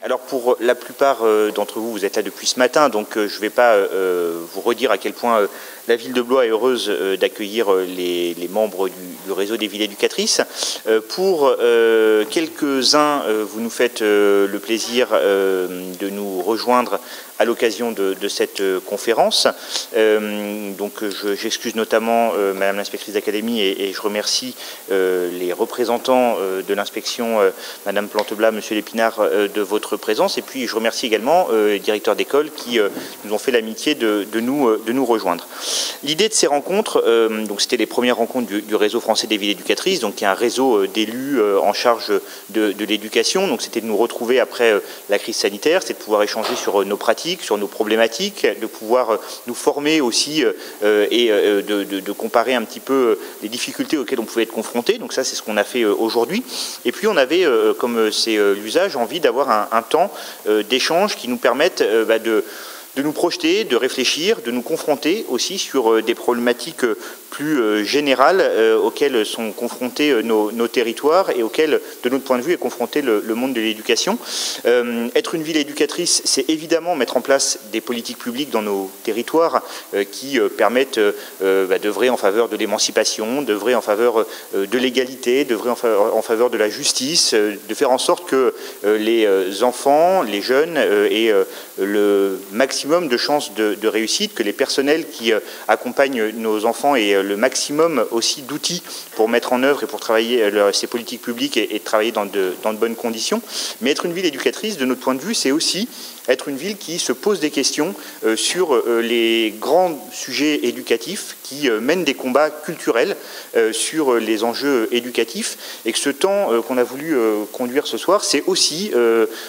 Alors pour la plupart d'entre vous, vous êtes là depuis ce matin, donc je ne vais pas vous redire à quel point la ville de Blois est heureuse d'accueillir les membres du réseau des villes éducatrices. Pour quelques-uns, vous nous faites le plaisir de nous rejoindre à l'occasion de cette conférence. Donc j'excuse notamment Madame l'inspectrice d'académie et je remercie les représentants de l'inspection, Madame Planteblas, Monsieur Lépinard, de votre présence. Et puis je remercie également les directeurs d'école qui nous ont fait l'amitié de nous rejoindre. L'idée de ces rencontres, donc c'était les premières rencontres du réseau français des villes éducatrices, donc il y a un réseau d'élus en charge de l'éducation. Donc c'était de nous retrouver après la crise sanitaire, c'est de pouvoir échanger sur nos pratiques, sur nos problématiques, de pouvoir nous former aussi et de comparer un petit peu les difficultés auxquelles on pouvait être confronté. Donc ça, c'est ce qu'on a fait aujourd'hui. Et puis on avait, comme c'est l'usage, envie d'avoir un temps d'échange qui nous permette de nous projeter, de réfléchir, de nous confronter aussi sur des problématiques plus générales auxquelles sont confrontés nos territoires et auxquelles, de notre point de vue, est confronté le monde de l'éducation. Être une ville éducatrice, c'est évidemment mettre en place des politiques publiques dans nos territoires qui permettent d'œuvrer en faveur de l'émancipation, d'œuvrer en faveur de l'égalité, d'œuvrer en faveur de la justice, de faire en sorte que les enfants, les jeunes aient le maximum de chances de réussite, que les personnels qui accompagnent nos enfants aient le maximum aussi d'outils pour mettre en œuvre et pour travailler ces politiques publiques et travailler dans de bonnes conditions. Mais être une ville éducatrice, de notre point de vue, c'est aussi être une ville qui se pose des questions sur les grands sujets éducatifs, qui mène des combats culturels sur les enjeux éducatifs, et que ce temps qu'on a voulu conduire ce soir, c'est aussi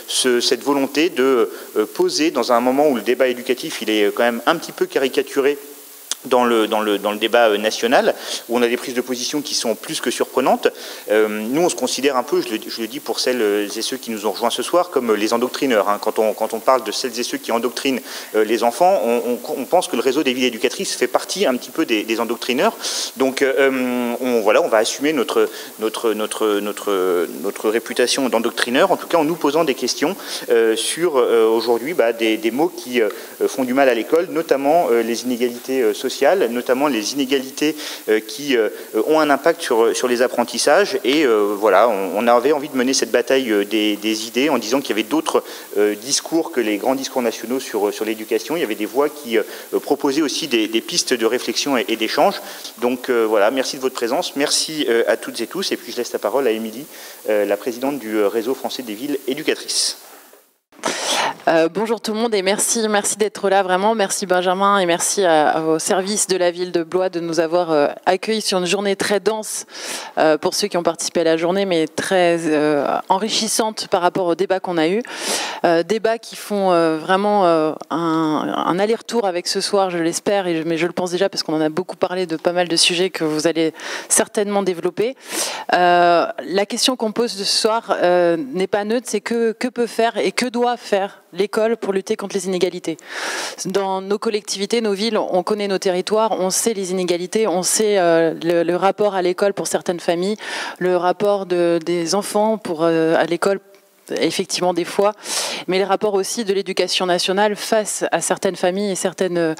cette volonté de poser dans un moment où le débat éducatif il est quand même un petit peu caricaturé dans le débat national, où on a des prises de position qui sont plus que surprenantes. Nous, on se considère un peu, je le dis pour celles et ceux qui nous ont rejoints ce soir, comme les endoctrineurs. Hein. Quand on parle de celles et ceux qui endoctrinent les enfants, on pense que le réseau des villes éducatrices fait partie un petit peu des endoctrineurs. Donc, on va assumer notre réputation d'endoctrineur, en tout cas en nous posant des questions sur aujourd'hui des mots qui font du mal à l'école, notamment les inégalités sociales, notamment les inégalités qui ont un impact sur les apprentissages. Et on avait envie de mener cette bataille des idées en disant qu'il y avait d'autres discours que les grands discours nationaux sur l'éducation. Il y avait des voix qui proposaient aussi des pistes de réflexion et d'échange. Donc merci de votre présence, merci à toutes et tous. Et puis je laisse la parole à Émilie, la présidente du réseau français des villes éducatrices. Bonjour tout le monde et merci d'être là vraiment. Merci Benjamin et merci au service de la ville de Blois de nous avoir accueillis sur une journée très dense pour ceux qui ont participé à la journée, mais très enrichissante par rapport au débat qu'on a eu. Débats qui font vraiment un aller-retour avec ce soir, je l'espère, mais je le pense déjà parce qu'on en a beaucoup parlé de pas mal de sujets que vous allez certainement développer. La question qu'on pose ce soir n'est pas neutre, c'est que peut faire et que doit faire l'école pour lutter contre les inégalités. Dans nos collectivités, nos villes, on connaît nos territoires, on sait les inégalités, on sait le rapport à l'école pour certaines familles, le rapport des enfants à l'école, effectivement des fois, mais les rapports aussi de l'éducation nationale face à certaines familles et certains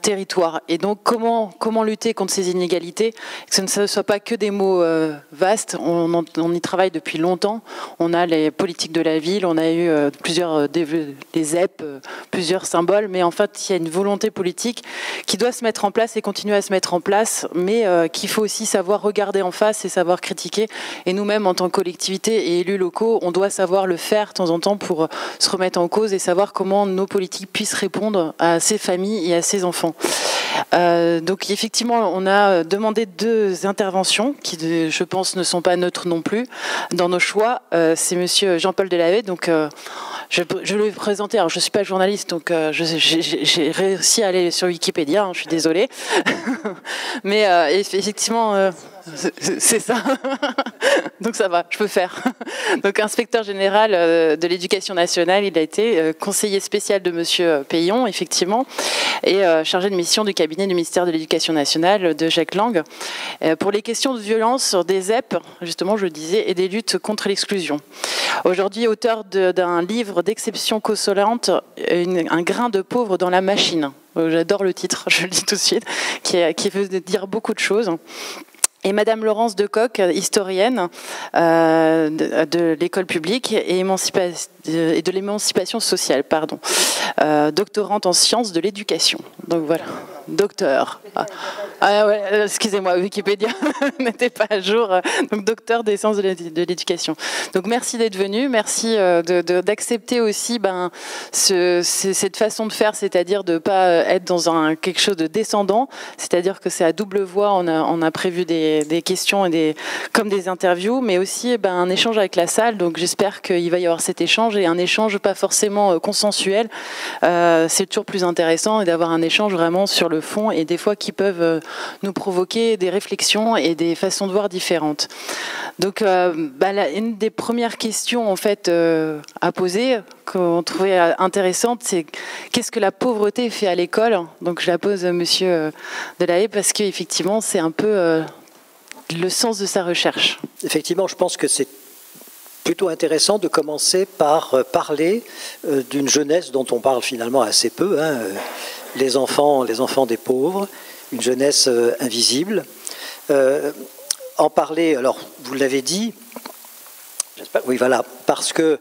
territoires. Et donc comment lutter contre ces inégalités, que ce ne soit pas que des mots vastes, on y travaille depuis longtemps, on a les politiques de la ville, on a eu plusieurs des ZEP, plusieurs symboles, mais en fait il y a une volonté politique qui doit se mettre en place et continuer à se mettre en place, mais qu'il faut aussi savoir regarder en face et savoir critiquer. Et nous-mêmes en tant que collectivité et élus locaux, on doit savoir le faire de temps en temps pour se remettre en cause et savoir comment nos politiques puissent répondre à ces familles et à ces enfants. Donc effectivement, on a demandé 2 interventions qui, je pense, ne sont pas neutres non plus dans nos choix. C'est monsieur Jean-Paul Delahaye, donc je vais le présenter. Alors je ne suis pas journaliste, donc j'ai réussi à aller sur Wikipédia, hein, je suis désolée. Mais effectivement... C'est ça. Donc ça va, je peux faire. Donc inspecteur général de l'éducation nationale, il a été conseiller spécial de Monsieur Payon, effectivement, et chargé de mission du cabinet du ministère de l'Éducation nationale de Jacques Lang, pour les questions de violence des ZEP, justement, je le disais, et des luttes contre l'exclusion. Aujourd'hui, auteur d'un livre d'exception consolante, un grain de pauvre dans la machine. J'adore le titre, je le dis tout de suite, qui veut dire beaucoup de choses. Et Madame Laurence Decoq, historienne de l'école publique et de l'émancipation sociale, pardon, doctorante en sciences de l'éducation. Donc voilà, docteur. Ah ouais, excusez-moi, Wikipédia n'était pas à jour. Donc docteur des sciences de l'éducation. Donc merci d'être venu, merci d'accepter aussi cette façon de faire, c'est-à-dire de ne pas être dans quelque chose de descendant, c'est-à-dire que c'est à double voix, on a prévu des questions et comme des interviews, mais aussi un échange avec la salle. Donc j'espère qu'il va y avoir cet échange, et un échange pas forcément consensuel. C'est toujours plus intéressant, et d'avoir un échange vraiment sur le fond, et des fois qui peuvent nous provoquer des réflexions et des façons de voir différentes. Donc une des premières questions en fait à poser, qu'on trouvait intéressante, c'est qu'est-ce que la pauvreté fait à l'école? Donc je la pose à Monsieur Delahaye, parce qu'effectivement c'est un peu le sens de sa recherche. Effectivement, je pense que c'est plutôt intéressant de commencer par parler d'une jeunesse dont on parle finalement assez peu, hein, les enfants des pauvres, une jeunesse invisible. En parler, alors vous l'avez dit, oui voilà, parce que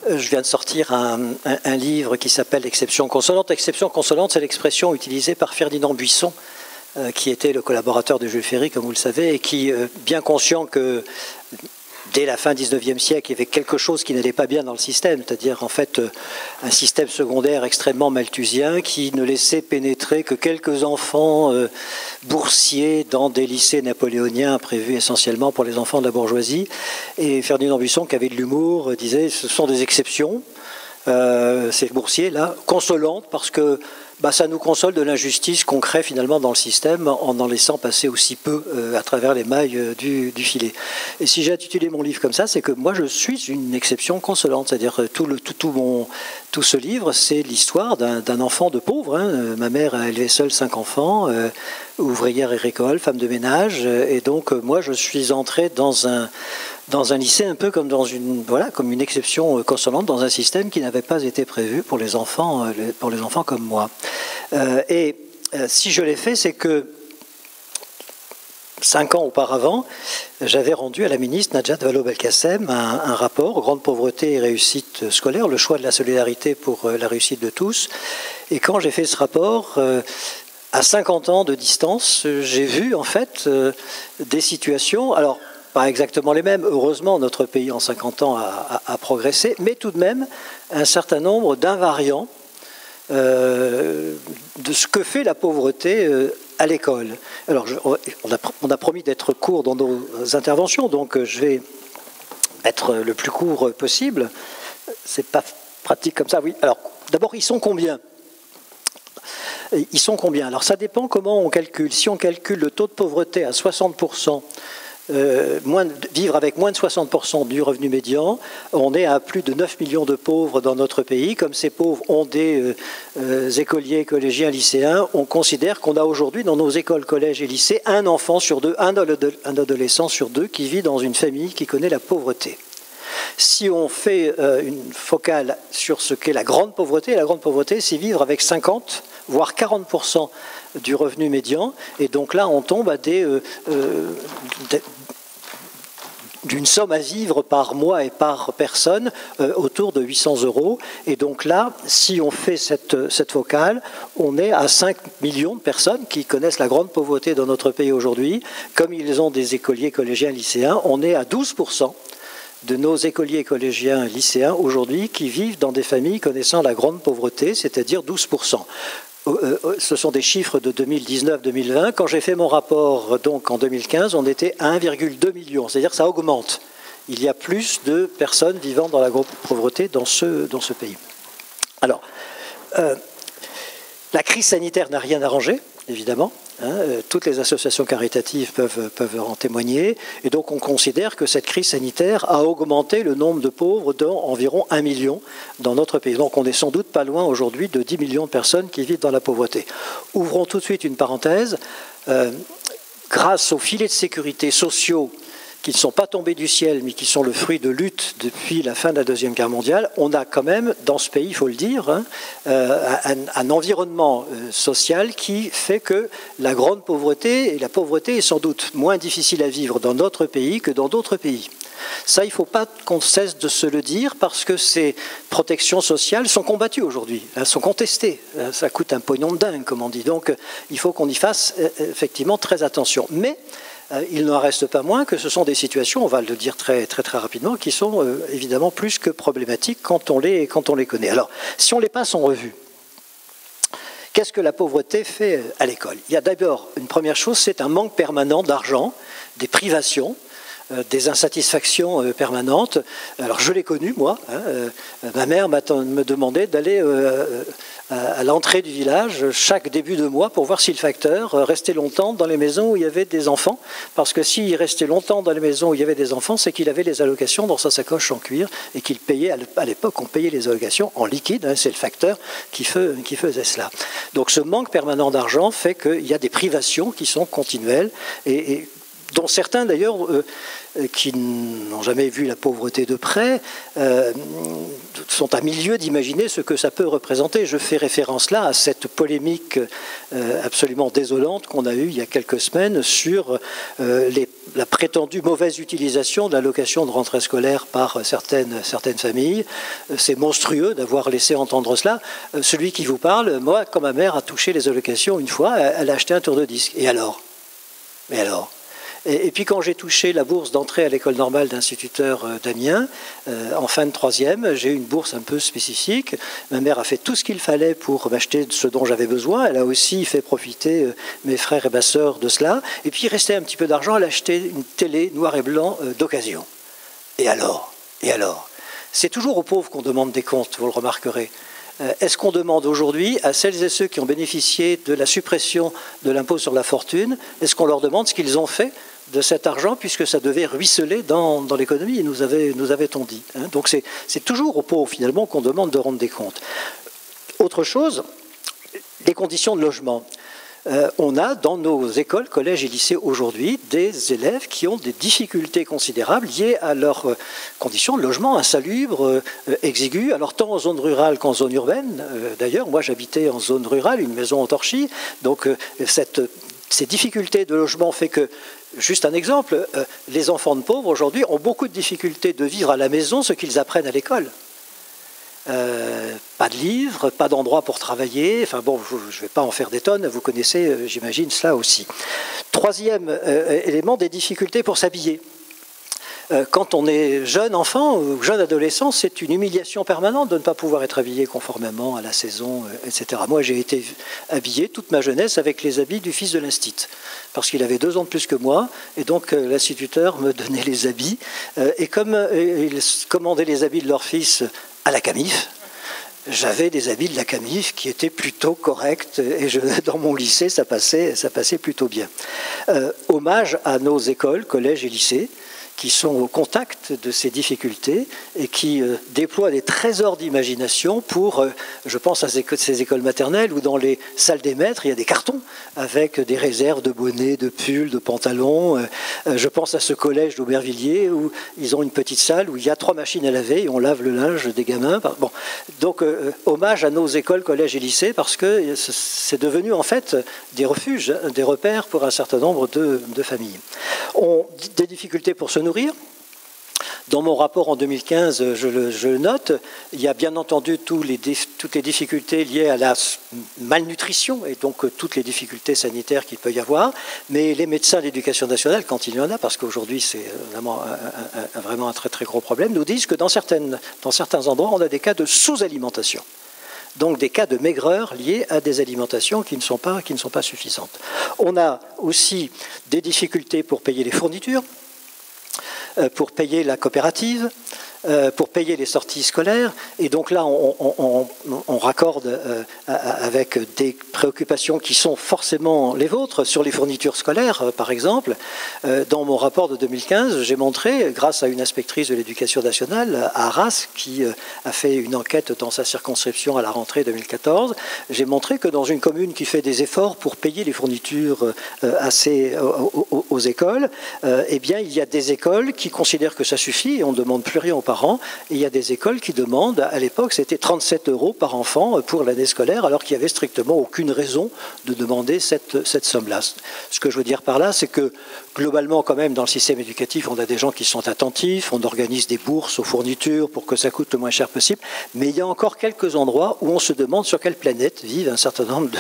je viens de sortir un livre qui s'appelle Exception consolante. Exception consolante, c'est l'expression utilisée par Ferdinand Buisson, qui était le collaborateur de Jules Ferry, comme vous le savez, et qui, bien conscient que dès la fin du XIXe siècle, il y avait quelque chose qui n'allait pas bien dans le système, c'est-à-dire en fait un système secondaire extrêmement malthusien qui ne laissait pénétrer que quelques enfants boursiers dans des lycées napoléoniens prévus essentiellement pour les enfants de la bourgeoisie. Et Ferdinand Buisson, qui avait de l'humour, disait ce sont des exceptions, ces boursiers là, consolantes, parce que ça nous console de l'injustice qu'on crée finalement dans le système en laissant passer aussi peu à travers les mailles du filet. Et si j'ai intitulé mon livre comme ça, c'est que moi je suis une exception consolante. C'est-à-dire tout ce livre, c'est l'histoire d'un enfant de pauvre. Hein. Ma mère a élevé seule 5 enfants, ouvrière agricole, femme de ménage. Et donc moi je suis entré dans un lycée un peu comme comme une exception consolante dans un système qui n'avait pas été prévu pour les enfants comme moi. Si je l'ai fait, c'est que 5 ans auparavant, j'avais rendu à la ministre Najat Vallaud-Belkacem un rapport, Grande pauvreté et réussite scolaire, le choix de la solidarité pour la réussite de tous. Et quand j'ai fait ce rapport, à 50 ans de distance, j'ai vu en fait des situations, alors pas exactement les mêmes, heureusement notre pays en 50 ans a progressé, mais tout de même un certain nombre d'invariants de ce que fait la pauvreté à l'école. Alors, on a promis d'être court dans nos interventions, donc je vais être le plus court possible. C'est pas pratique comme ça, oui. Alors, d'abord, ils sont combien ? Ils sont combien ? Alors, ça dépend comment on calcule. Si on calcule le taux de pauvreté à 60%, vivre avec moins de 60% du revenu médian, on est à plus de 9 millions de pauvres dans notre pays. Comme ces pauvres ont des écoliers, collégiens, lycéens, on considère qu'on a aujourd'hui dans nos écoles, collèges et lycées un enfant sur deux, un adolescent sur deux qui vit dans une famille qui connaît la pauvreté. Si on fait une focale sur ce qu'est la grande pauvreté, c'est vivre avec 50, voire 40% du revenu médian. Et donc là, on tombe à d'une somme à vivre par mois et par personne autour de 800 €. Et donc là, si on fait cette focale, on est à 5 millions de personnes qui connaissent la grande pauvreté dans notre pays aujourd'hui. Comme ils ont des écoliers, collégiens, lycéens, on est à 12% de nos écoliers, collégiens, lycéens aujourd'hui qui vivent dans des familles connaissant la grande pauvreté, c'est-à-dire 12%. Ce sont des chiffres de 2019-2020. Quand j'ai fait mon rapport donc en 2015, on était à 1,2 million, c'est-à-dire que ça augmente. Il y a plus de personnes vivant dans la grande pauvreté dans ce pays. Alors, la crise sanitaire n'a rien arrangé, évidemment. Toutes les associations caritatives peuvent en témoigner. Et donc on considère que cette crise sanitaire a augmenté le nombre de pauvres d'environ 1 million dans notre pays. Donc on n'est sans doute pas loin aujourd'hui de 10 millions de personnes qui vivent dans la pauvreté. Ouvrons tout de suite une parenthèse. Grâce aux filets de sécurité sociaux qui ne sont pas tombés du ciel, mais qui sont le fruit de luttes depuis la fin de la Deuxième Guerre mondiale, on a quand même, dans ce pays, il faut le dire, un environnement social qui fait que la grande pauvreté, et la pauvreté est sans doute moins difficile à vivre dans notre pays que dans d'autres pays. Ça, il ne faut pas qu'on cesse de se le dire, parce que ces protections sociales sont combattues aujourd'hui, elles sont contestées. Ça coûte un pognon de dingue, comme on dit. Donc, il faut qu'on y fasse effectivement très attention. Mais il n'en reste pas moins que ce sont des situations, on va le dire très rapidement, qui sont évidemment plus que problématiques quand on les connaît. Alors, si on les passe en revue, qu'est-ce que la pauvreté fait à l'école? Il y a d'abord une première chose, c'est un manque permanent d'argent, des privations, des insatisfactions permanentes. Alors je l'ai connu, moi. Ma mère me demandait d'aller à l'entrée du village chaque début de mois pour voir si le facteur restait longtemps dans les maisons où il y avait des enfants. Parce que s'il restait longtemps dans les maisons où il y avait des enfants, c'est qu'il avait les allocations dans sa sacoche en cuir et qu'il payait, à l'époque, on payait les allocations en liquide. C'est le facteur qui faisait cela. Donc ce manque permanent d'argent fait qu'il y a des privations qui sont continuelles et dont certains d'ailleurs qui n'ont jamais vu la pauvreté de près sont à milieu d'imaginer ce que ça peut représenter. Je fais référence là à cette polémique absolument désolante qu'on a eue il y a quelques semaines sur la prétendue mauvaise utilisation de l'allocation de rentrée scolaire par certaines familles. C'est monstrueux d'avoir laissé entendre cela. Celui qui vous parle, moi, quand ma mère a touché les allocations une fois, elle a acheté un tour de disque. Et alors? Et puis quand j'ai touché la bourse d'entrée à l'école normale d'instituteur d'Amiens, en fin de troisième, j'ai eu une bourse un peu spécifique. Ma mère a fait tout ce qu'il fallait pour m'acheter ce dont j'avais besoin. Elle a aussi fait profiter mes frères et ma sœur de cela. Et puis il restait un petit peu d'argent, elle a acheté une télé noir et blanc d'occasion. Et alors? C'est toujours aux pauvres qu'on demande des comptes, vous le remarquerez. Est-ce qu'on demande aujourd'hui à celles et ceux qui ont bénéficié de la suppression de l'impôt sur la fortune, est-ce qu'on leur demande ce qu'ils ont fait de cet argent, puisque ça devait ruisseler dans l'économie, nous avait-on dit. Donc c'est toujours aux pauvres, finalement, qu'on demande de rendre des comptes. Autre chose, les conditions de logement. On a dans nos écoles, collèges et lycées aujourd'hui des élèves qui ont des difficultés considérables liées à leurs conditions de logement insalubres, exiguës, alors tant en zone rurale qu'en zone urbaine. D'ailleurs, moi j'habitais en zone rurale, une maison en torchis, donc ces difficultés de logement fait que, juste un exemple, les enfants de pauvres aujourd'hui ont beaucoup de difficultés de vivre à la maison ce qu'ils apprennent à l'école. Pas de livres, pas d'endroit pour travailler, enfin bon, je ne vais pas en faire des tonnes, vous connaissez, j'imagine, cela aussi. Troisième élément, des difficultés pour s'habiller. Quand on est jeune enfant ou jeune adolescent, c'est une humiliation permanente de ne pas pouvoir être habillé conformément à la saison, etc. Moi, j'ai été habillé toute ma jeunesse avec les habits du fils de l'instit, parce qu'il avait 2 ans de plus que moi, et donc l'instituteur me donnait les habits. Et comme il commandait les habits de leur fils à la Camif, j'avais des habits de la Camif qui étaient plutôt corrects, et dans mon lycée, ça passait plutôt bien. Hommage à nos écoles, collèges et lycées, qui sont au contact de ces difficultés et qui déploient des trésors d'imagination pour, je pense à ces écoles maternelles où dans les salles des maîtres, il y a des cartons avec des réserves de bonnets, de pulls, de pantalons. Je pense à ce collège d'Aubervilliers où ils ont une petite salle où il y a 3 machines à laver et on lave le linge des gamins. Bon. Donc, hommage à nos écoles, collèges et lycées, parce que c'est devenu en fait des refuges, des repères pour un certain nombre de familles. Des difficultés pour se nourrir. Dans mon rapport en 2015, je le note, il y a bien entendu toutes les difficultés liées à la malnutrition et donc toutes les difficultés sanitaires qu'il peut y avoir, mais les médecins de l'éducation nationale, quand il y en a, parce qu'aujourd'hui c'est vraiment un très très gros problème, nous disent que dans certains endroits, on a des cas de sous-alimentation. Donc des cas de maigreur liés à des alimentations qui ne sont pas suffisantes. On a aussi des difficultés pour payer les fournitures, pour payer la coopérative, pour payer les sorties scolaires. Et donc là, on raccorde avec des préoccupations qui sont forcément les vôtres sur les fournitures scolaires, par exemple. Dans mon rapport de 2015, j'ai montré, grâce à une inspectrice de l'éducation nationale à Arras, qui a fait une enquête dans sa circonscription à la rentrée 2014, j'ai montré que dans une commune qui fait des efforts pour payer les fournitures aux écoles, eh bien, il y a des écoles qui considèrent que ça suffit et on ne demande plus rien aux parents. Et il y a des écoles qui demandent, à l'époque, c'était 37 € par enfant pour l'année scolaire, alors qu'il n'y avait strictement aucune raison de demander cette somme-là. Ce que je veux dire par là, c'est que globalement, quand même, dans le système éducatif, on a des gens qui sont attentifs, on organise des bourses aux fournitures pour que ça coûte le moins cher possible, mais il y a encore quelques endroits où on se demande sur quelle planète vivent un certain nombre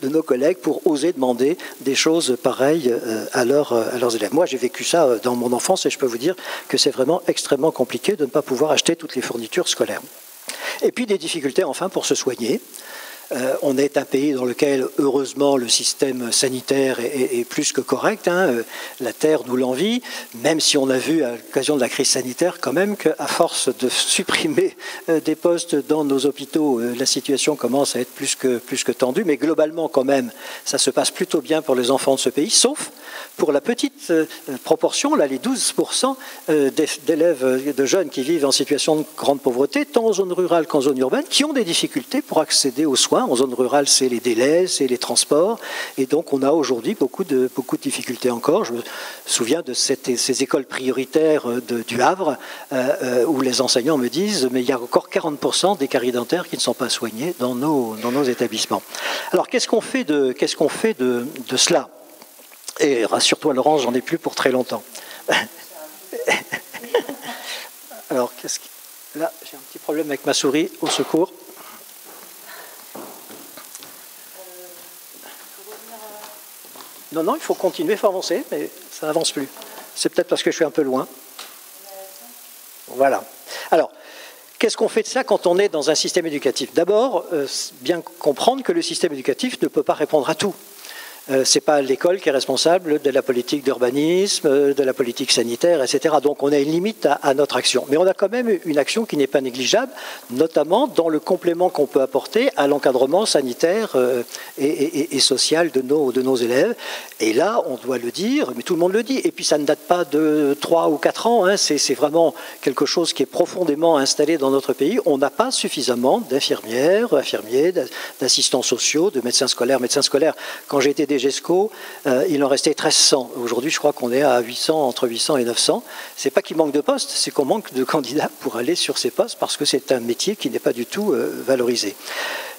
de nos collègues pour oser demander des choses pareilles à leurs élèves. Moi, j'ai vécu ça dans mon enfance et je peux vous dire que c'est vraiment extrêmement compliqué de ne pas pouvoir acheter toutes les fournitures scolaires. Et puis des difficultés, enfin, pour se soigner. On est un pays dans lequel, heureusement, le système sanitaire est plus que correct. La Terre nous l'envie, même si on a vu à l'occasion de la crise sanitaire quand même qu'à force de supprimer des postes dans nos hôpitaux, la situation commence à être plus que tendue. Mais globalement, quand même, ça se passe plutôt bien pour les enfants de ce pays, sauf pour la petite proportion, là, les 12% d'élèves, de jeunes qui vivent en situation de grande pauvreté, tant en zone rurale qu'en zone urbaine, qui ont des difficultés pour accéder aux soins. En zone rurale, c'est les délais, c'est les transports. Et donc, on a aujourd'hui beaucoup de difficultés encore. Je me souviens de ces écoles prioritaires du Havre, où les enseignants me disent « mais il y a encore 40% des caries dentaires qui ne sont pas soignés dans nos établissements ». Alors, qu'est-ce qu'on fait de cela ? Et rassure-toi, Laurence, j'en ai plus pour très longtemps. Alors, là, j'ai un petit problème avec ma souris, au secours. Non, il faut continuer, il faut avancer, mais ça n'avance plus. C'est peut-être parce que je suis un peu loin. Voilà. Alors, qu'est-ce qu'on fait de ça quand on est dans un système éducatif ? D'abord, bien comprendre que le système éducatif ne peut pas répondre à tout. Ce n'est pas l'école qui est responsable de la politique d'urbanisme, de la politique sanitaire, etc. Donc on a une limite à notre action. Mais on a quand même une action qui n'est pas négligeable, notamment dans le complément qu'on peut apporter à l'encadrement sanitaire et social de nos élèves. Et là, on doit le dire, mais tout le monde le dit. Et puis ça ne date pas de 3 ou 4 ans, c'est vraiment quelque chose qui est profondément installé dans notre pays. On n'a pas suffisamment d'infirmières, infirmiers, d'assistants sociaux, de médecins scolaires. Quand j'ai été DGESCO, il en restait 1300. Aujourd'hui, je crois qu'on est à 800, entre 800 et 900. Ce n'est pas qu'il manque de postes, c'est qu'on manque de candidats pour aller sur ces postes parce que c'est un métier qui n'est pas du tout valorisé.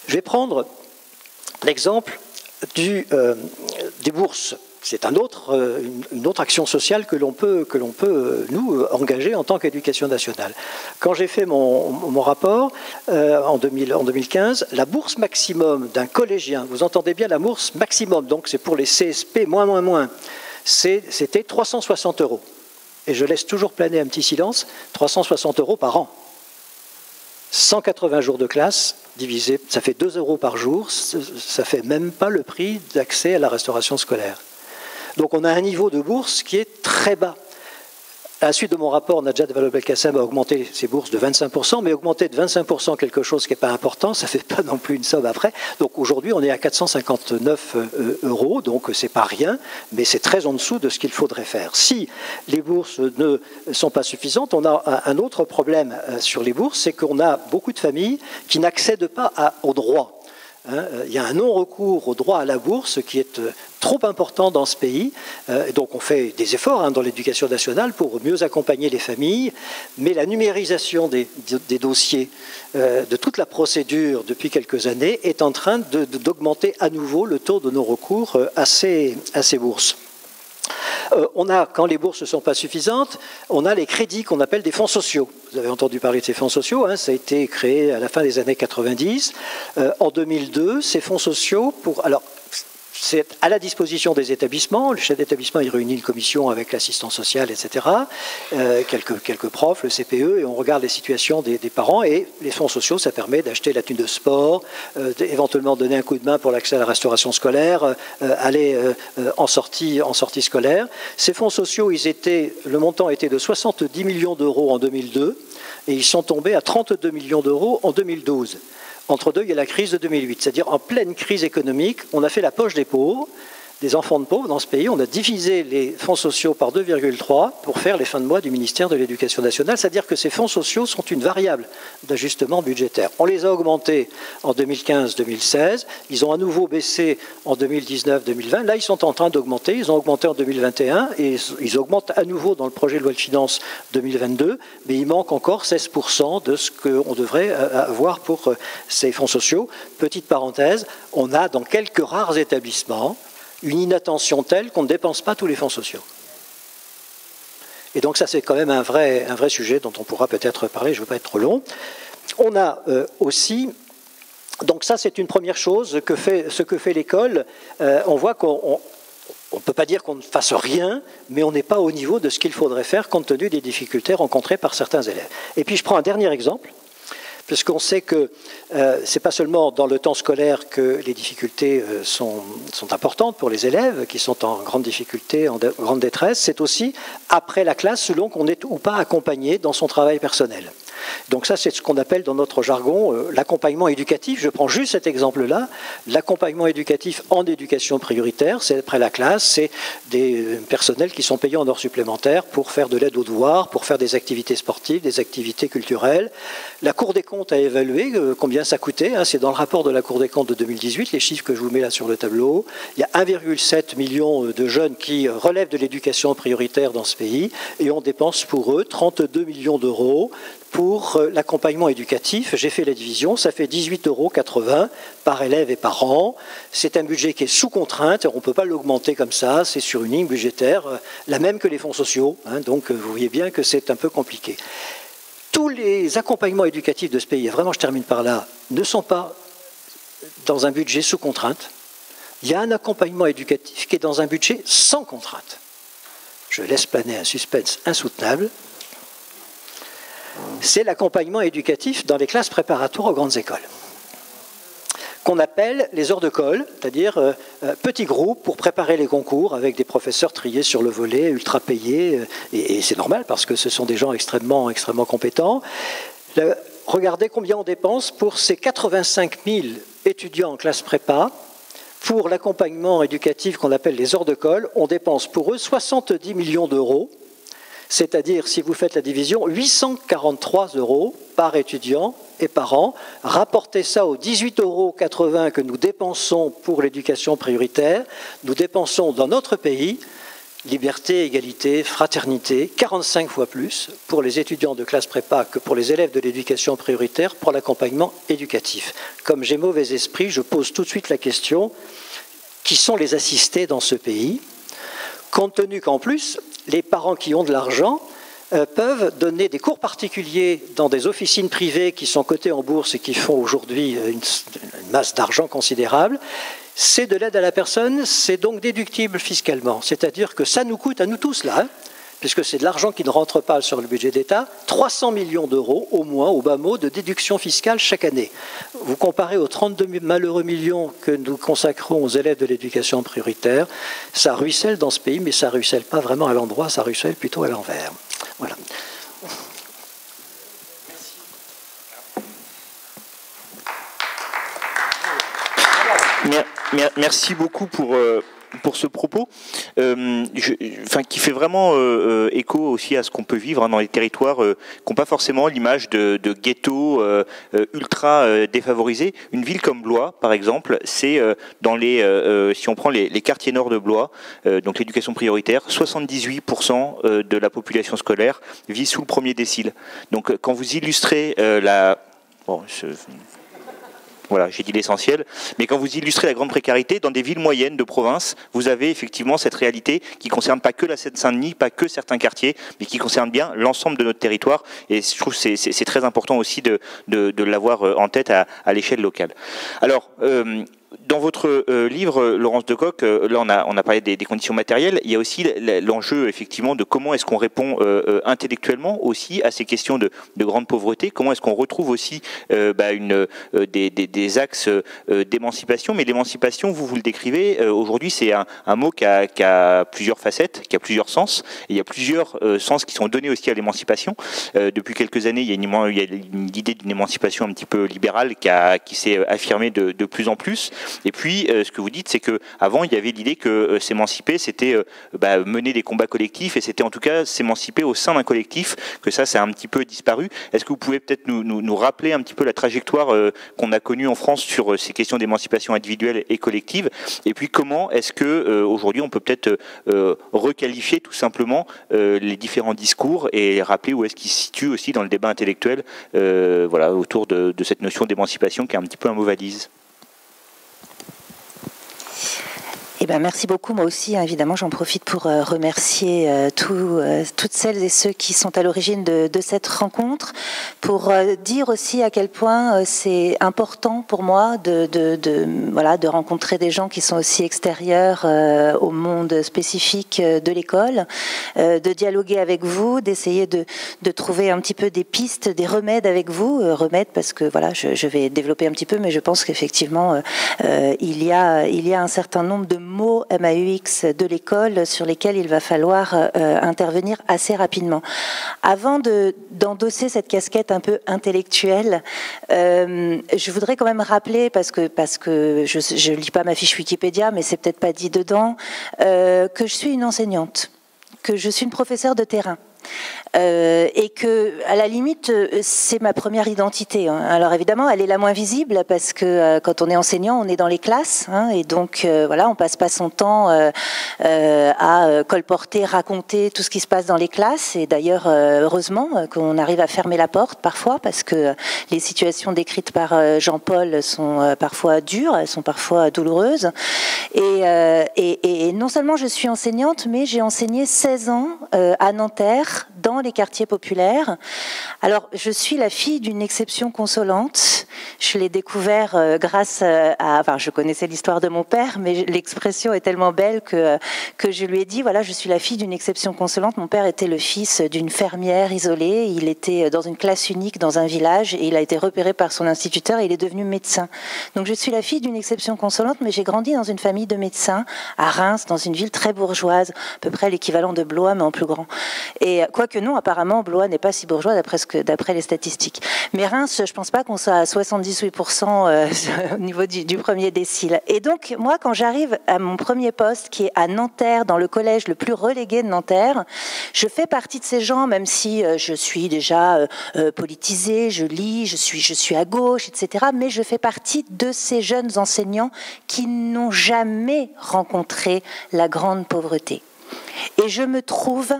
Je vais prendre l'exemple des bourses. C'est une autre action sociale que l'on peut nous engager en tant qu'éducation nationale. Quand j'ai fait mon rapport en 2015, la bourse maximum d'un collégien, vous entendez bien la bourse maximum, donc c'est pour les CSP c'était 360 €. Et je laisse toujours planer un petit silence, 360 € par an. 180 jours de classe divisé, ça fait 2 € par jour, ça fait même pas le prix d'accès à la restauration scolaire. Donc on a un niveau de bourse qui est très bas. À la suite de mon rapport, Najat Vallaud-Belkacem a augmenté ses bourses de 25%, mais augmenter de 25% quelque chose qui n'est pas important, ça ne fait pas non plus une somme après. Donc aujourd'hui, on est à 459 €, donc c'est pas rien, mais c'est très en dessous de ce qu'il faudrait faire. Si les bourses ne sont pas suffisantes, on a un autre problème sur les bourses, c'est qu'on a beaucoup de familles qui n'accèdent pas au droit. Il y a un non-recours au droit à la bourse qui est trop important dans ce pays. Donc on fait des efforts dans l'éducation nationale pour mieux accompagner les familles, mais la numérisation des dossiers, de toute la procédure depuis quelques années, est en train d'augmenter à nouveau le taux de non-recours à ces bourses. Quand les bourses ne sont pas suffisantes, on a les crédits qu'on appelle des fonds sociaux. Vous avez entendu parler de ces fonds sociaux, ça a été créé à la fin des années 90. En 2002, ces fonds sociaux, c'est à la disposition des établissements. Le chef d'établissement, il réunit une commission avec l'assistance sociale, etc., quelques profs, le CPE, et on regarde les situations des parents. Et les fonds sociaux, ça permet d'acheter la thune de sport, éventuellement donner un coup de main pour l'accès à la restauration scolaire, aller en sortie scolaire. Ces fonds sociaux, le montant était de 70 millions € en 2002. et ils sont tombés à 32 millions d'euros en 2012. Entre deux, il y a la crise de 2008, c'est-à-dire en pleine crise économique, on a fait la poche des pauvres, des enfants de pauvres dans ce pays, on a divisé les fonds sociaux par 2,3 pour faire les fins de mois du ministère de l'Éducation nationale, c'est-à-dire que ces fonds sociaux sont une variable d'ajustement budgétaire. On les a augmentés en 2015-2016, ils ont à nouveau baissé en 2019-2020, là ils sont en train d'augmenter, ils ont augmenté en 2021 et ils augmentent à nouveau dans le projet de loi de finances 2022, mais il manque encore 16% de ce qu'on devrait avoir pour ces fonds sociaux. Petite parenthèse, on a dans quelques rares établissements une inattention telle qu'on ne dépense pas tous les fonds sociaux. Et donc ça, c'est quand même un vrai sujet dont on pourra peut-être parler, je ne veux pas être trop long. On a aussi, donc ça c'est une première chose, ce que fait l'école. On voit qu'on ne peut pas dire qu'on ne fasse rien, mais on n'est pas au niveau de ce qu'il faudrait faire compte tenu des difficultés rencontrées par certains élèves. Et puis je prends un dernier exemple, puisqu'on sait que ce n'est pas seulement dans le temps scolaire que les difficultés sont importantes pour les élèves qui sont en grande difficulté, en grande détresse, c'est aussi après la classe selon qu'on est ou pas accompagné dans son travail personnel. Donc ça, c'est ce qu'on appelle dans notre jargon l'accompagnement éducatif. Je prends juste cet exemple-là. L'accompagnement éducatif en éducation prioritaire, c'est après la classe, c'est des personnels qui sont payés en heures supplémentaires pour faire de l'aide aux devoirs, pour faire des activités sportives, des activités culturelles. La Cour des comptes a évalué combien ça coûtait. C'est dans le rapport de la Cour des comptes de 2018, les chiffres que je vous mets là sur le tableau. Il y a 1,7 million de jeunes qui relèvent de l'éducation prioritaire dans ce pays et on dépense pour eux 32 millions d'euros pour l'accompagnement éducatif. J'ai fait la division, ça fait 18,80 € par élève et par an. C'est un budget qui est sous contrainte, on ne peut pas l'augmenter comme ça, c'est sur une ligne budgétaire, la même que les fonds sociaux, donc vous voyez bien que c'est un peu compliqué. Tous les accompagnements éducatifs de ce pays, et vraiment je termine par là, ne sont pas dans un budget sous contrainte. Il y a un accompagnement éducatif qui est dans un budget sans contrainte. Je laisse planer un suspense insoutenable. C'est l'accompagnement éducatif dans les classes préparatoires aux grandes écoles, qu'on appelle les heures de colle, c'est-à-dire petits groupes pour préparer les concours avec des professeurs triés sur le volet, ultra payés, et c'est normal parce que ce sont des gens extrêmement compétents. Regardez combien on dépense pour ces 85 000 étudiants en classe prépa. Pour l'accompagnement éducatif qu'on appelle les heures de colle, on dépense pour eux 70 millions d'euros. C'est-à-dire, si vous faites la division, 843 € par étudiant et par an. Rapportez ça aux 18,80 € que nous dépensons pour l'éducation prioritaire. Nous dépensons dans notre pays, liberté, égalité, fraternité, 45 fois plus pour les étudiants de classe prépa que pour les élèves de l'éducation prioritaire pour l'accompagnement éducatif. Comme j'ai mauvais esprit, je pose tout de suite la question, qui sont les assistés dans ce pays ? Compte tenu qu'en plus, les parents qui ont de l'argent peuvent donner des cours particuliers dans des officines privées qui sont cotées en bourse et qui font aujourd'hui une masse d'argent considérable. C'est de l'aide à la personne, c'est donc déductible fiscalement. C'est-à-dire que ça nous coûte à nous tous là, puisque c'est de l'argent qui ne rentre pas sur le budget d'État, 300 millions d'euros au moins, au bas mot, de déduction fiscale chaque année. Vous comparez aux 32 malheureux millions que nous consacrons aux élèves de l'éducation prioritaire, ça ruisselle dans ce pays, mais ça ne ruisselle pas vraiment à l'endroit, ça ruisselle plutôt à l'envers. Voilà. Merci beaucoup pour ce propos, qui fait vraiment écho aussi à ce qu'on peut vivre dans les territoires qui n'ont pas forcément l'image de ghetto ultra défavorisés. Une ville comme Blois, par exemple, c'est dans si on prend les quartiers nord de Blois, donc l'éducation prioritaire, 78% de la population scolaire vit sous le premier décile. Donc quand vous illustrez voilà, j'ai dit l'essentiel. Mais quand vous illustrez la grande précarité, dans des villes moyennes de province, vous avez effectivement cette réalité qui ne concerne pas que la Seine-Saint-Denis, pas que certains quartiers, mais qui concerne bien l'ensemble de notre territoire. Et je trouve que c'est très important aussi de l'avoir en tête à l'échelle locale. Alors, dans votre livre, Laurence Decoq, là on a parlé des conditions matérielles, il y a aussi l'enjeu effectivement de comment est-ce qu'on répond intellectuellement aussi à ces questions de grande pauvreté, comment est-ce qu'on retrouve aussi des axes d'émancipation, mais l'émancipation, vous le décrivez, aujourd'hui c'est un mot qui a plusieurs facettes, qui a plusieurs sens, et il y a plusieurs sens qui sont donnés aussi à l'émancipation. Depuis quelques années, il y a une idée d'une émancipation un petit peu libérale qui s'est affirmée de plus en plus. Et puis, ce que vous dites, c'est qu'avant, il y avait l'idée que s'émanciper, c'était mener des combats collectifs, et c'était en tout cas s'émanciper au sein d'un collectif, que ça a un petit peu disparu. Est-ce que vous pouvez peut-être nous rappeler un petit peu la trajectoire qu'on a connue en France sur ces questions d'émancipation individuelle et collective, et puis comment est-ce que aujourd'hui on peut peut-être requalifier tout simplement les différents discours et rappeler où est-ce qu'ils se situent aussi dans le débat intellectuel autour de cette notion d'émancipation qui est un petit peu un mot valise. Eh ben, merci beaucoup. Moi aussi, évidemment, j'en profite pour remercier toutes celles et ceux qui sont à l'origine de cette rencontre, pour dire aussi à quel point c'est important pour moi de rencontrer des gens qui sont aussi extérieurs au monde spécifique de l'école, de dialoguer avec vous, d'essayer de trouver un petit peu des pistes, des remèdes avec vous. Remèdes parce que voilà, je vais développer un petit peu, mais je pense qu'effectivement, il y a un certain nombre de mots MAUX de l'école sur lesquels il va falloir intervenir assez rapidement. Avant d'endosser cette casquette un peu intellectuelle, je voudrais quand même rappeler, parce que je lis pas ma fiche Wikipédia, mais c'est peut-être pas dit dedans, que je suis une enseignante, que je suis une professeure de terrain. Et que, à la limite, c'est ma première identité. Alors évidemment, elle est la moins visible parce que quand on est enseignant, on est dans les classes, et donc voilà, on passe pas son temps à colporter, raconter tout ce qui se passe dans les classes. Et d'ailleurs, heureusement qu'on arrive à fermer la porte parfois, parce que les situations décrites par Jean-Paul sont parfois dures, elles sont parfois douloureuses. Et non seulement je suis enseignante, mais j'ai enseigné 16 ans à Nanterre, dans les quartiers populaires. Alors, je suis la fille d'une exception consolante. Je l'ai découvert grâce à... Enfin, je connaissais l'histoire de mon père, mais l'expression est tellement belle que je lui ai dit, voilà, je suis la fille d'une exception consolante. Mon père était le fils d'une fermière isolée. Il était dans une classe unique dans un village et il a été repéré par son instituteur et il est devenu médecin. Donc, je suis la fille d'une exception consolante, mais j'ai grandi dans une famille de médecins à Reims, dans une ville très bourgeoise, à peu près l'équivalent de Blois, mais en plus grand. Et quoique non, apparemment, Blois n'est pas si bourgeois d'après les statistiques. Mais Reims, je pense pas qu'on soit à 78% au niveau du premier décile. Et donc, moi, quand j'arrive à mon premier poste, qui est à Nanterre, dans le collège le plus relégué de Nanterre, je fais partie de ces gens, même si je suis déjà politisée, je lis, je suis à gauche, etc. Mais je fais partie de ces jeunes enseignants qui n'ont jamais rencontré la grande pauvreté. Et je me trouve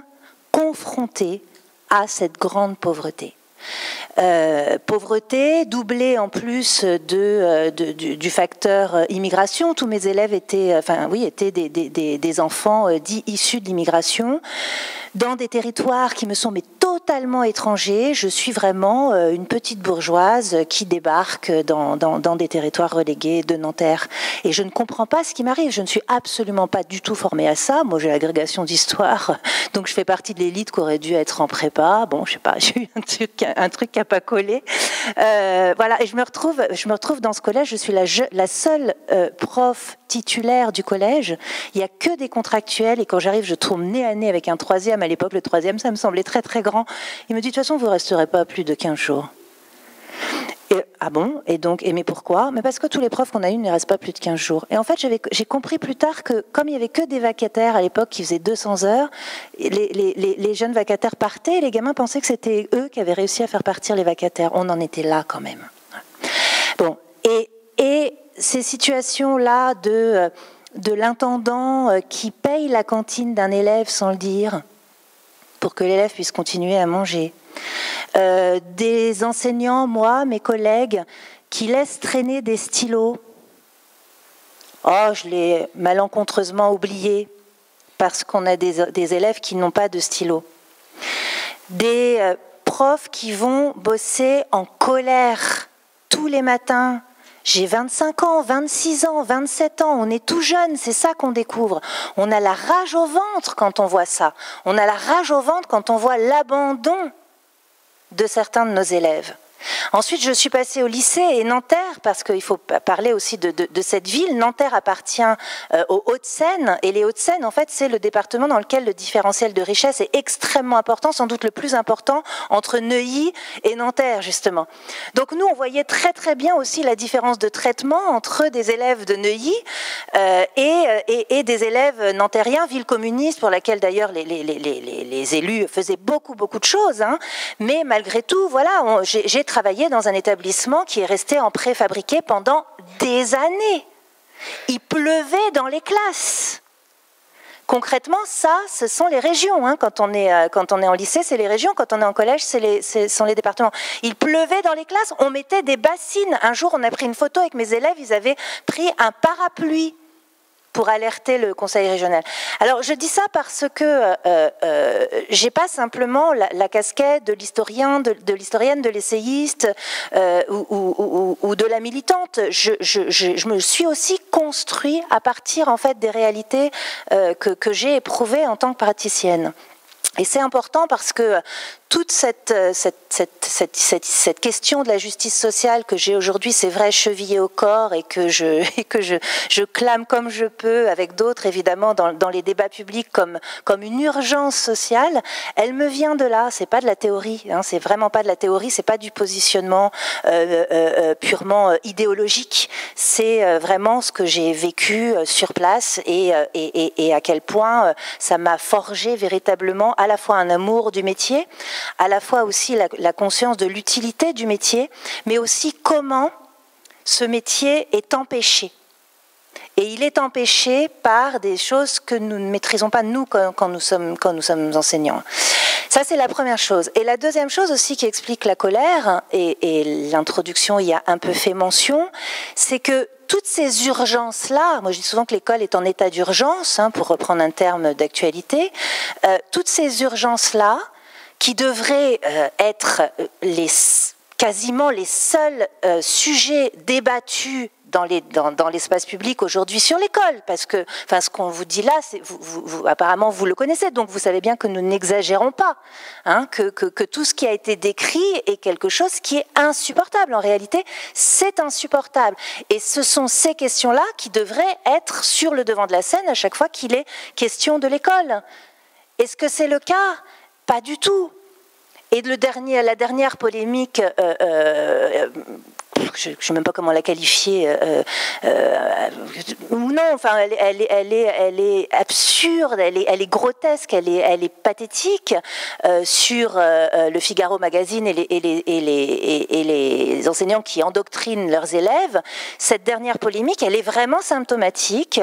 confrontée à cette grande pauvreté. Pauvreté doublée en plus du facteur immigration. Tous mes élèves étaient des enfants dits issus de l'immigration, dans des territoires qui me sont totalement étrangers. Je suis vraiment une petite bourgeoise qui débarque dans des territoires relégués de Nanterre. Et je ne comprends pas ce qui m'arrive. Je ne suis absolument pas du tout formée à ça. Moi, j'ai l'agrégation d'histoire, donc je fais partie de l'élite qui aurait dû être en prépa. Bon, je sais pas, j'ai eu un truc qui n'a pas collé. Voilà, et je me retrouve dans ce collège. Je suis la seule prof titulaire du collège. Il n'y a que des contractuels, et quand j'arrive, je tourne nez à nez avec un troisième. À l'époque, le troisième, ça me semblait très très grand. Il me dit, de toute façon, vous ne resterez pas plus de 15 jours. Et, ah bon? Et donc, mais pourquoi? Mais parce que tous les profs qu'on a eus ne restent pas plus de 15 jours. Et en fait, j'ai compris plus tard que, comme il n'y avait que des vacataires à l'époque qui faisaient 200 heures, les jeunes vacataires partaient, et les gamins pensaient que c'était eux qui avaient réussi à faire partir les vacataires. On en était là quand même. Bon, et ces situations-là de l'intendant qui paye la cantine d'un élève sans le dire, pour que l'élève puisse continuer à manger. Des enseignants, moi, mes collègues, qui laissent traîner des stylos. Oh, je l'ai malencontreusement oublié, parce qu'on a des élèves qui n'ont pas de stylos. Des profs qui vont bosser en colère tous les matins J'ai 25 ans, 26 ans, 27 ans, on est tout jeune, c'est ça qu'on découvre. On a la rage au ventre quand on voit ça. On a la rage au ventre quand on voit l'abandon de certains de nos élèves. Ensuite, je suis passée au lycée et Nanterre, parce qu'il faut parler aussi de cette ville. Nanterre appartient aux Hauts-de-Seine, et les Hauts-de-Seine, en fait, c'est le département dans lequel le différentiel de richesse est extrêmement important, sans doute le plus important entre Neuilly et Nanterre, justement. Donc nous, on voyait très très bien aussi la différence de traitement entre des élèves de Neuilly et des élèves nantériens, ville communiste, pour laquelle d'ailleurs les élus faisaient beaucoup de choses, hein. Mais malgré tout, voilà, j'ai travaillé dans un établissement qui est resté en préfabriqué pendant des années. Il pleuvait dans les classes. Concrètement, ça, ce sont les régions. Hein. Quand on est en lycée, c'est les régions. Quand on est en collège, ce sont les départements. Il pleuvait dans les classes. On mettait des bassines. Un jour, on a pris une photo avec mes élèves. Ils avaient pris un parapluie pour alerter le conseil régional. Alors, je dis ça parce que j'ai pas simplement la casquette de l'historien, de l'historienne, de l'essayiste ou de la militante. Je me suis aussi construit à partir en fait des réalités que j'ai éprouvées en tant que praticienne. Et c'est important parce que toute cette question de la justice sociale que j'ai aujourd'hui, c'est vrai, chevillée au corps et que je clame comme je peux, avec d'autres évidemment, dans les débats publics comme une urgence sociale, elle me vient de là, c'est pas de la théorie, hein, c'est vraiment pas de la théorie, c'est pas du positionnement purement idéologique, c'est vraiment ce que j'ai vécu sur place et à quel point ça m'a forgé véritablement à la fois un amour du métier, à la fois aussi la conscience de l'utilité du métier, mais aussi comment ce métier est empêché. Et il est empêché par des choses que nous ne maîtrisons pas, nous, quand nous sommes enseignants. Ça, c'est la première chose. Et la deuxième chose aussi qui explique la colère, et l'introduction y a un peu fait mention, c'est que toutes ces urgences-là, moi je dis souvent que l'école est en état d'urgence, hein, pour reprendre un terme d'actualité, toutes ces urgences-là, qui devraient être quasiment les seuls sujets débattus dans l'espace public aujourd'hui sur l'école, parce que ce qu'on vous dit là, apparemment vous le connaissez, donc vous savez bien que nous n'exagérons pas, hein, que tout ce qui a été décrit est quelque chose qui est insupportable. En réalité, c'est insupportable. Et ce sont ces questions-là qui devraient être sur le devant de la scène à chaque fois qu'il est question de l'école. Est-ce que c'est le cas ? Pas du tout. Et la dernière polémique, je ne sais même pas comment la qualifier, non, enfin, elle est absurde, elle est grotesque, elle est pathétique, sur le Figaro Magazine et les enseignants qui endoctrinent leurs élèves. Cette dernière polémique, elle est vraiment symptomatique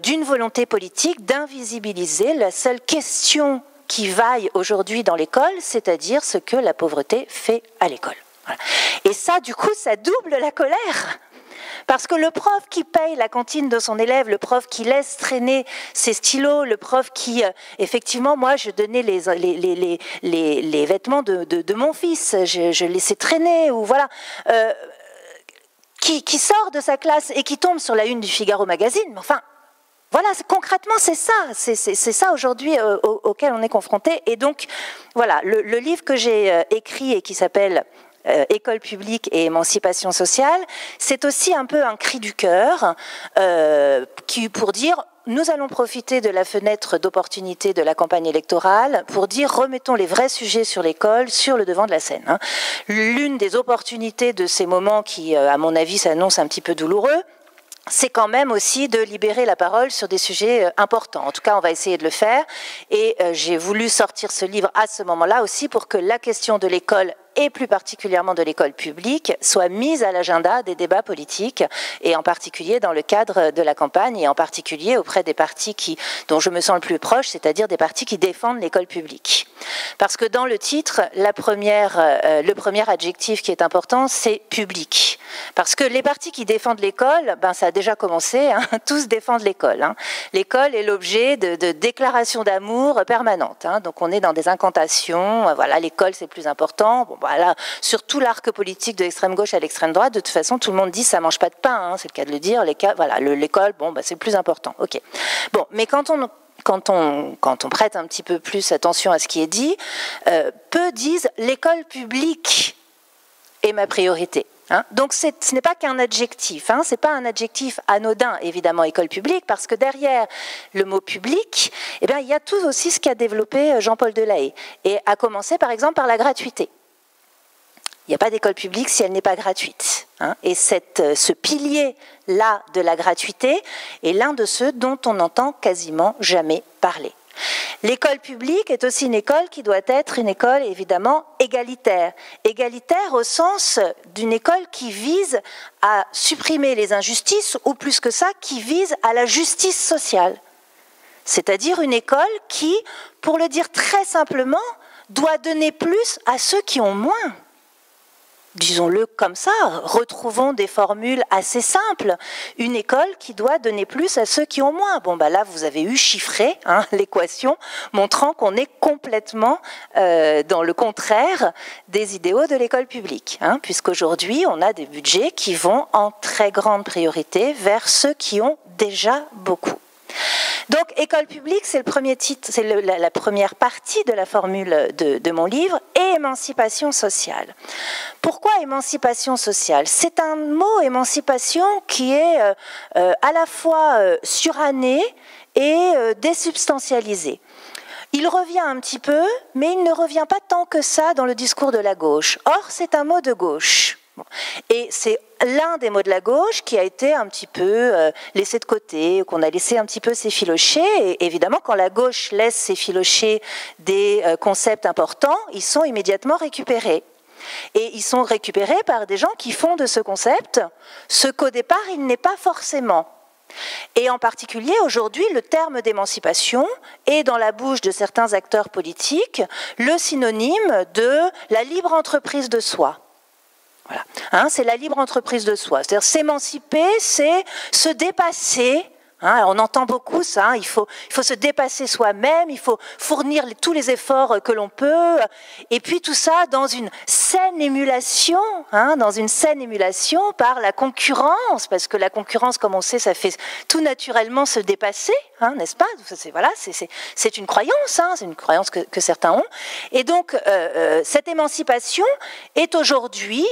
d'une volonté politique d'invisibiliser la seule question qui vaille aujourd'hui dans l'école, c'est-à-dire ce que la pauvreté fait à l'école. Voilà. Et ça, du coup, ça double la colère. Parce que le prof qui paye la cantine de son élève, le prof qui laisse traîner ses stylos, le prof qui, effectivement, moi, je donnais les vêtements de mon fils, je laissais traîner, ou voilà, qui sort de sa classe et qui tombe sur la une du Figaro Magazine, mais enfin, voilà, concrètement, c'est ça aujourd'hui auquel on est confronté. Et donc, voilà, le livre que j'ai écrit et qui s'appelle École publique et émancipation sociale, c'est aussi un peu un cri du cœur pour dire nous allons profiter de la fenêtre d'opportunité de la campagne électorale pour dire remettons les vrais sujets sur l'école sur le devant de la scène. Hein. L'une des opportunités de ces moments qui, à mon avis, s'annoncent un petit peu douloureux, c'est quand même aussi de libérer la parole sur des sujets importants. En tout cas, on va essayer de le faire. Et j'ai voulu sortir ce livre à ce moment-là aussi pour que la question de l'école et plus particulièrement de l'école publique, soit mise à l'agenda des débats politiques, et en particulier dans le cadre de la campagne, et en particulier auprès des partis dont je me sens le plus proche, c'est-à-dire des partis qui défendent l'école publique. Parce que dans le titre, le premier adjectif qui est important, c'est public. Parce que les partis qui défendent l'école, ça a déjà commencé, hein, tous défendent l'école. Hein. L'école est l'objet de déclarations d'amour permanentes. Hein. Donc on est dans des incantations, voilà, l'école c'est plus important. Bon, voilà, sur tout l'arc politique de l'extrême gauche à l'extrême droite, de toute façon, tout le monde dit ça mange pas de pain, hein, c'est le cas de le dire. Voilà, l'école, bon, bah, c'est le plus important. Ok. Bon, mais quand on prête un petit peu plus attention à ce qui est dit, peu disent l'école publique est ma priorité. Hein. Donc ce n'est pas qu'un adjectif, hein, c'est pas un adjectif anodin, évidemment, école publique, parce que derrière le mot public, eh bien, il y a tout aussi ce qu'a développé Jean-Paul Delahaye, et à commencer par exemple par la gratuité. Il n'y a pas d'école publique si elle n'est pas gratuite. Hein. Et ce pilier-là de la gratuité est l'un de ceux dont on n'entend quasiment jamais parler. L'école publique est aussi une école qui doit être une école évidemment égalitaire. Égalitaire au sens d'une école qui vise à supprimer les injustices, ou plus que ça, qui vise à la justice sociale. C'est-à-dire une école qui, pour le dire très simplement, doit donner plus à ceux qui ont moins. Disons-le comme ça, retrouvons des formules assez simples. Une école qui doit donner plus à ceux qui ont moins. Bon, bah là, vous avez eu chiffré l'équation montrant qu'on est complètement dans le contraire des idéaux de l'école publique. Puisqu'aujourd'hui, on a des budgets qui vont en très grande priorité vers ceux qui ont déjà beaucoup. Donc, école publique, c'est le premier titre, c'est la première partie de la formule de mon livre, et émancipation sociale. Pourquoi émancipation sociale? C'est un mot, émancipation, qui est à la fois suranné et désubstantialisé. Il revient un petit peu, mais il ne revient pas tant que ça dans le discours de la gauche. Or, c'est un mot de gauche. Et c'est l'un des mots de la gauche qui a été un petit peu laissé de côté, qu'on a laissé un petit peu s'effilocher. Et évidemment, quand la gauche laisse s'effilocher des concepts importants, ils sont immédiatement récupérés. Et ils sont récupérés par des gens qui font de ce concept ce qu'au départ, il n'est pas forcément. Et en particulier, aujourd'hui, le terme d'émancipation est dans la bouche de certains acteurs politiques le synonyme de la libre entreprise de soi. Voilà. C'est la libre entreprise de soi. C'est-à-dire s'émanciper, c'est se dépasser. On entend beaucoup ça, il faut se dépasser soi-même, il faut fournir tous les efforts que l'on peut, et puis tout ça dans une saine émulation, par la concurrence, parce que la concurrence, comme on sait, ça fait tout naturellement se dépasser, n'est-ce pas? C'est une croyance, c'est une croyance que certains ont. Et donc, cette émancipation est aujourd'hui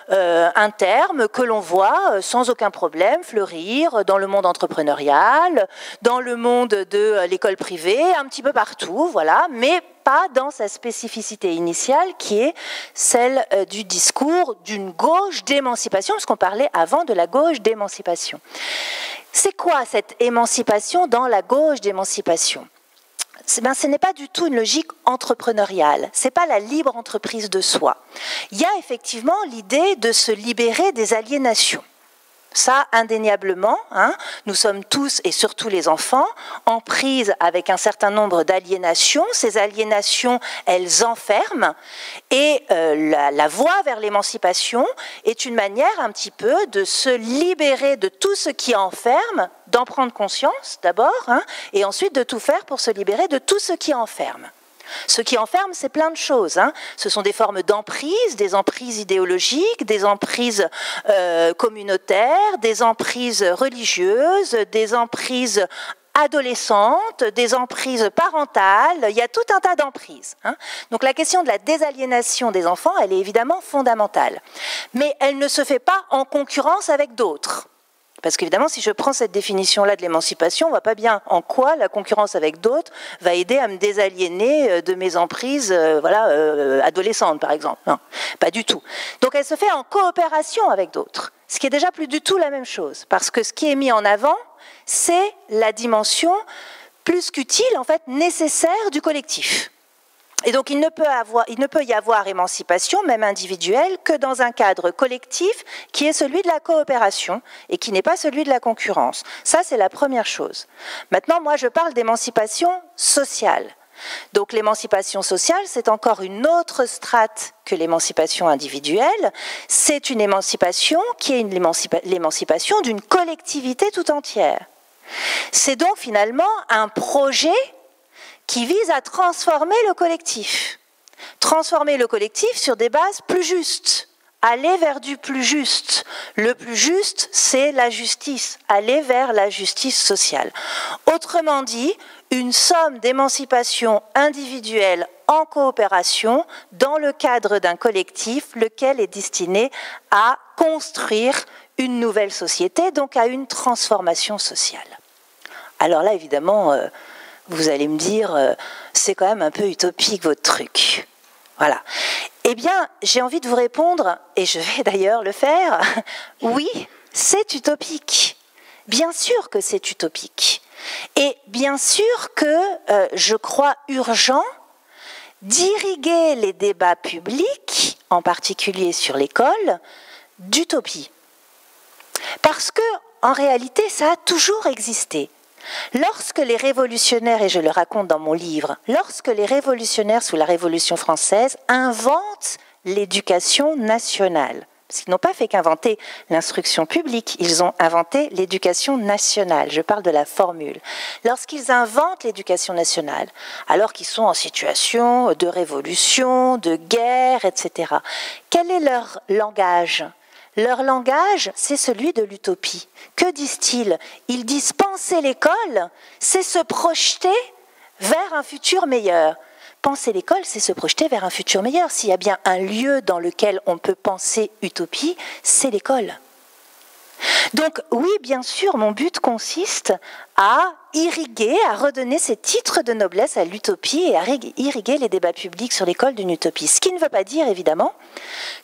un terme que l'on voit sans aucun problème fleurir dans le monde entrepreneurial, dans le monde de l'école privée, un petit peu partout, voilà, mais pas dans sa spécificité initiale qui est celle du discours d'une gauche d'émancipation, parce qu'on parlait avant de la gauche d'émancipation. C'est quoi cette émancipation dans la gauche d'émancipation? Ce n'est pas du tout une logique entrepreneuriale, ce n'est pas la libre entreprise de soi. Il y a effectivement l'idée de se libérer des aliénations. Ça, indéniablement, nous sommes tous, et surtout les enfants, en prise avec un certain nombre d'aliénations. Ces aliénations, elles enferment, et la voie vers l'émancipation est une manière un petit peu de se libérer de tout ce qui enferme, d'en prendre conscience d'abord, et ensuite de tout faire pour se libérer de tout ce qui enferme. Ce qui enferme, c'est plein de choses. Ce sont des formes d'emprise, des emprises idéologiques, des emprises communautaires, des emprises religieuses, des emprises adolescentes, des emprises parentales. Il y a tout un tas d'emprises. Donc la question de la désaliénation des enfants, elle est évidemment fondamentale. Mais elle ne se fait pas en concurrence avec d'autres. Parce qu'évidemment, si je prends cette définition-là de l'émancipation, on ne voit pas bien en quoi la concurrence avec d'autres va aider à me désaliéner de mes emprises adolescentes, par exemple. Non, pas du tout. Donc elle se fait en coopération avec d'autres, ce qui est déjà plus du tout la même chose. Parce que ce qui est mis en avant, c'est la dimension plus qu'utile, en fait, nécessaire du collectif. Et donc il ne peut y avoir émancipation, même individuelle, que dans un cadre collectif qui est celui de la coopération et qui n'est pas celui de la concurrence. Ça, c'est la première chose. Maintenant, moi, je parle d'émancipation sociale. Donc l'émancipation sociale, c'est encore une autre strate que l'émancipation individuelle. C'est une émancipation qui est l'émancipation d'une collectivité tout entière. C'est donc finalement un projet qui vise à transformer le collectif. Transformer le collectif sur des bases plus justes. Aller vers du plus juste. Le plus juste, c'est la justice. Aller vers la justice sociale. Autrement dit, une somme d'émancipation individuelle en coopération dans le cadre d'un collectif, lequel est destiné à construire une nouvelle société, donc à une transformation sociale. Alors là, évidemment, vous allez me dire, c'est quand même un peu utopique votre truc. Voilà. Eh bien, j'ai envie de vous répondre, et je vais d'ailleurs le faire, oui, c'est utopique. Bien sûr que c'est utopique. Et bien sûr que je crois urgent d'irriguer les débats publics, en particulier sur l'école, d'utopie. Parce que, en réalité, ça a toujours existé. Lorsque les révolutionnaires, et je le raconte dans mon livre, lorsque les révolutionnaires sous la Révolution française inventent l'éducation nationale, parce qu'ils n'ont pas fait qu'inventer l'instruction publique, ils ont inventé l'éducation nationale, je parle de la formule. Lorsqu'ils inventent l'éducation nationale, alors qu'ils sont en situation de révolution, de guerre, etc., quel est leur langage ? Leur langage, c'est celui de l'utopie. Que disent-ils? Ils disent penser l'école, c'est se projeter vers un futur meilleur. Penser l'école, c'est se projeter vers un futur meilleur. S'il y a bien un lieu dans lequel on peut penser utopie, c'est l'école. Donc oui, bien sûr, mon but consiste à irriguer, à redonner ces titres de noblesse à l'utopie et à irriguer les débats publics sur l'école d'une utopie. Ce qui ne veut pas dire, évidemment,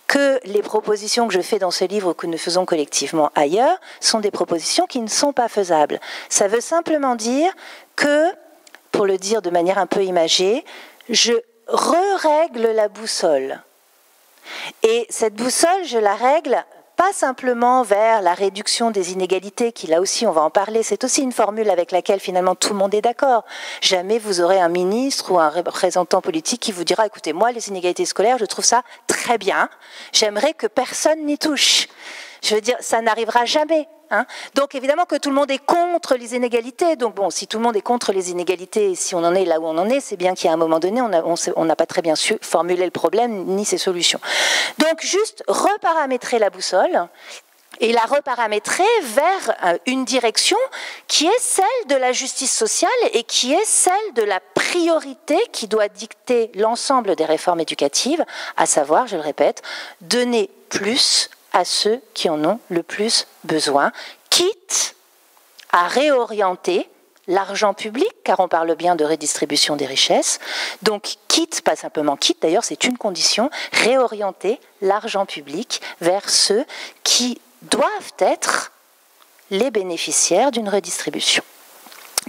que les propositions que je fais dans ce livre ou que nous faisons collectivement ailleurs sont des propositions qui ne sont pas faisables. Ça veut simplement dire que, pour le dire de manière un peu imagée, je re-règle la boussole. Et cette boussole, je la règle pas simplement vers la réduction des inégalités, qui là aussi on va en parler, c'est aussi une formule avec laquelle finalement tout le monde est d'accord. Jamais vous aurez un ministre ou un représentant politique qui vous dira, écoutez, moi les inégalités scolaires, je trouve ça très bien, j'aimerais que personne n'y touche. Je veux dire, ça n'arrivera jamais. Hein. Donc évidemment que tout le monde est contre les inégalités. Donc bon, si tout le monde est contre les inégalités, et si on en est là où on en est, c'est bien qu'à un moment donné, on n'a pas très bien su formuler le problème ni ses solutions. Donc juste reparamétrer la boussole et la reparamétrer vers une direction qui est celle de la justice sociale et qui est celle de la priorité qui doit dicter l'ensemble des réformes éducatives, à savoir, je le répète, donner plus à ceux qui en ont le plus besoin, quitte à réorienter l'argent public, car on parle bien de redistribution des richesses, donc quitte, pas simplement quitte, d'ailleurs c'est une condition, réorienter l'argent public vers ceux qui doivent être les bénéficiaires d'une redistribution.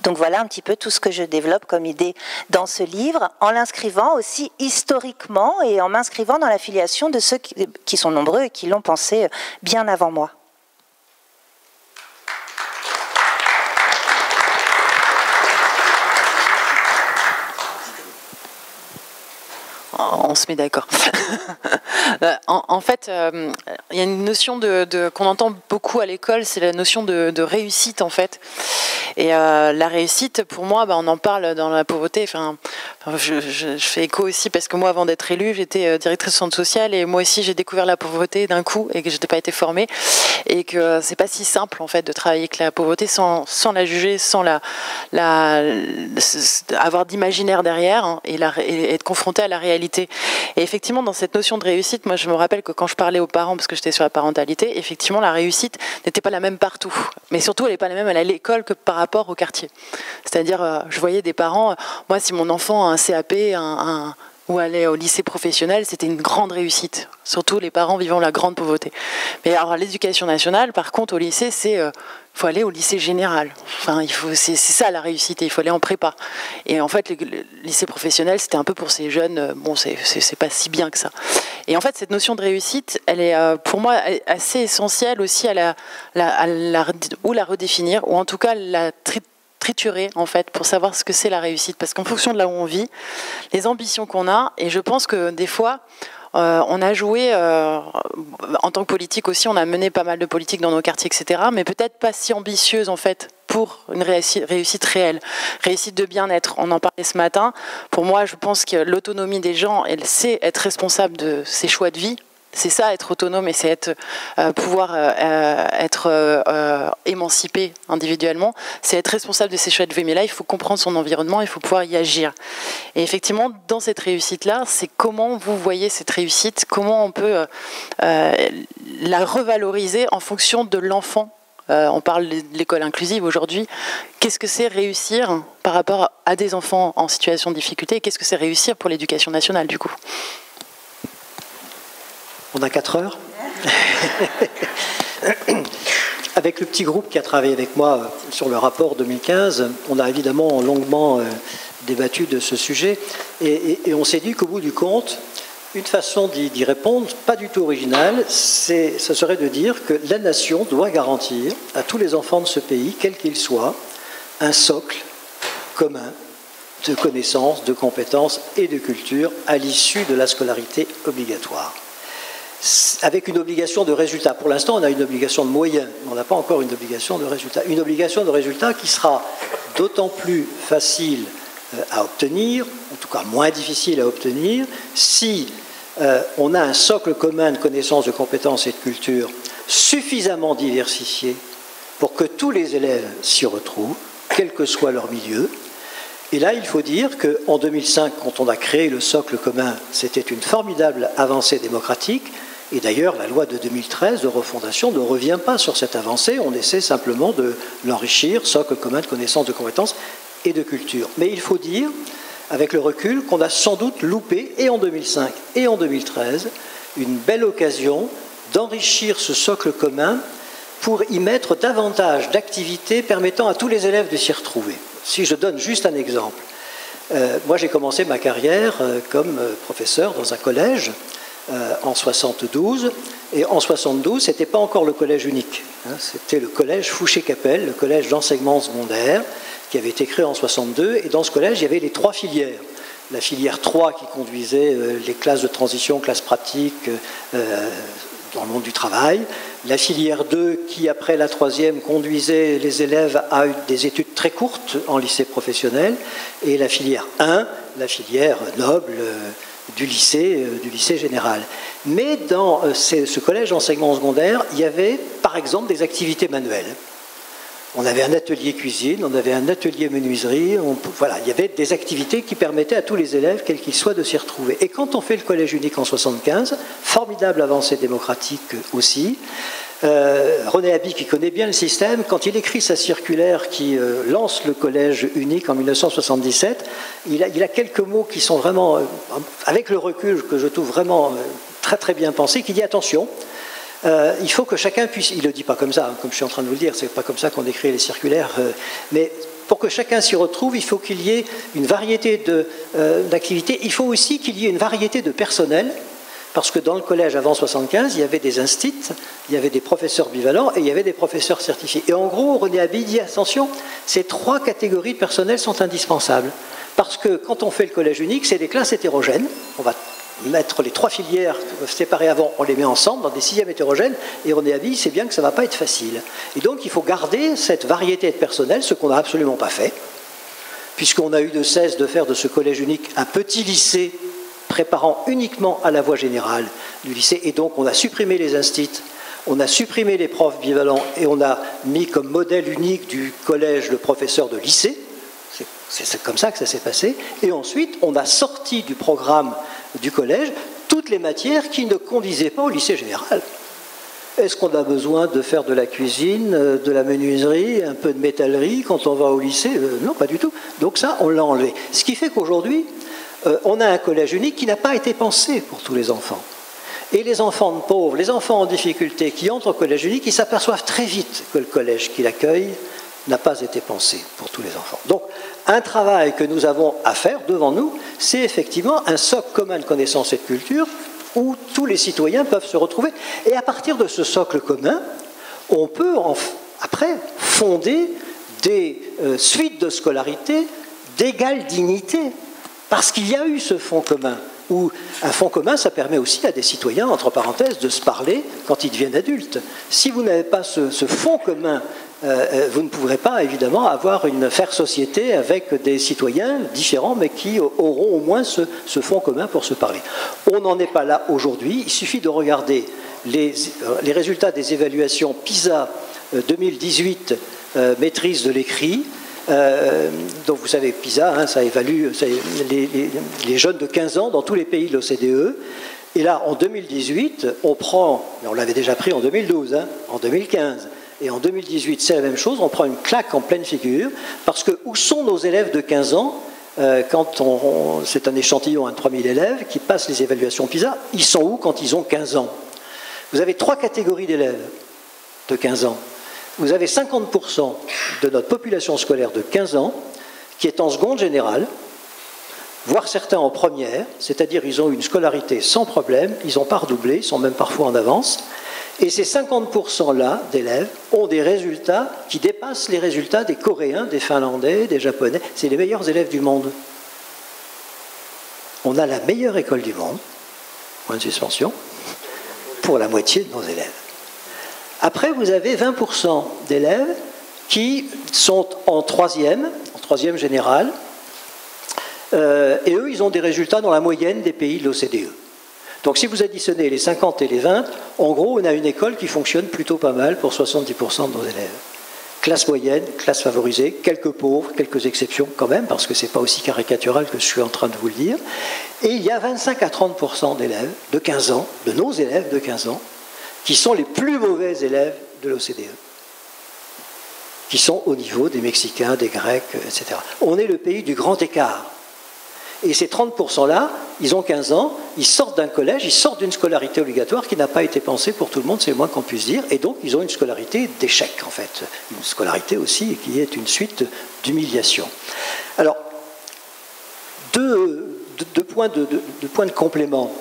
Donc voilà un petit peu tout ce que je développe comme idée dans ce livre, en l'inscrivant aussi historiquement et en m'inscrivant dans la filiation de ceux qui sont nombreux et qui l'ont pensé bien avant moi. On se met d'accord. En fait, il y a une notion qu'on entend beaucoup à l'école, c'est la notion de réussite en fait. Et la réussite, pour moi, on en parle dans la pauvreté. Enfin, je fais écho aussi parce que moi, avant d'être élue, j'étais directrice de centre social et moi aussi, j'ai découvert la pauvreté d'un coup et que je n'ai pas été formée et que c'est pas si simple en fait de travailler avec la pauvreté sans la juger, sans avoir d'imaginaire derrière hein, et être confronté à la réalité. Et effectivement, dans cette notion de réussite, moi, je me rappelle que quand je parlais aux parents, parce que j'étais sur la parentalité, effectivement, la réussite n'était pas la même partout. Mais surtout, elle n'est pas la même à l'école que par rapport au quartier. C'est-à-dire, je voyais des parents, moi, si mon enfant a un CAP, ou aller au lycée professionnel, c'était une grande réussite. Surtout les parents vivant la grande pauvreté. Mais alors, l'éducation nationale, par contre, au lycée, il faut aller au lycée général. Enfin, c'est ça la réussite, et il faut aller en prépa. Et en fait, le lycée professionnel, c'était un peu pour ces jeunes, bon, c'est pas si bien que ça. Et en fait, cette notion de réussite, elle est, pour moi, assez essentielle aussi à la redéfinir, ou en tout cas la triturer en fait pour savoir ce que c'est la réussite, parce qu'en fonction de là où on vit, les ambitions qu'on a, et je pense que des fois On a joué, en tant que politique aussi, on a mené pas mal de politique dans nos quartiers, etc. Mais peut-être pas si ambitieuse en fait pour une réussite réelle, réussite de bien-être. On en parlait ce matin. Pour moi, je pense que l'autonomie des gens, elle sait être responsable de ses choix de vie. C'est ça, être autonome, et c'est pouvoir être émancipé individuellement. C'est être responsable de ses choix de vie. Mais là, il faut comprendre son environnement, il faut pouvoir y agir. Et effectivement, dans cette réussite-là, c'est comment vous voyez cette réussite, comment on peut la revaloriser en fonction de l'enfant. On parle de l'école inclusive aujourd'hui. Qu'est-ce que c'est réussir par rapport à des enfants en situation de difficulté, et qu'est-ce que c'est réussir pour l'éducation nationale, du coup? On a 4 heures. Avec le petit groupe qui a travaillé avec moi sur le rapport 2015, on a évidemment longuement débattu de ce sujet, et on s'est dit qu'au bout du compte, une façon d'y répondre, pas du tout originale, ce serait de dire que la nation doit garantir à tous les enfants de ce pays, quels qu'ils soient, un socle commun de connaissances, de compétences et de culture à l'issue de la scolarité obligatoire. Avec une obligation de résultat. Pour l'instant, on a une obligation de moyens, mais on n'a pas encore une obligation de résultat. Une obligation de résultat qui sera d'autant plus facile à obtenir, en tout cas moins difficile à obtenir, si on a un socle commun de connaissances, de compétences et de culture suffisamment diversifié pour que tous les élèves s'y retrouvent, quel que soit leur milieu. Et là, il faut dire qu'en 2005, quand on a créé le socle commun, c'était une formidable avancée démocratique. Et d'ailleurs, la loi de 2013 de refondation ne revient pas sur cette avancée. On essaie simplement de l'enrichir, socle commun de connaissances, de compétences et de culture. Mais il faut dire, avec le recul, qu'on a sans doute loupé, et en 2005 et en 2013, une belle occasion d'enrichir ce socle commun pour y mettre davantage d'activités permettant à tous les élèves de s'y retrouver. Si je donne juste un exemple, moi j'ai commencé ma carrière comme professeur dans un collège en 72, et en 72, ce n'était pas encore le collège unique, c'était le collège Fouché-Capelle, le collège d'enseignement secondaire, qui avait été créé en 62, et dans ce collège, il y avait les 3 filières. La filière 3 qui conduisait les classes de transition, classes pratiques dans le monde du travail, la filière 2 qui, après la 3e, conduisait les élèves à des études très courtes en lycée professionnel, et la filière 1, la filière noble du lycée général. Mais dans ce collège d'enseignement secondaire, il y avait par exemple des activités manuelles. On avait un atelier cuisine, on avait un atelier menuiserie, voilà, il y avait des activités qui permettaient à tous les élèves, quels qu'ils soient, de s'y retrouver. Et quand on fait le collège unique en 75, formidable avancée démocratique aussi, René Haby, qui connaît bien le système, quand il écrit sa circulaire qui lance le collège unique en 1977, il a quelques mots qui sont vraiment, avec le recul, que je trouve vraiment très très bien pensés, qui dit attention, il faut que chacun puisse, il ne le dit pas comme ça, comme je suis en train de vous le dire, c'est pas comme ça qu'on écrit les circulaires, mais pour que chacun s'y retrouve, il faut qu'il y ait une variété d'activités, il faut aussi qu'il y ait une variété de personnel, parce que dans le collège avant 75, il y avait des instits, il y avait des professeurs bivalents et il y avait des professeurs certifiés. Et en gros, René Haby dit, attention, ces 3 catégories de personnel sont indispensables. Parce que quand on fait le collège unique, c'est des classes hétérogènes. On va mettre les 3 filières séparées avant, on les met ensemble dans des 6e hétérogènes, et René Haby sait bien que ça ne va pas être facile. Et donc il faut garder cette variété de personnel, ce qu'on n'a absolument pas fait, puisqu'on a eu de cesse de faire de ce collège unique un petit lycée préparant uniquement à la voie générale du lycée, et donc on a supprimé les instits, on a supprimé les profs bivalents, et on a mis comme modèle unique du collège le professeur de lycée. C'est comme ça que ça s'est passé. Et ensuite, on a sorti du programme du collège toutes les matières qui ne conduisaient pas au lycée général. Est-ce qu'on a besoin de faire de la cuisine, de la menuiserie, un peu de métallerie quand on va au lycée? Non, pas du tout. Donc ça, on l'a enlevé. Ce qui fait qu'aujourd'hui, on a un collège unique qui n'a pas été pensé pour tous les enfants. Et les enfants de pauvres, les enfants en difficulté qui entrent au collège unique, ils s'aperçoivent très vite que le collège qui l'accueille n'a pas été pensé pour tous les enfants. Donc, un travail que nous avons à faire devant nous, c'est effectivement un socle commun de connaissances et de culture où tous les citoyens peuvent se retrouver. Et à partir de ce socle commun, on peut après fonder des suites de scolarité d'égale dignité, parce qu'il y a eu ce fond commun. où un fonds commun, ça permet aussi à des citoyens, entre parenthèses, de se parler quand ils deviennent adultes. Si vous n'avez pas ce fonds commun, vous ne pourrez pas, évidemment, faire société avec des citoyens différents, mais qui auront au moins ce fonds commun pour se parler. On n'en est pas là aujourd'hui. Il suffit de regarder les résultats des évaluations PISA 2018, maîtrise de l'écrit. Donc vous savez, PISA, hein, ça évalue les jeunes de 15 ans dans tous les pays de l'OCDE. Et là, en 2018, on l'avait déjà pris en 2012, hein, en 2015, et en 2018, c'est la même chose, on prend une claque en pleine figure, parce que où sont nos élèves de 15 ans quand c'est un échantillon de 3000 élèves qui passent les évaluations PISA, ils sont où quand ils ont 15 ans? Vous avez 3 catégories d'élèves de 15 ans. Vous avez 50% de notre population scolaire de 15 ans qui est en seconde générale, voire certains en première, c'est-à-dire ils ont une scolarité sans problème, ils n'ont pas redoublé, ils sont même parfois en avance, et ces 50%-là d'élèves ont des résultats qui dépassent les résultats des Coréens, des Finlandais, des Japonais. C'est les meilleurs élèves du monde. On a la meilleure école du monde, point de suspension, pour la moitié de nos élèves. Après, vous avez 20% d'élèves qui sont en troisième générale, et eux, ils ont des résultats dans la moyenne des pays de l'OCDE. Donc si vous additionnez les 50 et les 20, en gros, on a une école qui fonctionne plutôt pas mal pour 70% de nos élèves. Classe moyenne, classe favorisée, quelques pauvres, quelques exceptions quand même, parce que ce n'est pas aussi caricatural que je suis en train de vous le dire. Et il y a 25 à 30% d'élèves de 15 ans, de nos élèves de 15 ans, qui sont les plus mauvais élèves de l'OCDE, qui sont au niveau des Mexicains, des Grecs, etc. On est le pays du grand écart. Et ces 30%-là, ils ont 15 ans, ils sortent d'un collège, ils sortent d'une scolarité obligatoire qui n'a pas été pensée pour tout le monde, c'est le moins qu'on puisse dire, et donc ils ont une scolarité d'échec, en fait. Une scolarité aussi qui est une suite d'humiliation. Alors, deux points de complément.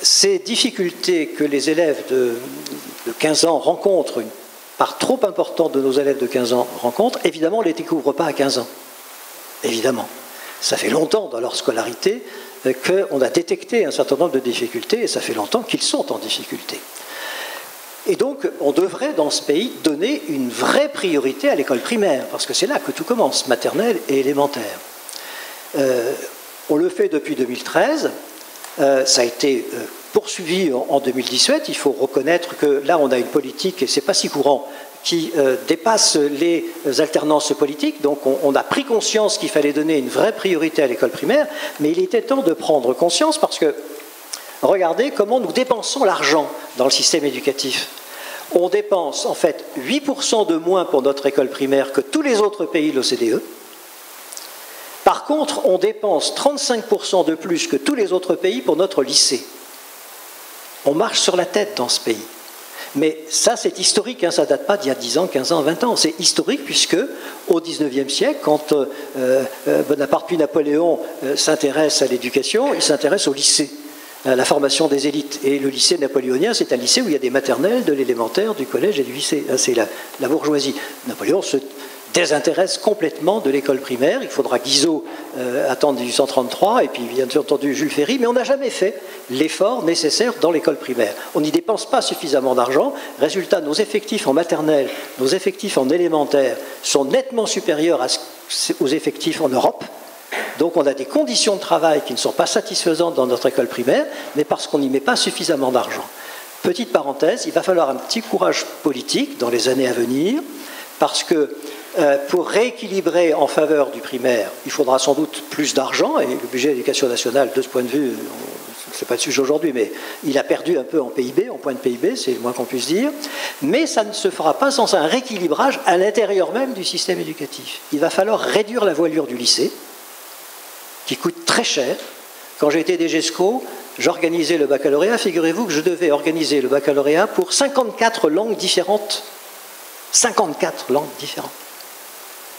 Ces difficultés que les élèves de 15 ans rencontrent, une part trop importante de nos élèves de 15 ans rencontrent, évidemment, on ne les découvre pas à 15 ans. Évidemment. Ça fait longtemps dans leur scolarité qu'on a détecté un certain nombre de difficultés, et ça fait longtemps qu'ils sont en difficulté. Et donc, on devrait, dans ce pays, donner une vraie priorité à l'école primaire, parce que c'est là que tout commence, maternelle et élémentaire. On le fait depuis 2013, ça a été poursuivi en 2017, il faut reconnaître que là, on a une politique, et ce n'est pas si courant, qui dépasse les alternances politiques. Donc on a pris conscience qu'il fallait donner une vraie priorité à l'école primaire, mais il était temps de prendre conscience parce que regardez comment nous dépensons l'argent dans le système éducatif. On dépense en fait 8% de moins pour notre école primaire que tous les autres pays de l'OCDE. Par contre, on dépense 35% de plus que tous les autres pays pour notre lycée. On marche sur la tête dans ce pays. Mais ça, c'est historique, hein, ça ne date pas d'il y a 10 ans, 15 ans, 20 ans. C'est historique puisque, au XIXe siècle, quand Bonaparte puis Napoléon s'intéressent à l'éducation, ils s'intéressent au lycée, à la formation des élites. Et le lycée napoléonien, c'est un lycée où il y a des maternelles, de l'élémentaire, du collège et du lycée. C'est la bourgeoisie. Napoléon se désintéresse complètement de l'école primaire. Il faudra Guizot attendre 1833 et puis bien entendu Jules Ferry, mais on n'a jamais fait l'effort nécessaire dans l'école primaire. On n'y dépense pas suffisamment d'argent. Résultat, nos effectifs en maternelle, nos effectifs en élémentaire sont nettement supérieurs aux effectifs en Europe. Donc on a des conditions de travail qui ne sont pas satisfaisantes dans notre école primaire, mais parce qu'on n'y met pas suffisamment d'argent. Petite parenthèse, il va falloir un petit courage politique dans les années à venir, parce que pour rééquilibrer en faveur du primaire, il faudra sans doute plus d'argent, et le budget de l'éducation nationale, de ce point de vue, ce n'est pas le sujet aujourd'hui, mais il a perdu un peu en PIB, en point de PIB, c'est le moins qu'on puisse dire, mais ça ne se fera pas sans un rééquilibrage à l'intérieur même du système éducatif. Il va falloir réduire la voilure du lycée, qui coûte très cher. Quand j'étais DGESCO, j'organisais le baccalauréat, figurez-vous que je devais organiser le baccalauréat pour 54 langues différentes. 54 langues différentes.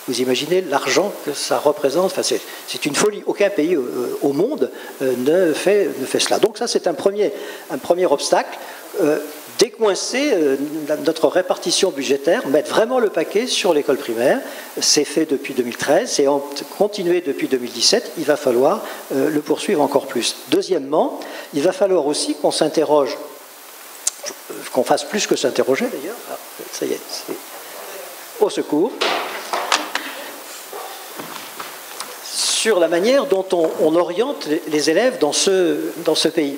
Vous imaginez l'argent que ça représente, enfin, c'est une folie. Aucun pays au monde ne fait cela. Donc ça, c'est un premier obstacle. décoincer notre répartition budgétaire, mettre vraiment le paquet sur l'école primaire. C'est fait depuis 2013, c'est continué depuis 2017, il va falloir le poursuivre encore plus. Deuxièmement, il va falloir aussi qu'on s'interroge, qu'on fasse plus que s'interroger d'ailleurs, ça y est, au secours, sur la manière dont on oriente les élèves dans ce pays.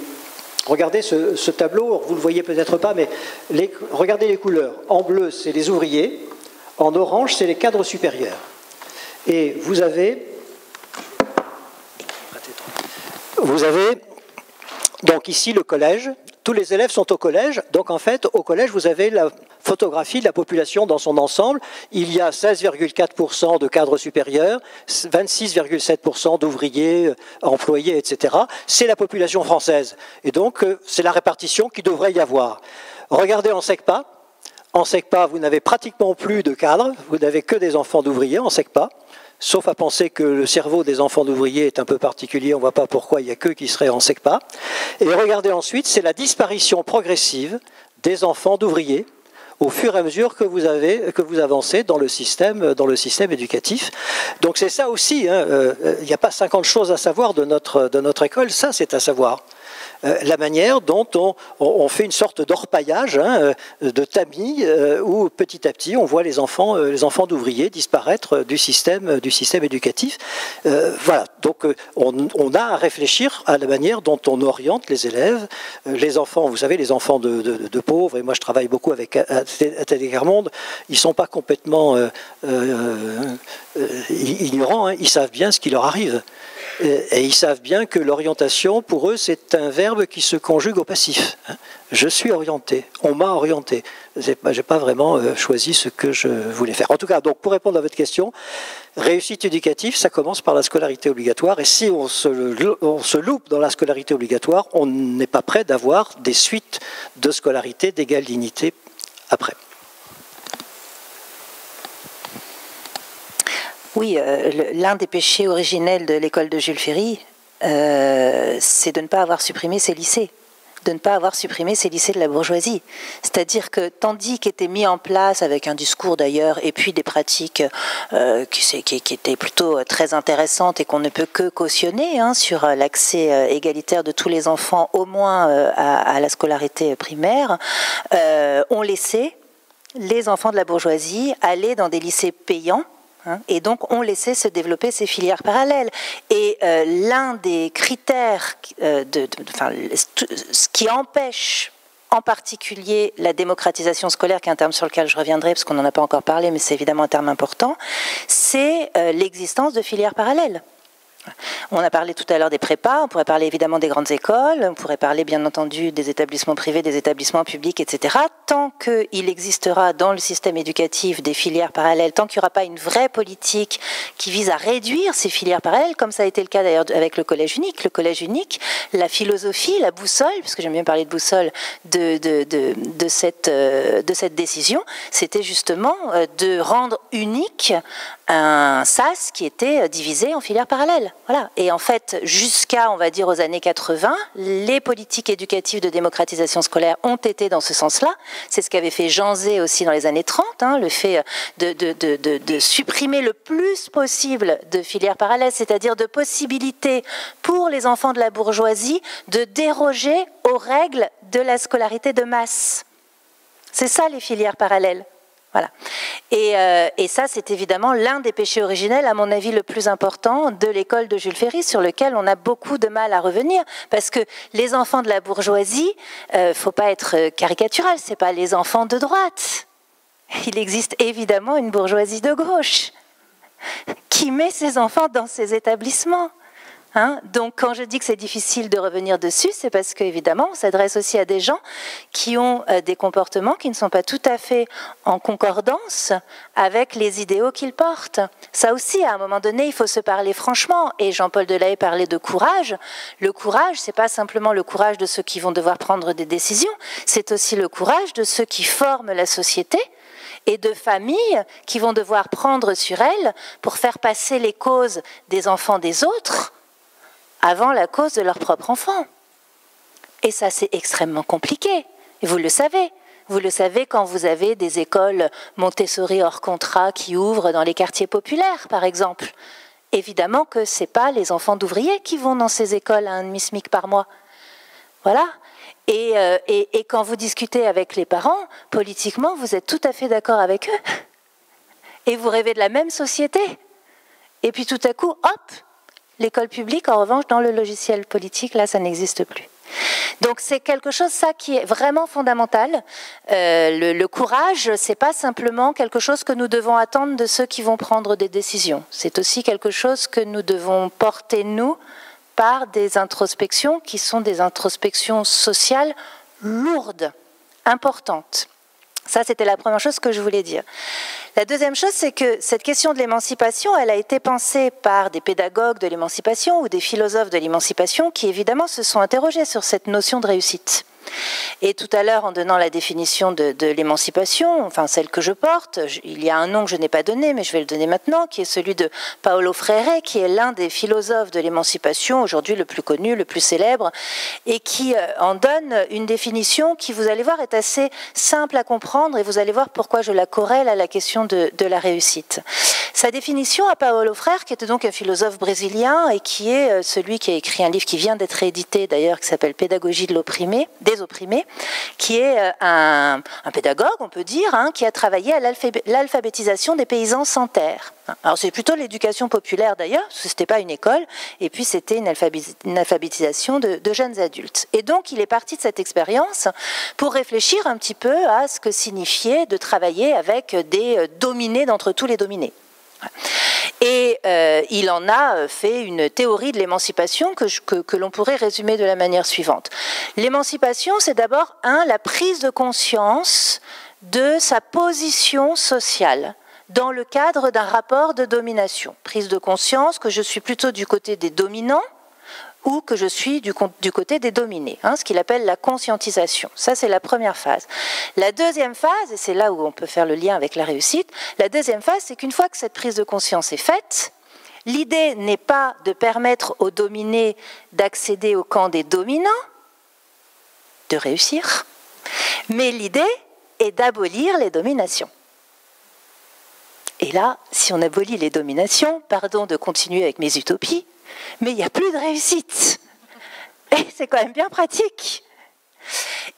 Regardez ce tableau, vous ne le voyez peut-être pas, mais regardez les couleurs. En bleu, c'est les ouvriers, en orange, c'est les cadres supérieurs. Et vous avez donc ici le collège, tous les élèves sont au collège, donc en fait au collège vous avez la photographie de la population dans son ensemble. Il y a 16,4% de cadres supérieurs, 26,7% d'ouvriers, employés, etc. C'est la population française. Et donc, c'est la répartition qui devrait y avoir. Regardez en SECPA. En SECPA, vous n'avez pratiquement plus de cadres. Vous n'avez que des enfants d'ouvriers en SECPA. Sauf à penser que le cerveau des enfants d'ouvriers est un peu particulier. On ne voit pas pourquoi il n'y a qu'eux qui seraient en SECPA. Et regardez ensuite, c'est la disparition progressive des enfants d'ouvriers au fur et à mesure que vous avancez dans le système éducatif. Donc c'est ça aussi, hein, il n'y a pas 50 choses à savoir de notre école, ça c'est à savoir. La manière dont on fait une sorte d'orpaillage, hein, de tamis, où petit à petit on voit les enfants d'ouvriers disparaître du système éducatif. Voilà, donc on a à réfléchir à la manière dont on oriente les élèves, les enfants, vous savez, les enfants de pauvres, et moi je travaille beaucoup avec Atelier Guermonde, ils ne sont pas complètement ignorants, hein, ils savent bien ce qui leur arrive. Et ils savent bien que l'orientation, pour eux, c'est un verbe qui se conjugue au passif. Je suis orienté, on m'a orienté. Je n'ai pas vraiment choisi ce que je voulais faire. En tout cas, donc, pour répondre à votre question, réussite éducative, ça commence par la scolarité obligatoire. Et si on se loupe dans la scolarité obligatoire, on n'est pas prêt d'avoir des suites de scolarité d'égale dignité après. Oui, l'un des péchés originels de l'école de Jules Ferry, c'est de ne pas avoir supprimé ces lycées, de ne pas avoir supprimé ces lycées de la bourgeoisie. C'est-à-dire que tandis qu'étaient mis en place, avec un discours d'ailleurs, et puis des pratiques qui étaient plutôt très intéressantes et qu'on ne peut que cautionner, hein, sur l'accès égalitaire de tous les enfants, au moins à la scolarité primaire, on laissait les enfants de la bourgeoisie aller dans des lycées payants, et donc on laissait se développer ces filières parallèles. Et l'un des critères, ce qui empêche en particulier la démocratisation scolaire, qui est un terme sur lequel je reviendrai parce qu'on n'en a pas encore parlé, mais c'est évidemment un terme important, c'est l'existence de filières parallèles. On a parlé tout à l'heure des prépas, on pourrait parler évidemment des grandes écoles, on pourrait parler bien entendu des établissements privés, des établissements publics, etc. Tant qu'il existera dans le système éducatif des filières parallèles, tant qu'il n'y aura pas une vraie politique qui vise à réduire ces filières parallèles, comme ça a été le cas d'ailleurs avec le collège unique. Le collège unique, la philosophie, la boussole, parce que j'aime bien parler de boussole, de cette décision, c'était justement de rendre unique un SAS qui était divisé en filières parallèles. Voilà. Et en fait, jusqu'à, on va dire, aux années 80, les politiques éducatives de démocratisation scolaire ont été dans ce sens-là. C'est ce qu'avait fait Jean Zay aussi dans les années 30, hein, le fait de supprimer le plus possible de filières parallèles, c'est-à-dire de possibilités pour les enfants de la bourgeoisie de déroger aux règles de la scolarité de masse. C'est ça les filières parallèles. Voilà. Et ça, c'est évidemment l'un des péchés originels, à mon avis, le plus important de l'école de Jules Ferry, sur lequel on a beaucoup de mal à revenir, parce que les enfants de la bourgeoisie, faut pas être caricatural, c'est pas les enfants de droite. Il existe évidemment une bourgeoisie de gauche qui met ses enfants dans ces établissements. Hein, donc quand je dis que c'est difficile de revenir dessus, c'est parce qu'évidemment on s'adresse aussi à des gens qui ont des comportements qui ne sont pas tout à fait en concordance avec les idéaux qu'ils portent. Ça aussi, à un moment donné, il faut se parler franchement. Et Jean-Paul Delahaye parlait de courage. Le courage, c'est pas simplement le courage de ceux qui vont devoir prendre des décisions, c'est aussi le courage de ceux qui forment la société et de familles qui vont devoir prendre sur elles pour faire passer les causes des enfants des autres avant la cause de leur propre enfant. Et ça, c'est extrêmement compliqué. Et vous le savez. Vous le savez quand vous avez des écoles Montessori hors contrat qui ouvrent dans les quartiers populaires, par exemple. Évidemment que ce n'est pas les enfants d'ouvriers qui vont dans ces écoles à 1,5 SMIC par mois. Voilà. Et quand vous discutez avec les parents, politiquement, vous êtes tout à fait d'accord avec eux. Et vous rêvez de la même société. Et puis tout à coup, hop, l'école publique, en revanche, dans le logiciel politique, là, ça n'existe plus. Donc c'est quelque chose, ça, qui est vraiment fondamental. Le courage, c'est pas simplement quelque chose que nous devons attendre de ceux qui vont prendre des décisions. C'est aussi quelque chose que nous devons porter, nous, par des introspections qui sont des introspections sociales lourdes, importantes. Ça, c'était la première chose que je voulais dire. La deuxième chose, c'est que cette question de l'émancipation, elle a été pensée par des pédagogues de l'émancipation ou des philosophes de l'émancipation qui, évidemment, se sont interrogés sur cette notion de réussite. Et tout à l'heure, en donnant la définition de l'émancipation, enfin celle que je porte, il y a un nom que je n'ai pas donné, mais je vais le donner maintenant, qui est celui de Paulo Freire, qui est l'un des philosophes de l'émancipation, aujourd'hui le plus connu, le plus célèbre, et qui en donne une définition qui, vous allez voir, est assez simple à comprendre, et vous allez voir pourquoi je la corrèle à la question de la réussite. Sa définition à Paulo Freire, qui était donc un philosophe brésilien, et qui est celui qui a écrit un livre qui vient d'être réédité d'ailleurs, qui s'appelle Pédagogie de l'opprimé, des opprimés, qui est un pédagogue, on peut dire, qui a travaillé à l'alphabétisation des paysans sans terre. Alors c'est plutôt l'éducation populaire d'ailleurs, parce que ce n'était pas une école, et puis c'était une alphabétisation de jeunes adultes. Et donc il est parti de cette expérience pour réfléchir un petit peu à ce que signifiait de travailler avec des dominés d'entre tous les dominés. Et il en a fait une théorie de l'émancipation que l'on pourrait résumer de la manière suivante. L'émancipation, c'est d'abord, la prise de conscience de sa position sociale dans le cadre d'un rapport de domination. Prise de conscience que je suis plutôt du côté des dominants ou que je suis du côté des dominés, ce qu'il appelle la conscientisation. Ça, c'est la première phase. La deuxième phase, et c'est là où on peut faire le lien avec la réussite, la deuxième phase, c'est qu'une fois que cette prise de conscience est faite, l'idée n'est pas de permettre aux dominés d'accéder au camp des dominants, de réussir, mais l'idée est d'abolir les dominations. Et là, si on abolit les dominations, pardon de continuer avec mes utopies, mais il n'y a plus de réussite. Et c'est quand même bien pratique.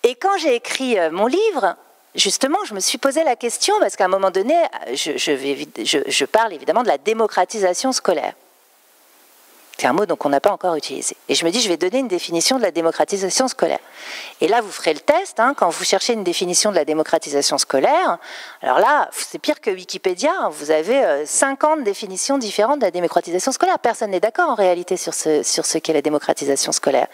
Et quand j'ai écrit mon livre, justement, je me suis posé la question, parce qu'à un moment donné, je parle évidemment de la démocratisation scolaire. C'est un mot qu'on n'a pas encore utilisé. Et je me dis, je vais donner une définition de la démocratisation scolaire. Et là, vous ferez le test, quand vous cherchez une définition de la démocratisation scolaire. Alors là, c'est pire que Wikipédia. Vous avez 50 définitions différentes de la démocratisation scolaire. Personne n'est d'accord en réalité sur ce qu'est la démocratisation scolaire.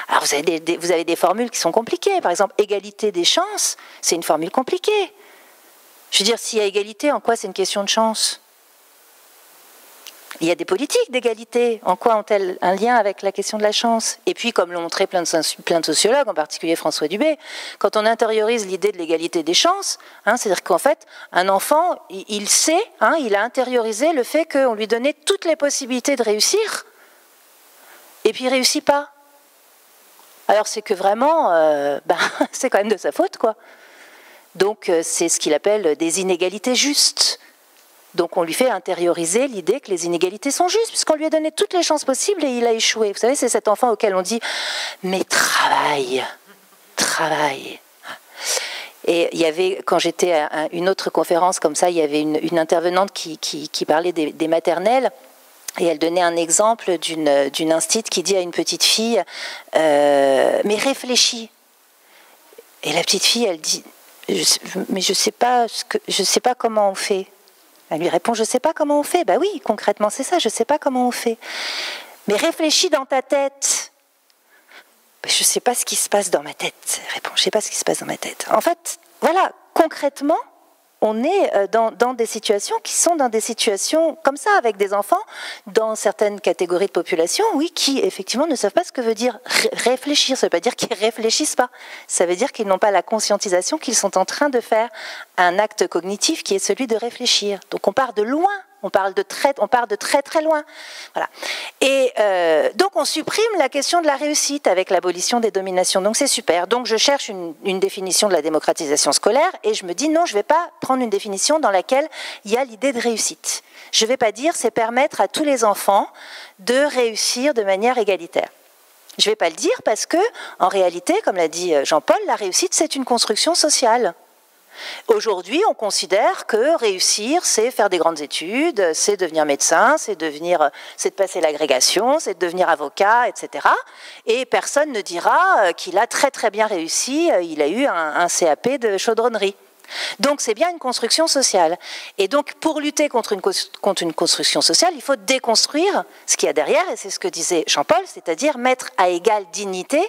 Alors vous avez des formules qui sont compliquées. Par exemple, égalité des chances, c'est une formule compliquée. Je veux dire, s'il y a égalité, en quoi c'est une question de chance ? Il y a des politiques d'égalité. En quoi ont-elles un lien avec la question de la chance ? Et puis, comme l'ont montré plein de sociologues, en particulier François Dubé, quand on intériorise l'idée de l'égalité des chances, c'est-à-dire qu'en fait, un enfant, il sait, il a intériorisé le fait qu'on lui donnait toutes les possibilités de réussir, et puis il ne réussit pas. Alors c'est que vraiment, c'est quand même de sa faute, quoi. Donc c'est ce qu'il appelle des inégalités justes. Donc on lui fait intérioriser l'idée que les inégalités sont justes, puisqu'on lui a donné toutes les chances possibles et il a échoué. Vous savez, c'est cet enfant auquel on dit « mais travaille ». Et il y avait, quand j'étais à une autre conférence comme ça, il y avait une intervenante qui parlait des maternelles, et elle donnait un exemple d'une instite qui dit à une petite fille « mais réfléchis ». Et la petite fille, elle dit « mais je sais pas comment on fait ». Elle lui répond, je ne sais pas comment on fait. Ben oui, concrètement, c'est ça, je ne sais pas comment on fait. Mais réfléchis dans ta tête. Ben, je ne sais pas ce qui se passe dans ma tête. Elle répond, je ne sais pas ce qui se passe dans ma tête. En fait, voilà, concrètement, on est dans des situations qui sont dans des situations comme ça, avec des enfants, dans certaines catégories de population, oui, qui effectivement ne savent pas ce que veut dire réfléchir. Ça ne veut pas dire qu'ils ne réfléchissent pas. Ça veut dire qu'ils n'ont pas la conscientisation qu'ils sont en train de faire un acte cognitif qui est celui de réfléchir. Donc on part de loin On part de très très loin. Voilà. Et donc on supprime la question de la réussite avec l'abolition des dominations. Donc c'est super. Donc je cherche une définition de la démocratisation scolaire et je me dis non, je ne vais pas prendre une définition dans laquelle il y a l'idée de réussite. Je ne vais pas dire c'est permettre à tous les enfants de réussir de manière égalitaire. Je ne vais pas le dire parce que, en réalité, comme l'a dit Jean-Paul, la réussite c'est une construction sociale. Aujourd'hui, on considère que réussir, c'est faire des grandes études, c'est devenir médecin, c'est de passer l'agrégation, c'est de devenir avocat, etc. Et personne ne dira qu'il a très très bien réussi, il a eu un CAP de chaudronnerie. Donc c'est bien une construction sociale. Et donc pour lutter contre une construction sociale, il faut déconstruire ce qu'il y a derrière, et c'est ce que disait Jean-Paul, c'est-à-dire mettre à égale dignité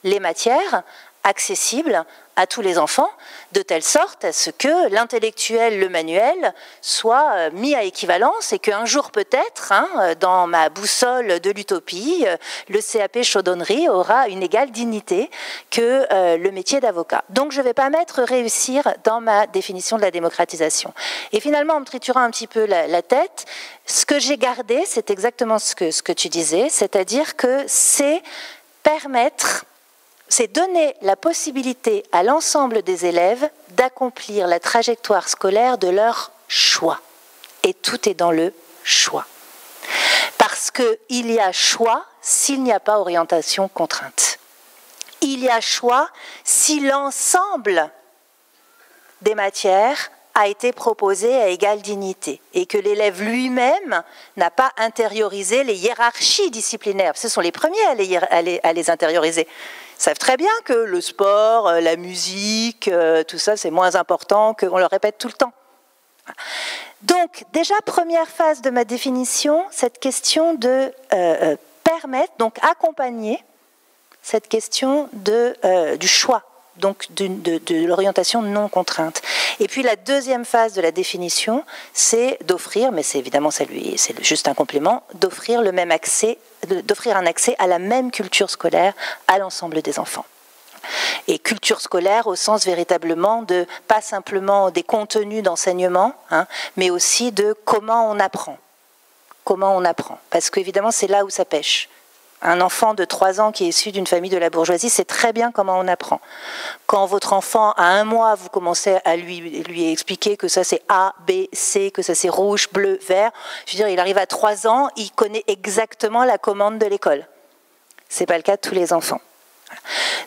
les matières accessibles à tous les enfants, de telle sorte à ce que l'intellectuel, le manuel, soit mis à équivalence et qu'un jour peut-être, dans ma boussole de l'utopie, le CAP chaudronnerie aura une égale dignité que le métier d'avocat. Donc je ne vais pas mettre réussir dans ma définition de la démocratisation. Et finalement, en me triturant un petit peu la tête, ce que j'ai gardé, c'est exactement ce que tu disais, c'est-à-dire que c'est permettre... c'est donner la possibilité à l'ensemble des élèves d'accomplir la trajectoire scolaire de leur choix. Et tout est dans le choix. Parce qu'il y a choix s'il n'y a pas orientation contrainte. Il y a choix si l'ensemble des matières a été proposé à égale dignité et que l'élève lui-même n'a pas intériorisé les hiérarchies disciplinaires. Ce sont les premiers à les intérioriser. Ils savent très bien que le sport, la musique, tout ça, c'est moins important, qu'on le répète tout le temps. Donc, déjà, première phase de ma définition, cette question de permettre, donc accompagner cette question du choix, donc de l'orientation non contrainte. Et puis la deuxième phase de la définition, c'est d'offrir, mais c'est évidemment c'est juste un complément, d'offrir le même accès, d'offrir un accès à la même culture scolaire à l'ensemble des enfants. Et culture scolaire au sens véritablement de pas simplement des contenus d'enseignement, mais aussi de comment on apprend. Comment on apprend. Parce qu'évidemment, c'est là où ça pêche. Un enfant de 3 ans qui est issu d'une famille de la bourgeoisie sait très bien comment on apprend. Quand votre enfant, à 1 mois, vous commencez à lui expliquer que ça c'est A, B, C, que ça c'est rouge, bleu, vert, je veux dire, il arrive à 3 ans, il connaît exactement la commande de l'école. Ce n'est pas le cas de tous les enfants.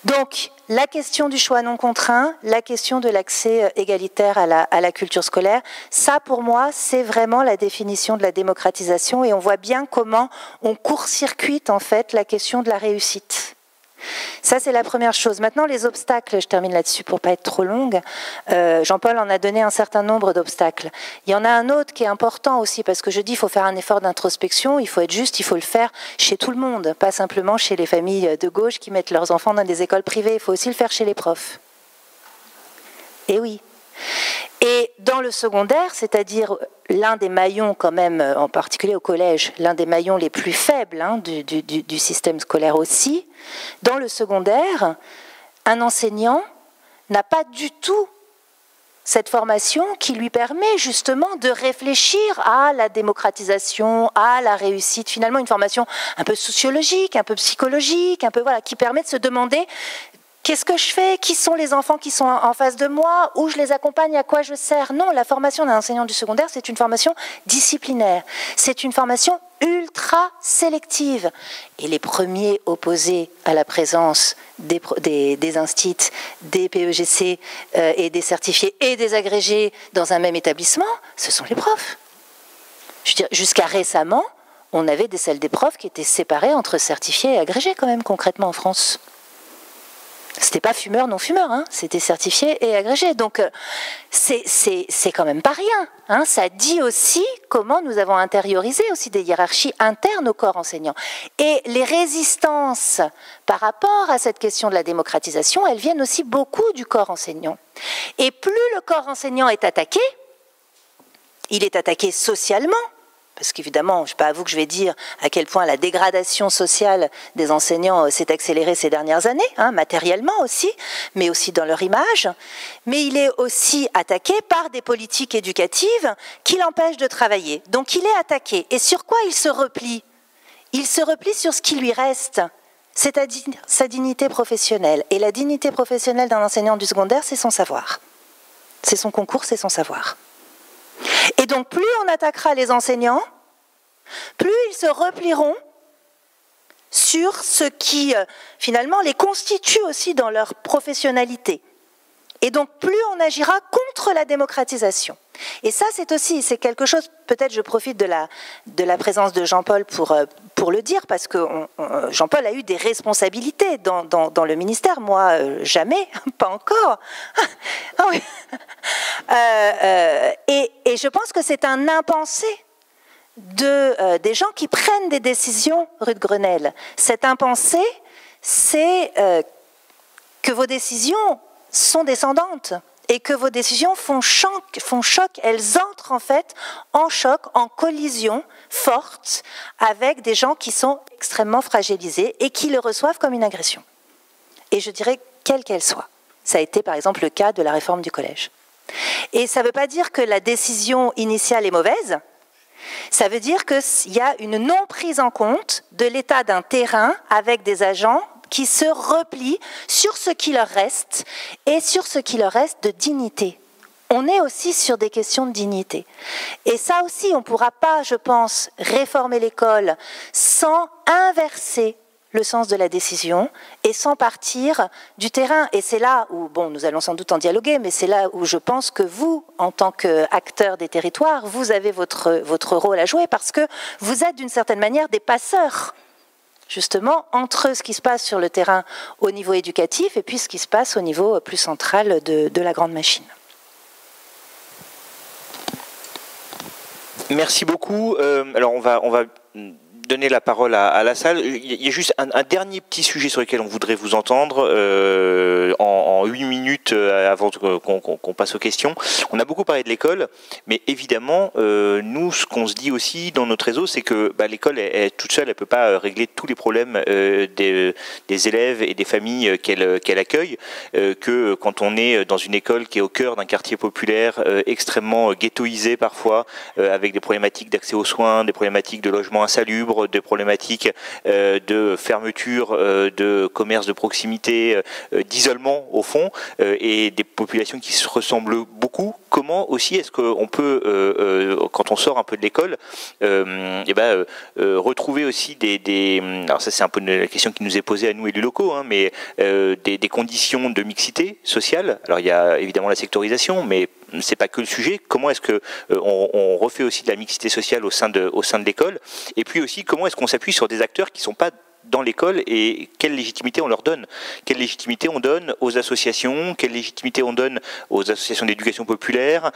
Donc, la question du choix non contraint, la question de l'accès égalitaire à la culture scolaire, ça pour moi, c'est vraiment la définition de la démocratisation et on voit bien comment on court-circuite en fait la question de la réussite. Ça, c'est la première chose. Maintenant, les obstacles, je termine là-dessus pour ne pas être trop longue. Jean-Paul en a donné un certain nombre d'obstacles. Il y en a un autre qui est important aussi, parce que je dis qu'il faut faire un effort d'introspection, il faut être juste, il faut le faire chez tout le monde, pas simplement chez les familles de gauche qui mettent leurs enfants dans des écoles privées, il faut aussi le faire chez les profs. Et oui. Et dans le secondaire, c'est-à-dire l'un des maillons quand même, en particulier au collège, l'un des maillons les plus faibles du système scolaire aussi, dans le secondaire, un enseignant n'a pas du tout cette formation qui lui permet justement de réfléchir à la démocratisation, à la réussite, finalement une formation un peu sociologique, un peu psychologique, un peu voilà, qui permet de se demander qu'est-ce que je fais? Qui sont les enfants qui sont en face de moi? Où je les accompagne? À quoi je sers? Non, la formation d'un enseignant du secondaire, c'est une formation disciplinaire. C'est une formation ultra sélective. Et les premiers opposés à la présence des instituts, des PEGC et des certifiés et des agrégés dans un même établissement, ce sont les profs. Je veux dire, jusqu'à récemment, on avait des salles des profs qui étaient séparées entre certifiés et agrégés quand même, concrètement en France. C'était pas fumeur, non fumeur, c'était certifié et agrégé. Donc c'est quand même pas rien. Ça dit aussi comment nous avons intériorisé aussi des hiérarchies internes au corps enseignant. Et les résistances par rapport à cette question de la démocratisation, elles viennent aussi beaucoup du corps enseignant. Et plus le corps enseignant est attaqué, il est attaqué socialement, parce qu'évidemment, ce n'est pas à vous que je vais dire à quel point la dégradation sociale des enseignants s'est accélérée ces dernières années, hein, matériellement aussi, mais aussi dans leur image. Mais il est aussi attaqué par des politiques éducatives qui l'empêchent de travailler. Donc il est attaqué. Et sur quoi il se replie? Il se replie sur ce qui lui reste, c'est-à-dire sa dignité professionnelle. Et la dignité professionnelle d'un enseignant du secondaire, c'est son savoir. C'est son concours, c'est son savoir. Et donc, plus on attaquera les enseignants, plus ils se replieront sur ce qui, finalement, les constitue aussi dans leur professionnalité. Et donc, plus on agira contre la démocratisation. Et ça, c'est quelque chose, peut-être je profite de la présence de Jean-Paul pour le dire, parce que Jean-Paul a eu des responsabilités dans le ministère. Moi, jamais, pas encore. Ah oui. Et je pense que c'est un impensé des gens qui prennent des décisions rue de Grenelle. Cet impensé, c'est que vos décisions sont descendantes et que vos décisions font choc, elles entrent en fait en choc, en collision forte avec des gens qui sont extrêmement fragilisés et qui le reçoivent comme une agression. Et je dirais quelle qu'elle soit. Ça a été par exemple le cas de la réforme du collège. Et ça ne veut pas dire que la décision initiale est mauvaise, ça veut dire qu'il y a une non prise en compte de l'état d'un terrain avec des agents qui se replient sur ce qui leur reste et sur ce qui leur reste de dignité. On est aussi sur des questions de dignité. Et ça aussi, on ne pourra pas, je pense, réformer l'école sans inverser le sens de la décision et sans partir du terrain. Et c'est là où, bon, nous allons sans doute en dialoguer, mais c'est là où je pense que vous, en tant qu'acteurs des territoires, vous avez votre rôle à jouer parce que vous êtes d'une certaine manière des passeurs, justement, entre ce qui se passe sur le terrain au niveau éducatif et puis ce qui se passe au niveau plus central de la grande machine. Merci beaucoup. Alors on va donner la parole à la salle. Il y a juste un dernier petit sujet sur lequel on voudrait vous entendre en 8 minutes avant qu'on passe aux questions. On a beaucoup parlé de l'école, mais évidemment, nous, ce qu'on se dit aussi dans notre réseau, c'est que l'école, toute seule, elle ne peut pas régler tous les problèmes des élèves et des familles qu'elle accueille, que quand on est dans une école qui est au cœur d'un quartier populaire extrêmement ghettoisé parfois, avec des problématiques d'accès aux soins, des problématiques de logement insalubre, des problématiques de fermeture de commerces de proximité, d'isolement au fond, et des populations qui se ressemblent beaucoup. Comment aussi est-ce qu'on peut, quand on sort un peu de l'école, retrouver aussi alors ça c'est un peu la question qui nous est posée à nous élus locaux, hein, mais des conditions de mixité sociale. Alors il y a évidemment la sectorisation, mais c'est pas que le sujet. Comment est-ce que on refait aussi de la mixité sociale au sein de l'école? Et puis aussi, comment est-ce qu'on s'appuie sur des acteurs qui sont pas dans l'école et quelle légitimité on leur donne? Quelle légitimité on donne aux associations? Quelle légitimité on donne aux associations d'éducation populaire,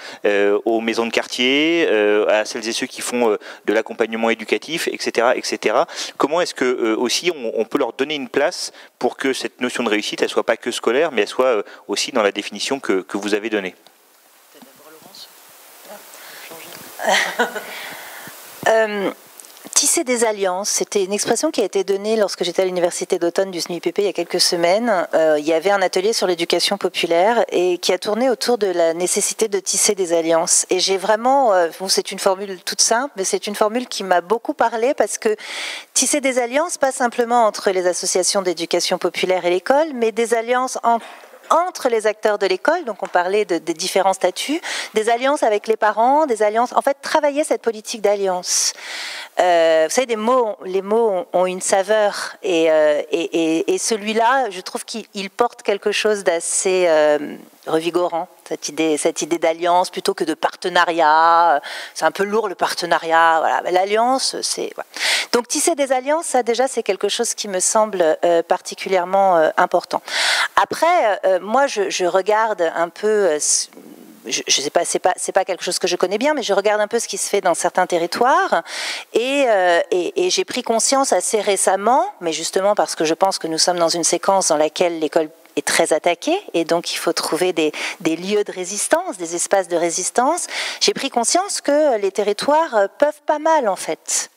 aux maisons de quartier, à celles et ceux qui font de l'accompagnement éducatif, etc., etc. Comment est-ce que aussi on peut leur donner une place pour que cette notion de réussite, elle soit pas que scolaire, mais elle soit aussi dans la définition que vous avez donnée? Tisser des alliances, c'était une expression qui a été donnée lorsque j'étais à l'université d'automne du SNUIPP il y a quelques semaines. Il y avait un atelier sur l'éducation populaire et qui a tourné autour de la nécessité de tisser des alliances. Et j'ai vraiment, c'est une formule toute simple, mais c'est une formule qui m'a beaucoup parlé parce que tisser des alliances, pas simplement entre les associations d'éducation populaire et l'école, mais des alliances entre les acteurs de l'école, donc on parlait des différents statuts, des alliances avec les parents, des alliances, en fait, travailler cette politique d'alliance. Vous savez, les mots ont une saveur et celui-là, je trouve qu'il porte quelque chose d'assez revigorant, cette idée d'alliance plutôt que de partenariat. C'est un peu lourd le partenariat, voilà. Mais l'alliance, c'est... Voilà. Donc tisser des alliances, ça déjà c'est quelque chose qui me semble particulièrement important. Après, moi je regarde un peu... je sais pas, c'est pas quelque chose que je connais bien, mais je regarde un peu ce qui se fait dans certains territoires et j'ai pris conscience assez récemment, mais justement parce que je pense que nous sommes dans une séquence dans laquelle l'école est très attaqué, et donc il faut trouver des lieux de résistance, des espaces de résistance. J'ai pris conscience que les territoires peuvent pas mal, en fait.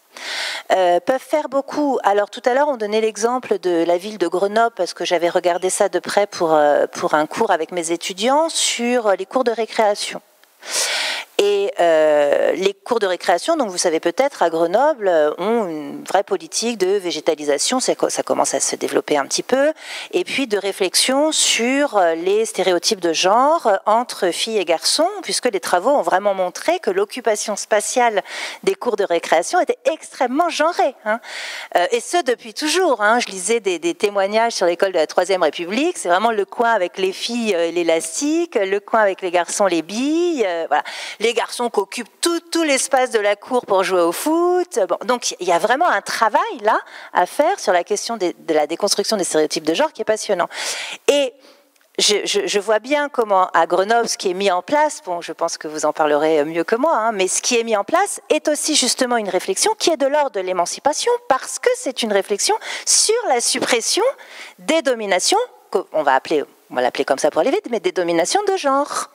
Peuvent faire beaucoup. Alors tout à l'heure on donnait l'exemple de la ville de Grenoble parce que j'avais regardé ça de près pour un cours avec mes étudiants sur les cours de récréation. Et les cours de récréation, donc vous savez peut-être, à Grenoble, ont une vraie politique de végétalisation, ça commence à se développer un petit peu, et puis de réflexion sur les stéréotypes de genre entre filles et garçons, puisque les travaux ont vraiment montré que l'occupation spatiale des cours de récréation était extrêmement genrée, hein. Et ce depuis toujours, hein. Je lisais des témoignages sur l'école de la Troisième République, c'est vraiment le coin avec les filles l'élastique, le coin avec les garçons les billes, voilà. Les garçons qui occupent tout l'espace de la cour pour jouer au foot. Bon, donc il y a vraiment un travail là à faire sur la question de la déconstruction des stéréotypes de genre qui est passionnant. Et je vois bien comment à Grenoble, ce qui est mis en place, bon, je pense que vous en parlerez mieux que moi, hein, mais ce qui est mis en place est aussi justement une réflexion qui est de l'ordre de l'émancipation, parce que c'est une réflexion sur la suppression des dominations, on va l'appeler comme ça pour aller vite, mais des dominations de genre.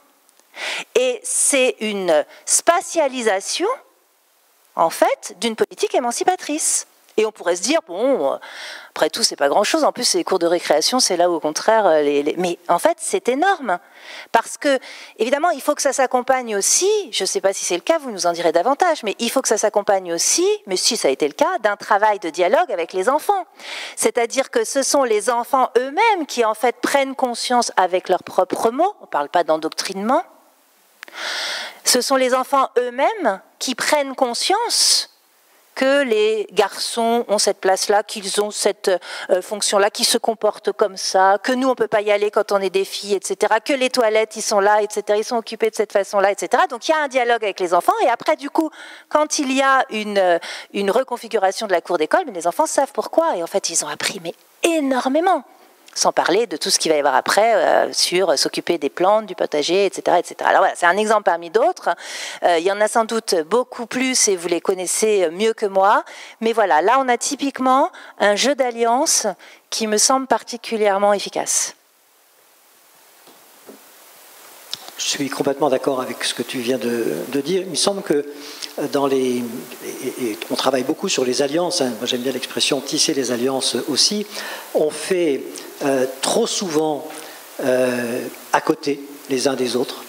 Et c'est une spatialisation, en fait, d'une politique émancipatrice. Et on pourrait se dire, bon, après tout, c'est pas grand-chose. En plus, les cours de récréation, c'est là où, au contraire, mais en fait, c'est énorme. Parce que, évidemment, il faut que ça s'accompagne aussi, je ne sais pas si c'est le cas, vous nous en direz davantage, mais il faut que ça s'accompagne aussi, mais si ça a été le cas, d'un travail de dialogue avec les enfants. C'est-à-dire que ce sont les enfants eux-mêmes qui, en fait, prennent conscience avec leurs propres mots, on ne parle pas d'endoctrinement, ce sont les enfants eux-mêmes qui prennent conscience que les garçons ont cette place-là, qu'ils ont cette fonction-là, qu'ils se comportent comme ça, que nous, on ne peut pas y aller quand on est des filles, etc., que les toilettes, ils sont là, etc., ils sont occupés de cette façon-là, etc. Donc, il y a un dialogue avec les enfants. Et après, du coup, quand il y a une reconfiguration de la cour d'école, les enfants savent pourquoi. Et en fait, ils ont appris mais énormément. Sans parler de tout ce qu'il va y avoir après sur s'occuper des plantes, du potager, etc., etc. Alors voilà, c'est un exemple parmi d'autres. Il y en a sans doute beaucoup plus et vous les connaissez mieux que moi. Mais voilà, là on a typiquement un jeu d'alliance qui me semble particulièrement efficace. Je suis complètement d'accord avec ce que tu viens de dire. Il me semble que on travaille beaucoup sur les alliances, hein. Moi j'aime bien l'expression tisser les alliances aussi. On fait trop souvent à côté les uns des autres.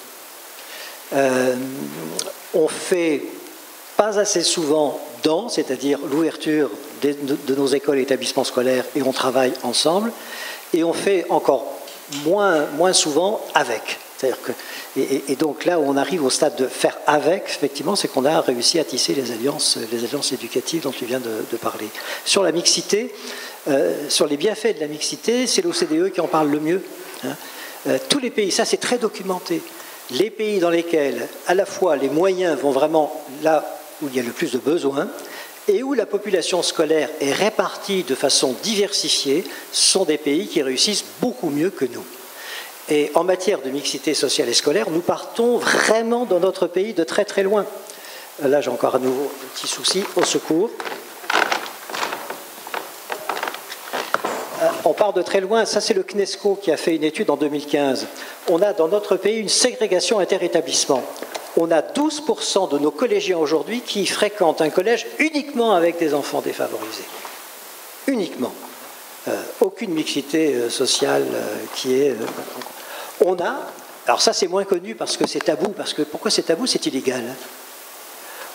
On fait pas assez souvent dans, c'est-à-dire l'ouverture de nos écoles et établissements scolaires, et on travaille ensemble. Et on fait encore moins souvent avec. C'est-à-dire que, et donc là où on arrive au stade de faire avec, effectivement, c'est qu'on a réussi à tisser les alliances éducatives dont tu viens de parler. Sur la mixité, sur les bienfaits de la mixité, c'est l'OCDE qui en parle le mieux, hein. Tous les pays, ça c'est très documenté, les pays dans lesquels à la fois les moyens vont vraiment là où il y a le plus de besoins et où la population scolaire est répartie de façon diversifiée, sont des pays qui réussissent beaucoup mieux que nous. Et en matière de mixité sociale et scolaire, nous partons vraiment dans notre pays de très très loin. Là, j'ai encore à nouveau un petit souci, au secours. On part de très loin, ça c'est le CNESCO qui a fait une étude en 2015. On a dans notre pays une ségrégation interétablissement. On a 12% de nos collégiens aujourd'hui qui fréquentent un collège uniquement avec des enfants défavorisés. Uniquement. Aucune mixité sociale qui est... On a, alors ça c'est moins connu parce que c'est tabou, parce que pourquoi c'est tabou? C'est illégal.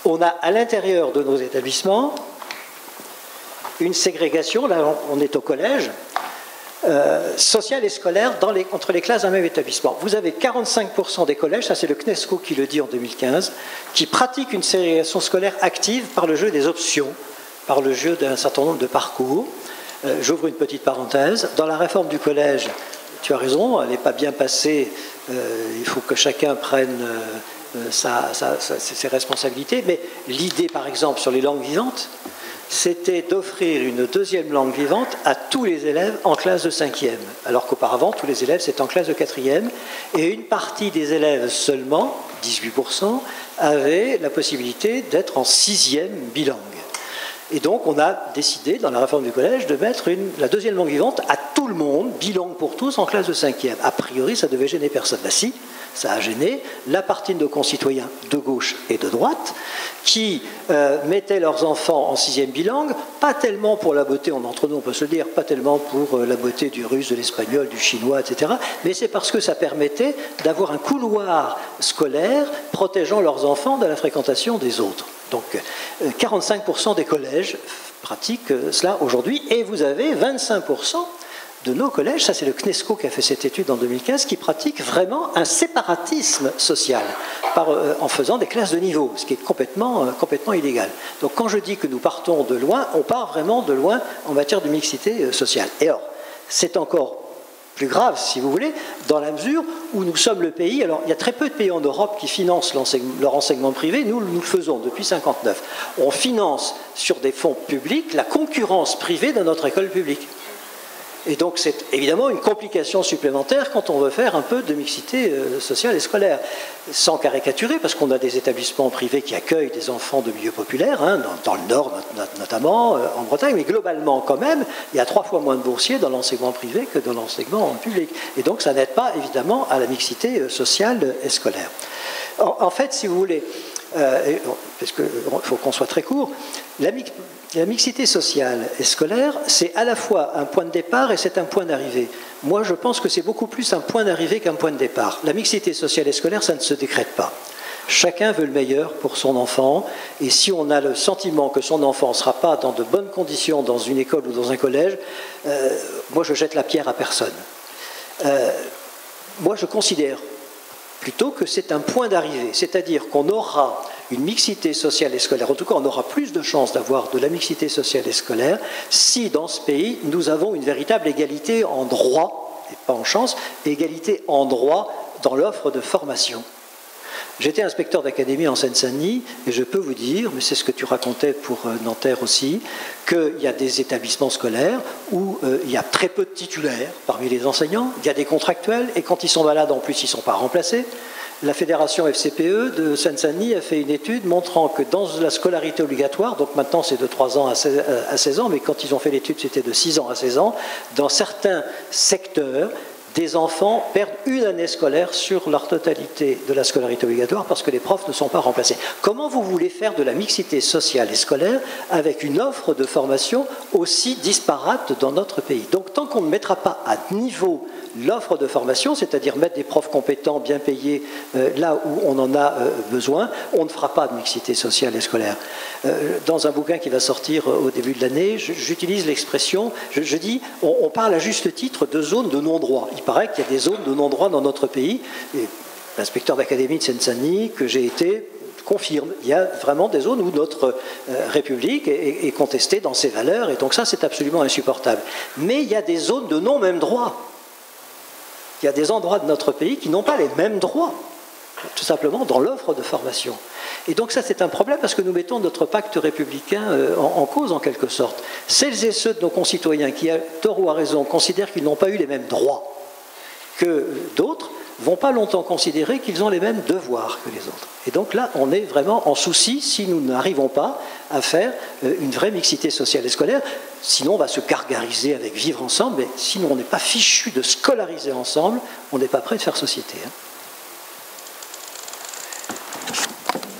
On a à l'intérieur de nos établissements une ségrégation, là on est au collège, sociale et scolaire entre les classes d'un même établissement. Vous avez 45% des collèges, ça c'est le CNESCO qui le dit en 2015, qui pratiquent une ségrégation scolaire active par le jeu des options, par le jeu d'un certain nombre de parcours. J'ouvre une petite parenthèse. Dans la réforme du collège, tu as raison, elle n'est pas bien passée. Il faut que chacun prenne ses responsabilités. Mais l'idée, par exemple, sur les langues vivantes, c'était d'offrir une deuxième langue vivante à tous les élèves en classe de 5e. Alors qu'auparavant, tous les élèves, c'était en classe de 4e. Et une partie des élèves seulement, 18%, avaient la possibilité d'être en 6e bilingue. Et donc, on a décidé, dans la réforme du collège, de mettre la deuxième langue vivante à tous tout le monde, bilingue pour tous, en classe de 5e. A priori, ça devait gêner personne. Bah si, ça a gêné la partie de nos concitoyens de gauche et de droite qui mettaient leurs enfants en 6e bilingue, pas tellement pour la beauté, entre nous on peut se le dire, pas tellement pour la beauté du russe, de l'espagnol, du chinois, etc., mais c'est parce que ça permettait d'avoir un couloir scolaire protégeant leurs enfants de la fréquentation des autres. Donc 45% des collèges pratiquent cela aujourd'hui, et vous avez 25% de nos collèges, ça c'est le CNESCO qui a fait cette étude en 2015, qui pratique vraiment un séparatisme social en faisant des classes de niveau, ce qui est complètement illégal. Donc quand je dis que nous partons de loin, on part vraiment de loin en matière de mixité sociale. Et alors, c'est encore plus grave, si vous voulez, dans la mesure où nous sommes le pays, alors il y a très peu de pays en Europe qui financent leur enseignement privé, nous le faisons depuis 1959. On finance sur des fonds publics la concurrence privée de notre école publique. Et donc c'est évidemment une complication supplémentaire quand on veut faire un peu de mixité sociale et scolaire. Sans caricaturer, parce qu'on a des établissements privés qui accueillent des enfants de milieux populaires, hein, dans le Nord notamment, en Bretagne, mais globalement quand même, il y a 3 fois moins de boursiers dans l'enseignement privé que dans l'enseignement public. Et donc ça n'aide pas évidemment à la mixité sociale et scolaire. En fait, si vous voulez, parce qu'il faut qu'on soit très court, la mixité sociale et scolaire, c'est à la fois un point de départ et c'est un point d'arrivée. Moi, je pense que c'est beaucoup plus un point d'arrivée qu'un point de départ. La mixité sociale et scolaire, ça ne se décrète pas. Chacun veut le meilleur pour son enfant, et si on a le sentiment que son enfant ne sera pas dans de bonnes conditions dans une école ou dans un collège, moi, je jette la pierre à personne. Moi, je considère plutôt que c'est un point d'arrivée, c'est-à-dire qu'on aura une mixité sociale et scolaire, en tout cas on aura plus de chances d'avoir de la mixité sociale et scolaire si dans ce pays nous avons une véritable égalité en droit, et pas en chance, égalité en droit dans l'offre de formation. J'étais inspecteur d'académie en Seine-Saint-Denis et je peux vous dire, mais c'est ce que tu racontais pour Nanterre aussi, qu'il y a des établissements scolaires où il y a très peu de titulaires parmi les enseignants, il y a des contractuels et quand ils sont malades en plus ils ne sont pas remplacés. La fédération FCPE de Seine-Saint-Denis a fait une étude montrant que dans la scolarité obligatoire, donc maintenant c'est de 3 ans à 16 ans, mais quand ils ont fait l'étude c'était de 6 ans à 16 ans, dans certains secteurs, des enfants perdent une année scolaire sur leur totalité de la scolarité obligatoire parce que les profs ne sont pas remplacés. Comment vous voulez faire de la mixité sociale et scolaire avec une offre de formation aussi disparate dans notre pays? Donc tant qu'on ne mettra pas à niveau l'offre de formation, c'est-à-dire mettre des profs compétents, bien payés, là où on en a besoin, on ne fera pas de mixité sociale et scolaire. Dans un bouquin qui va sortir au début de l'année, j'utilise l'expression, je dis, on parle à juste titre de zones de non-droit. Il paraît qu'il y a des zones de non-droit dans notre pays. L'inspecteur d'académie de Seine-Saint-Denis, que j'ai été, confirme. Il y a vraiment des zones où notre République est contestée dans ses valeurs, et donc ça, c'est absolument insupportable. Mais il y a des zones de non-même droit. Il y a des endroits de notre pays qui n'ont pas les mêmes droits, tout simplement dans l'offre de formation. Et donc ça, c'est un problème parce que nous mettons notre pacte républicain en cause, en quelque sorte. Celles et ceux de nos concitoyens qui, à tort ou à raison, considèrent qu'ils n'ont pas eu les mêmes droits que d'autres, vont pas longtemps considérer qu'ils ont les mêmes devoirs que les autres. Et donc là, on est vraiment en souci si nous n'arrivons pas à faire une vraie mixité sociale et scolaire. Sinon, on va se gargariser avec vivre ensemble, mais sinon on n'est pas fichu de scolariser ensemble, on n'est pas prêt de faire société.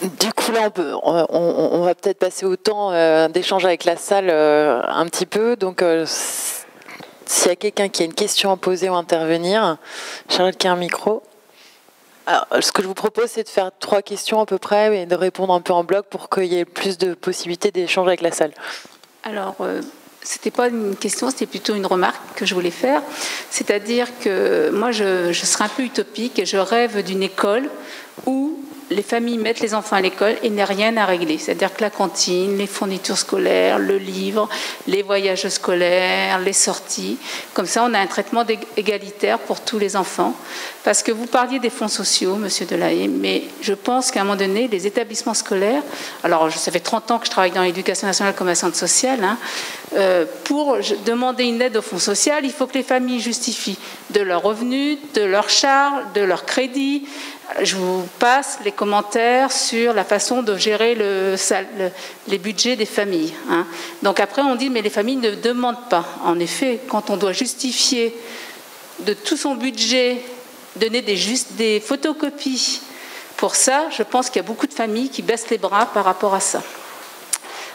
Du coup, là, on va peut-être passer au temps d'échange avec la salle un petit peu. Donc, s'il y a quelqu'un qui a une question à poser ou à intervenir, Charlotte qui a un micro. Alors, ce que je vous propose, c'est de faire 3 questions à peu près et de répondre un peu en bloc pour qu'il y ait plus de possibilités d'échange avec la salle. Alors, c'était pas une question, c'était plutôt une remarque que je voulais faire. C'est-à-dire que moi, je serais un peu utopique et je rêve d'une école où les familles mettent les enfants à l'école et il n'y a rien à régler. C'est-à-dire que la cantine, les fournitures scolaires, le livre, les voyages scolaires, les sorties, comme ça on a un traitement égalitaire pour tous les enfants. Parce que vous parliez des fonds sociaux, Monsieur Delahaye, mais je pense qu'à un moment donné, les établissements scolaires, alors ça fait 30 ans que je travaille dans l'éducation nationale comme assistante sociale, pour demander une aide au fonds social, il faut que les familles justifient de leurs revenus, de leurs charges, de leurs crédits, Je vous passe les commentaires sur la façon de gérer les budgets des familles. Hein. Donc après, on dit, mais les familles ne demandent pas. En effet, quand on doit justifier de tout son budget, donner des photocopies pour ça, je pense qu'il y a beaucoup de familles qui baissent les bras par rapport à ça.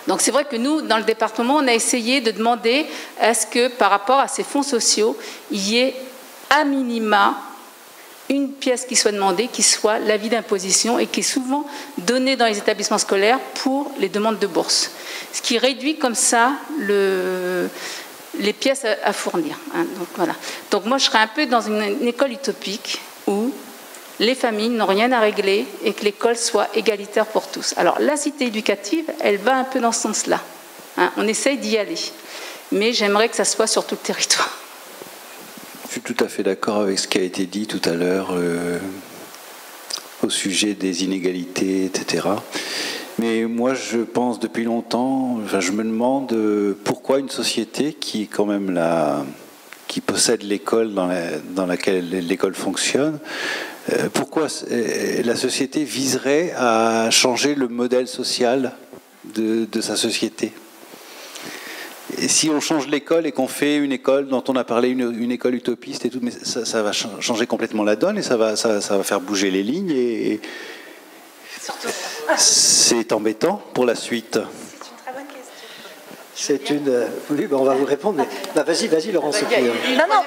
Donc c'est vrai que nous, dans le département, on a essayé de demander à ce que, par rapport à ces fonds sociaux, il y ait à minima une pièce qui soit demandée, qui soit l'avis d'imposition et qui est souvent donnée dans les établissements scolaires pour les demandes de bourse. Ce qui réduit comme ça les pièces à fournir. Hein. Donc, voilà. Donc moi, je serais un peu dans une école utopique où les familles n'ont rien à régler et que l'école soit égalitaire pour tous. Alors la cité éducative, elle va un peu dans ce sens-là. Hein. On essaye d'y aller. Mais j'aimerais que ça soit sur tout le territoire. Je suis tout à fait d'accord avec ce qui a été dit tout à l'heure au sujet des inégalités, etc. Mais moi, je pense depuis longtemps, je me demande pourquoi une société qui est quand même qui possède l'école dans laquelle l'école fonctionne, pourquoi la société viserait à changer le modèle social de sa société. Et si on change l'école et qu'on fait une école dont on a parlé, une école utopiste et tout, mais ça va changer complètement la donne et ça va faire bouger les lignes et c'est embêtant pour la suite. C'est une. Oui, on va vous répondre. Mais... Vas-y, Laurence. Non,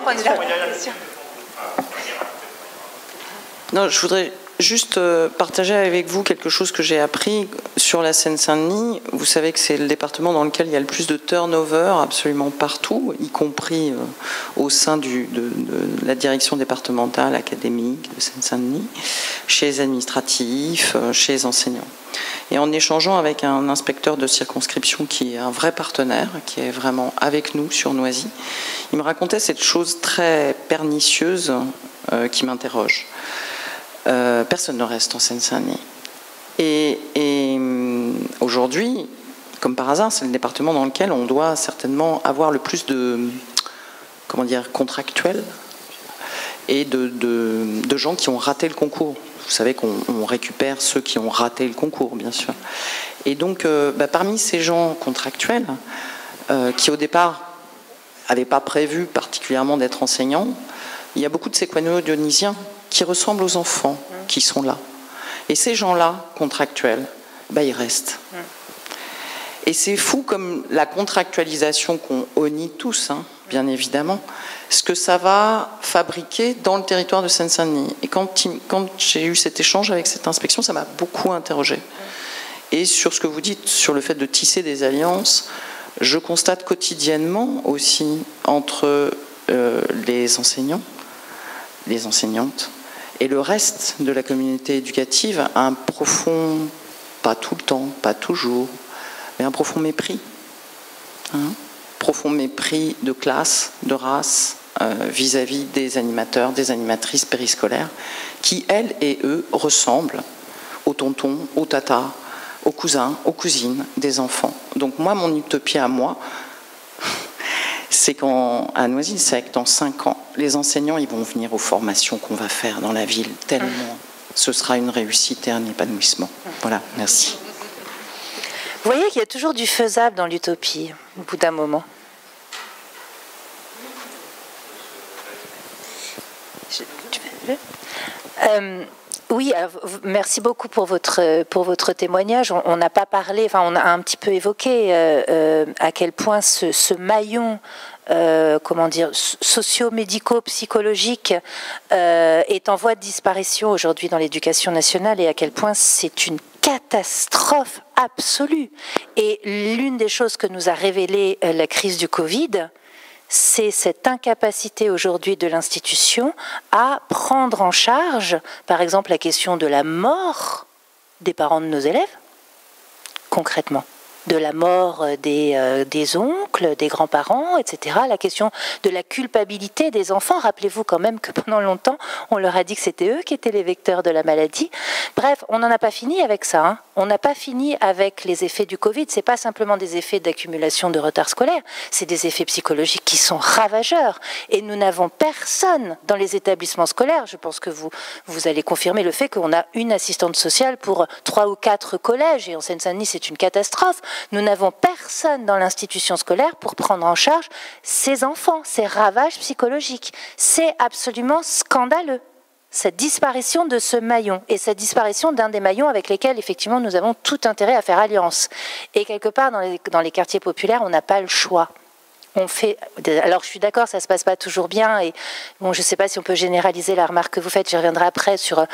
prenez-la. Non, je voudrais juste partager avec vous quelque chose que j'ai appris sur la Seine-Saint-Denis. Vous savez que c'est le département dans lequel il y a le plus de turnover absolument partout, y compris au sein de la direction départementale académique de Seine-Saint-Denis, chez les administratifs, chez les enseignants. Et en échangeant avec un inspecteur de circonscription qui est un vrai partenaire, qui est vraiment avec nous sur Noisy, il me racontait cette chose très pernicieuse qui m'interroge. Personne ne reste en Seine-Saint-Denis. Et aujourd'hui, comme par hasard, c'est le département dans lequel on doit certainement avoir le plus de contractuels et de gens qui ont raté le concours. Vous savez qu'on récupère ceux qui ont raté le concours, bien sûr. Et donc, parmi ces gens contractuels, qui au départ n'avaient pas prévu particulièrement d'être enseignants, il y a beaucoup de séquano-dionysiens qui ressemblent aux enfants qui sont là. Et ces gens-là, contractuels, ils restent. Et c'est fou comme la contractualisation qu'on honnie tous, bien évidemment, ce que ça va fabriquer dans le territoire de Seine-Saint-Denis. Et quand j'ai eu cet échange avec cette inspection, ça m'a beaucoup interrogée. Et sur ce que vous dites, sur le fait de tisser des alliances, je constate quotidiennement aussi entre les enseignants, les enseignantes, et le reste de la communauté éducative, un profond, pas tout le temps, pas toujours, mais un profond mépris. Profond mépris de classe, de race, vis-à-vis des animateurs, des animatrices périscolaires, qui, elles et eux, ressemblent aux tontons, aux tatas, aux cousins, aux cousines des enfants. Donc moi, mon utopie à moi, c'est qu'à Noisy-le-Sec, dans 5 ans, les enseignants ils vont venir aux formations qu'on va faire dans la ville, tellement ce sera une réussite et un épanouissement. Voilà, merci. Vous voyez qu'il y a toujours du faisable dans l'utopie, au bout d'un moment. Oui, merci beaucoup pour votre témoignage. On n'a pas parlé, enfin on a un petit peu évoqué à quel point ce maillon socio-médico-psychologique est en voie de disparition aujourd'hui dans l'éducation nationale et à quel point c'est une catastrophe absolue. Et l'une des choses que nous a révélé la crise du Covid, c'est cette incapacité aujourd'hui de l'institution à prendre en charge, par exemple, la question de la mort des parents de nos élèves, concrètement. de la mort des oncles, des grands-parents, etc. La question de la culpabilité des enfants. Rappelez-vous quand même que pendant longtemps, on leur a dit que c'était eux qui étaient les vecteurs de la maladie. Bref, on n'en a pas fini avec ça. Hein. On n'a pas fini avec les effets du Covid. C'est pas simplement des effets d'accumulation de retard scolaire, c'est des effets psychologiques qui sont ravageurs. Et nous n'avons personne dans les établissements scolaires. Je pense que vous allez confirmer le fait qu'on a une assistante sociale pour 3 ou 4 collèges. Et en Seine-Saint-Denis, c'est une catastrophe. Nous n'avons personne dans l'institution scolaire pour prendre en charge ces enfants, ces ravages psychologiques. C'est absolument scandaleux, cette disparition de ce maillon, et cette disparition d'un des maillons avec lesquels, effectivement, nous avons tout intérêt à faire alliance. Et quelque part, dans les quartiers populaires, on n'a pas le choix. Alors je suis d'accord, ça se passe pas toujours bien, et bon, je sais pas si on peut généraliser la remarque que vous faites, j'y reviendrai après sur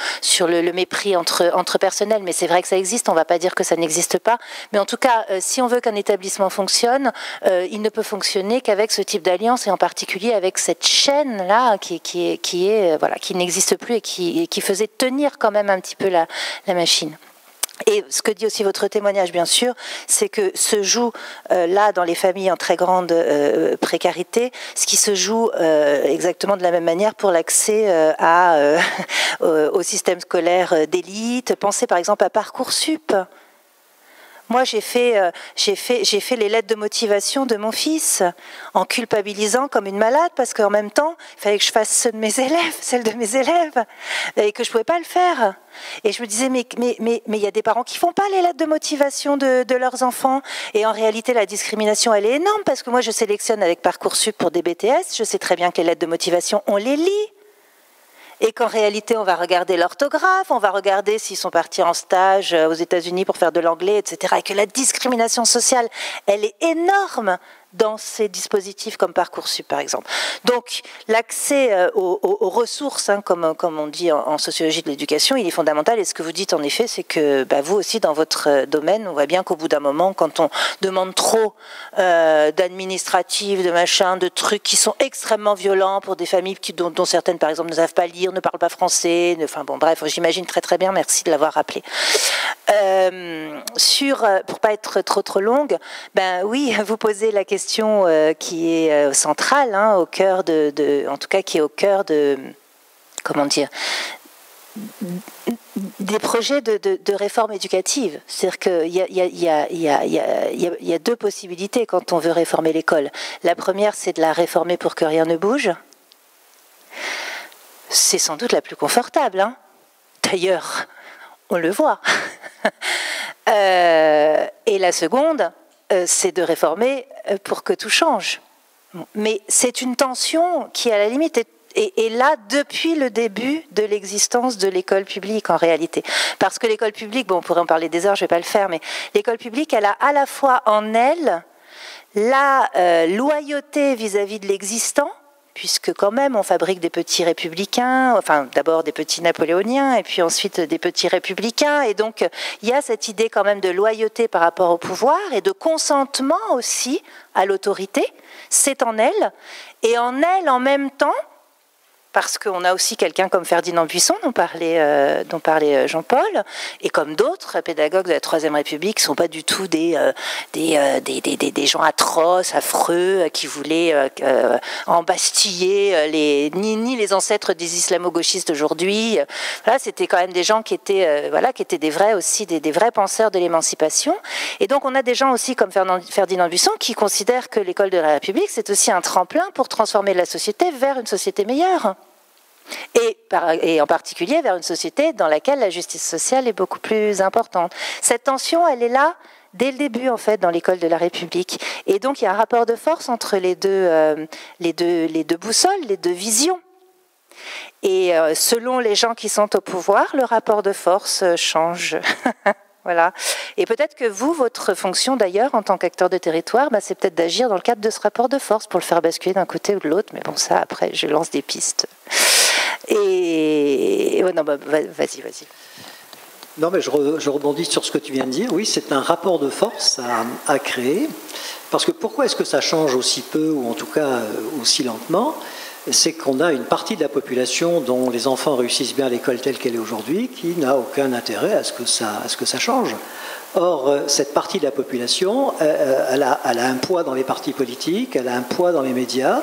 le mépris entre personnels, mais c'est vrai que ça existe, on va pas dire que ça n'existe pas, mais en tout cas, si on veut qu'un établissement fonctionne, il ne peut fonctionner qu'avec ce type d'alliance, et en particulier avec cette chaîne là qui n'existe plus et qui faisait tenir quand même un petit peu la machine. Et ce que dit aussi votre témoignage, bien sûr, c'est que se joue là, dans les familles en très grande précarité, ce qui se joue exactement de la même manière pour l'accès au système scolaire d'élite. Pensez par exemple à Parcoursup. Moi, j'ai fait les lettres de motivation de mon fils en culpabilisant comme une malade, parce qu'en même temps, il fallait que je fasse celles de mes élèves, et que je pouvais pas le faire. Et je me disais, mais il y a des parents qui font pas les lettres de motivation de leurs enfants. Et en réalité, la discrimination, elle est énorme, parce que moi, je sélectionne avec Parcoursup pour des BTS. Je sais très bien que les lettres de motivation, on les lit. Et qu'en réalité, on va regarder l'orthographe, on va regarder s'ils sont partis en stage aux États-Unis pour faire de l'anglais, etc. Et que la discrimination sociale, elle est énorme dans ces dispositifs comme Parcoursup, par exemple. Donc, l'accès aux ressources, hein, comme on dit en sociologie de l'éducation, il est fondamental. Et ce que vous dites, en effet, c'est que vous aussi, dans votre domaine, on voit bien qu'au bout d'un moment, quand on demande trop d'administratifs, de machins, de trucs qui sont extrêmement violents pour des familles dont certaines, par exemple, ne savent pas lire, ne parlent pas français, enfin bon, bref, j'imagine très très bien, merci de l'avoir rappelé. Pour pas être trop longue, oui, vous posez la question qui est centrale, hein, au cœur en tout cas qui est au cœur de, comment dire, des projets de réforme éducative. C'est-à-dire qu'il y a deux possibilités quand on veut réformer l'école. La première, c'est de la réformer pour que rien ne bouge. C'est sans doute la plus confortable, hein. D'ailleurs, on le voit. Et la seconde, c'est de réformer pour que tout change. Mais c'est une tension qui, à la limite, est là depuis le début de l'existence de l'école publique, en réalité. Parce que l'école publique, on pourrait en parler des heures, je ne vais pas le faire, mais l'école publique, elle a à la fois en elle la loyauté vis-à-vis de l'existant, puisque quand même on fabrique des petits républicains, enfin d'abord des petits napoléoniens et puis ensuite des petits républicains, et donc il y a cette idée quand même de loyauté par rapport au pouvoir et de consentement aussi à l'autorité, c'est en elle, et en elle en même temps, parce qu'on a aussi quelqu'un comme Ferdinand Buisson, dont parlait Jean-Paul, et comme d'autres pédagogues de la Troisième République, qui ne sont pas du tout des gens atroces, affreux, qui voulaient embastiller ni les ancêtres des islamo-gauchistes d'aujourd'hui. Voilà, c'était quand même des gens qui étaient des vrais penseurs de l'émancipation. Et donc on a des gens aussi comme Ferdinand Buisson qui considèrent que l'école de la République, c'est aussi un tremplin pour transformer la société vers une société meilleure. Et en particulier vers une société dans laquelle la justice sociale est beaucoup plus importante. Cette tension, elle est là dès le début, en fait, dans l'école de la République. Et donc, il y a un rapport de force entre les deux boussoles, les deux visions. Et selon les gens qui sont au pouvoir, le rapport de force change. Voilà. Et peut-être que votre fonction d'ailleurs, en tant qu'acteur de territoire, c'est peut-être d'agir dans le cadre de ce rapport de force pour le faire basculer d'un côté ou de l'autre. Mais bon, ça, après, je lance des pistes. Vas-y. Non, mais je rebondis sur ce que tu viens de dire. Oui, c'est un rapport de force à créer. Parce que pourquoi est-ce que ça change aussi peu, ou en tout cas aussi lentement ? c'est qu'on a une partie de la population dont les enfants réussissent bien à l'école telle qu'elle est aujourd'hui, qui n'a aucun intérêt à ce que ça change. Or, cette partie de la population, elle a un poids dans les partis politiques, elle a un poids dans les médias,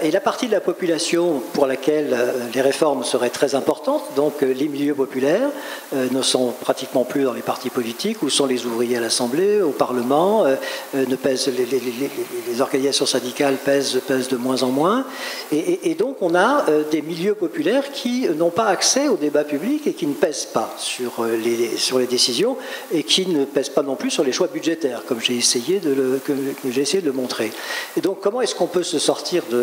et la partie de la population pour laquelle les réformes seraient très importantes, donc les milieux populaires, ne sont pratiquement plus dans les partis politiques, où sont les ouvriers à l'Assemblée, au Parlement, les organisations syndicales pèsent de moins en moins, et donc on a des milieux populaires qui n'ont pas accès au débat public et qui ne pèsent pas sur les décisions, et qui ne pèsent pas non plus sur les choix budgétaires, comme j'ai essayé de le montrer. Et donc comment est-ce qu'on peut se sortir de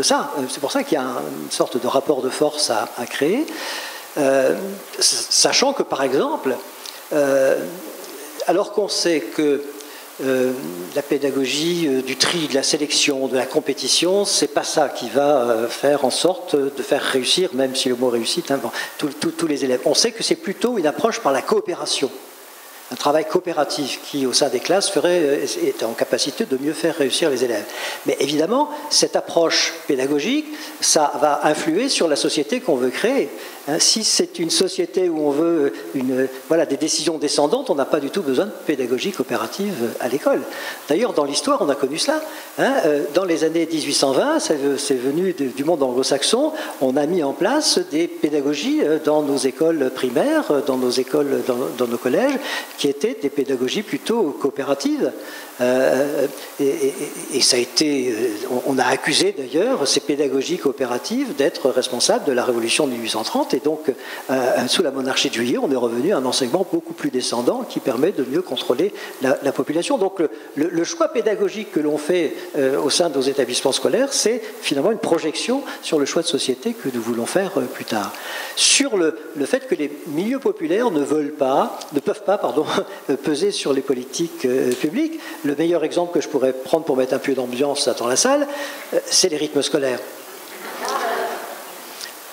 ça? C'est pour ça qu'il y a une sorte de rapport de force à créer, sachant que, par exemple, alors qu'on sait que la pédagogie du tri, de la sélection, de la compétition, c'est pas ça qui va faire en sorte de faire réussir, même si le mot réussite, hein, tous les élèves. On sait que c'est plutôt une approche par la coopération. Un travail coopératif qui, au sein des classes, est en capacité de mieux faire réussir les élèves. Mais évidemment, cette approche pédagogique, ça va influer sur la société qu'on veut créer. Si c'est une société où on veut des décisions descendantes, on n'a pas du tout besoin de pédagogie coopérative à l'école. D'ailleurs, dans l'histoire, on a connu cela. Dans les années 1820, c'est venu du monde anglo-saxon, on a mis en place des pédagogies dans nos écoles primaires, dans nos écoles, dans nos collèges, qui étaient des pédagogies plutôt coopératives. Et ça a été, on a accusé d'ailleurs ces pédagogies coopératives d'être responsables de la révolution de 1830, et donc sous la monarchie de Juillet, on est revenu à un enseignement beaucoup plus descendant qui permet de mieux contrôler la population. Donc le choix pédagogique que l'on fait au sein de nos établissements scolaires, c'est finalement une projection sur le choix de société que nous voulons faire plus tard. Sur le fait que les milieux populaires ne peuvent pas peser sur les politiques publiques, le meilleur exemple que je pourrais prendre pour mettre un peu d'ambiance dans la salle, c'est les rythmes scolaires.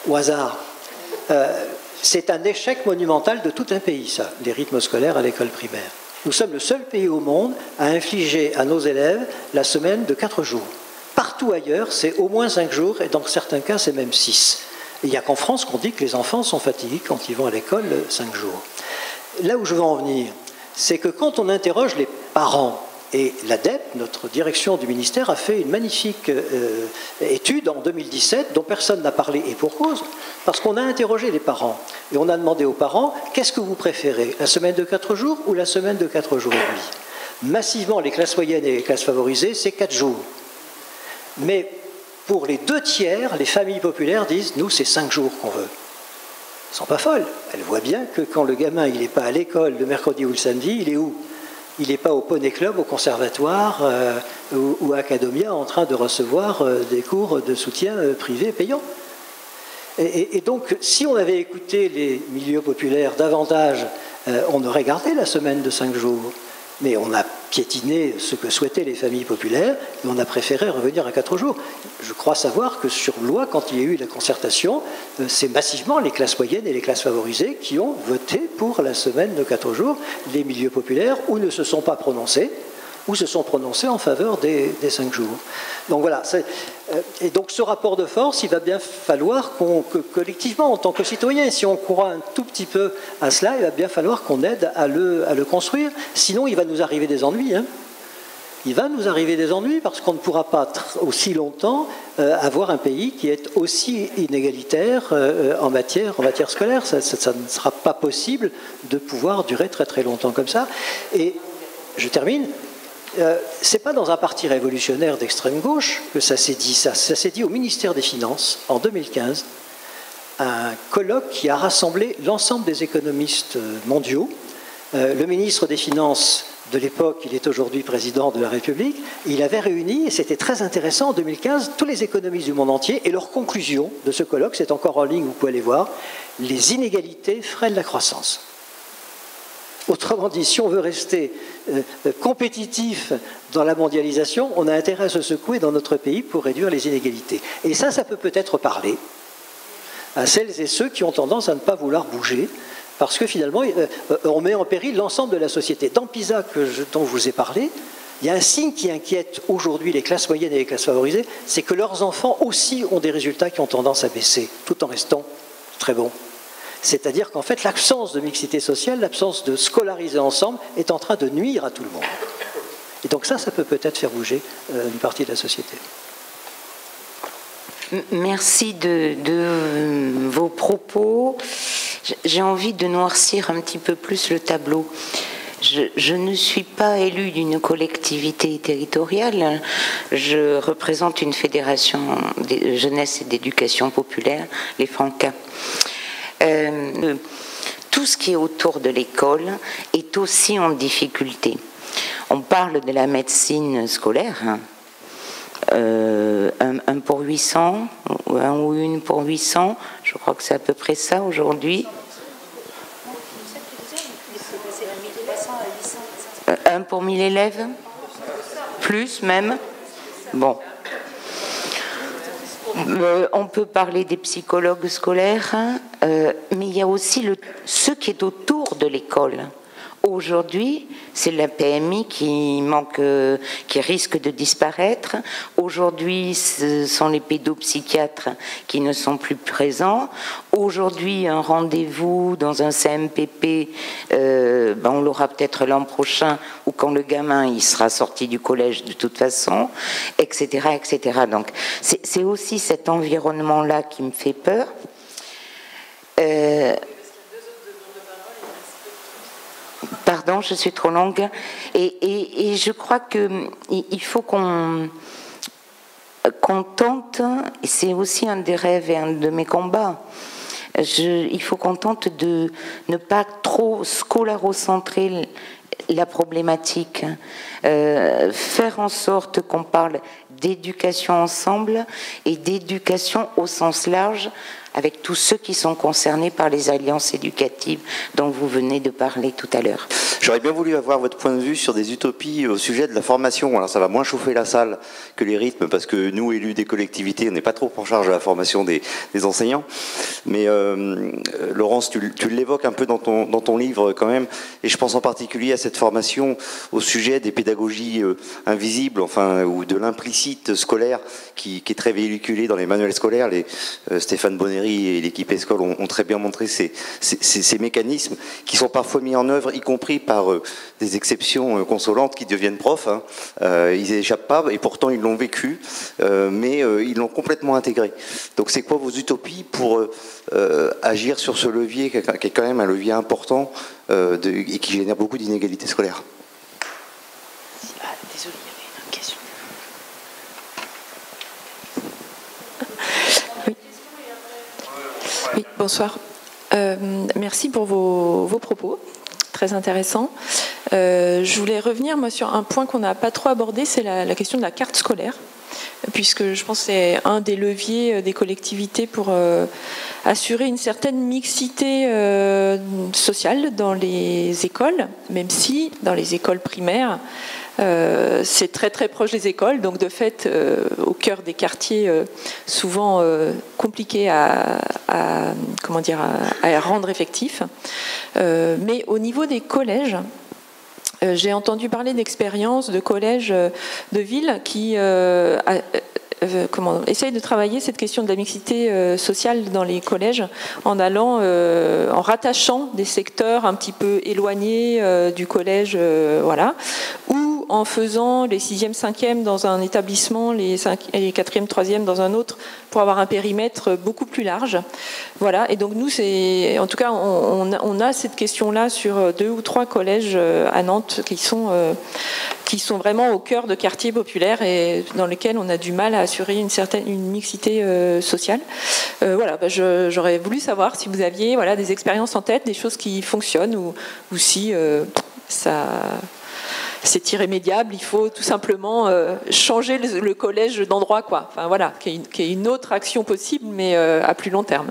Au hasard. C'est un échec monumental de tout un pays, ça, les rythmes scolaires à l'école primaire. Nous sommes le seul pays au monde à infliger à nos élèves la semaine de 4 jours. Partout ailleurs, c'est au moins 5 jours, et dans certains cas, c'est même 6. Il n'y a qu'en France qu'on dit que les enfants sont fatigués quand ils vont à l'école 5 jours. Là où je veux en venir, c'est que quand on interroge les parents, et l'ADEP, notre direction du ministère, a fait une magnifique étude en 2017 dont personne n'a parlé, et pour cause, parce qu'on a interrogé les parents. Et on a demandé aux parents, qu'est-ce que vous préférez, la semaine de 4 jours ou la semaine de 4 jours et demi? Massivement, les classes moyennes et les classes favorisées, c'est 4 jours. Mais pour les 2 tiers, les familles populaires disent, nous, c'est 5 jours qu'on veut. Elles ne sont pas folles. Elles voient bien que quand le gamin il n'est pas à l'école le mercredi ou le samedi, il est où? Il n'est pas au Poney Club, au conservatoire ou à Academia en train de recevoir des cours de soutien privés payants. Et donc, si on avait écouté les milieux populaires davantage, on aurait gardé la semaine de 5 jours. Mais on a piétiné ce que souhaitaient les familles populaires et on a préféré revenir à 4 jours. Je crois savoir que sur loi, quand il y a eu la concertation, c'est massivement les classes moyennes et les classes favorisées qui ont voté pour la semaine de 4 jours. Les milieux populaires, ou ne se sont pas prononcés, ou se sont prononcés en faveur des 5 jours. Donc voilà. Et donc ce rapport de force, il va bien falloir que collectivement, en tant que citoyens, si on croit un tout petit peu à cela, il va bien falloir qu'on aide à le construire. Sinon, il va nous arriver des ennuis. Il va nous arriver des ennuis parce qu'on ne pourra pas aussi longtemps avoir un pays qui est aussi inégalitaire en matière scolaire. Ça ne sera pas possible de pouvoir durer très très longtemps comme ça. Et je termine. C'est pas dans un parti révolutionnaire d'extrême gauche que ça s'est dit. Ça s'est dit au ministère des Finances en 2015, un colloque qui a rassemblé l'ensemble des économistes mondiaux. Le ministre des Finances de l'époque, il est aujourd'hui président de la République, il avait réuni, et c'était très intéressant en 2015, tous les économistes du monde entier, et leur conclusion de ce colloque, c'est encore en ligne, vous pouvez aller voir, les inégalités freinent la croissance. Autrement dit, si on veut rester compétitif dans la mondialisation, on a intérêt à se secouer dans notre pays pour réduire les inégalités. Et ça peut peut-être parler à celles et ceux qui ont tendance à ne pas vouloir bouger, parce que finalement, on met en péril l'ensemble de la société. Dans PISA, dont je vous ai parlé, Il y a un signe qui inquiète aujourd'hui les classes moyennes et les classes favorisées, c'est que leurs enfants aussi ont des résultats qui ont tendance à baisser, tout en restant très bons. C'est-à-dire qu'en fait, l'absence de mixité sociale, l'absence de scolariser ensemble est en train de nuire à tout le monde. Et donc ça peut peut-être faire bouger une partie de la société. Merci de vos propos. J'ai envie de noircir un petit peu plus le tableau. Je ne suis pas élue d'une collectivité territoriale. Je représente une fédération de jeunesse et d'éducation populaire, les Francas. Tout ce qui est autour de l'école est aussi en difficulté. On parle de la médecine scolaire, un pour 800, ou un ou une pour 800, je crois que c'est à peu près ça aujourd'hui. Un pour 1000 élèves, plus même. Bon. On peut parler des psychologues scolaires, mais il y a aussi ce qui est autour de l'école. Aujourd'hui, c'est la PMI qui risque de disparaître. Aujourd'hui, ce sont les pédopsychiatres qui ne sont plus présents. Aujourd'hui, un rendez-vous dans un CMPP, on l'aura peut-être l'an prochain, ou quand le gamin il sera sorti du collège de toute façon, etc., etc. Donc, c'est aussi cet environnement-là qui me fait peur. Pardon, je suis trop longue. Et je crois qu'il faut qu'on tente, et c'est aussi un des rêves et un de mes combats, il faut qu'on tente de ne pas trop scolarocentrer la problématique, faire en sorte qu'on parle d'éducation ensemble et d'éducation au sens large, avec tous ceux qui sont concernés par les alliances éducatives dont vous venez de parler tout à l'heure. J'aurais bien voulu avoir votre point de vue sur des utopies au sujet de la formation. Alors ça va moins chauffer la salle que les rythmes, parce que nous, élus des collectivités, on n'est pas trop en charge de la formation des enseignants. Mais Laurence, tu l'évoques un peu dans ton livre quand même, et je pense en particulier à cette formation au sujet des pédagogies invisibles, ou de l'implicite scolaire qui est très véhiculé dans les manuels scolaires. Stéphane Bonnery et l'équipe Escole ont très bien montré ces mécanismes qui sont parfois mis en œuvre, y compris par des exceptions consolantes qui deviennent profs. Ils n'y échappent pas, et pourtant ils l'ont vécu, mais ils l'ont complètement intégré. Donc c'est quoi vos utopies pour agir sur ce levier qui est quand même un levier important et qui génère beaucoup d'inégalités scolaires? Désolée, il y avait une question. Oui, bonsoir. Merci pour vos propos, très intéressants. Je voulais revenir sur un point qu'on n'a pas trop abordé, c'est la question de la carte scolaire, puisque je pense que c'est un des leviers des collectivités pour assurer une certaine mixité sociale dans les écoles, même si dans les écoles primaires, c'est très très proche des écoles, donc de fait au cœur des quartiers souvent compliqués à rendre effectifs. Mais au niveau des collèges, j'ai entendu parler d'expériences de collèges de ville qui essaye de travailler cette question de la mixité sociale dans les collèges en rattachant des secteurs un petit peu éloignés du collège, ou en faisant les 6e, 5e dans un établissement, les 4e, 3e dans un autre, pour avoir un périmètre beaucoup plus large. Voilà. Et donc nous, en tout cas, on a cette question-là sur 2 ou 3 collèges à Nantes qui sont vraiment au cœur de quartiers populaires et dans lesquels on a du mal à assurer une mixité sociale. J'aurais voulu savoir si vous aviez des expériences en tête, des choses qui fonctionnent ou si c'est irrémédiable, il faut tout simplement changer le collège d'endroit, quoi. Enfin voilà, qu'il y ait une autre action possible, mais à plus long terme.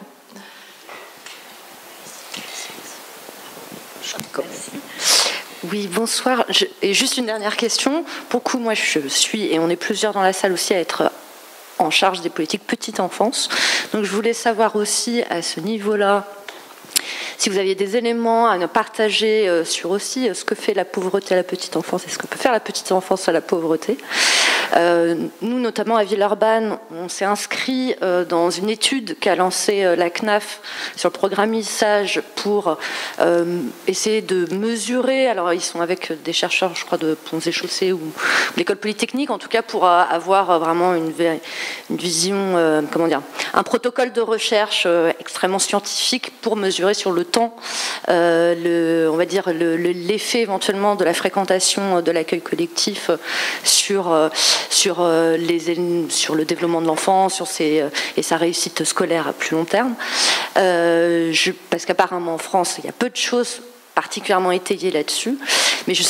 Oui, bonsoir. Et juste une dernière question. Pour le coup, moi, je suis, et on est plusieurs dans la salle aussi à être en charge des politiques petite enfance. Donc, je voulais savoir aussi à ce niveau-là, si vous aviez des éléments à nous partager sur aussi ce que fait la pauvreté à la petite enfance et ce que peut faire la petite enfance à la pauvreté. Nous, notamment à Villeurbanne, on s'est inscrit dans une étude qu'a lancée la CNAF sur le programme ISAGE pour essayer de mesurer, alors ils sont avec des chercheurs, je crois, de Ponts et Chaussées ou l'école polytechnique, en tout cas pour avoir vraiment une vision, comment dire, un protocole de recherche extrêmement scientifique pour mesurer sur le temps, on va dire, l'effet éventuellement de la fréquentation de l'accueil collectif sur le développement de l'enfant, et sa réussite scolaire à plus long terme. Parce qu'apparemment en France, il y a peu de choses particulièrement étayées là-dessus. Mais je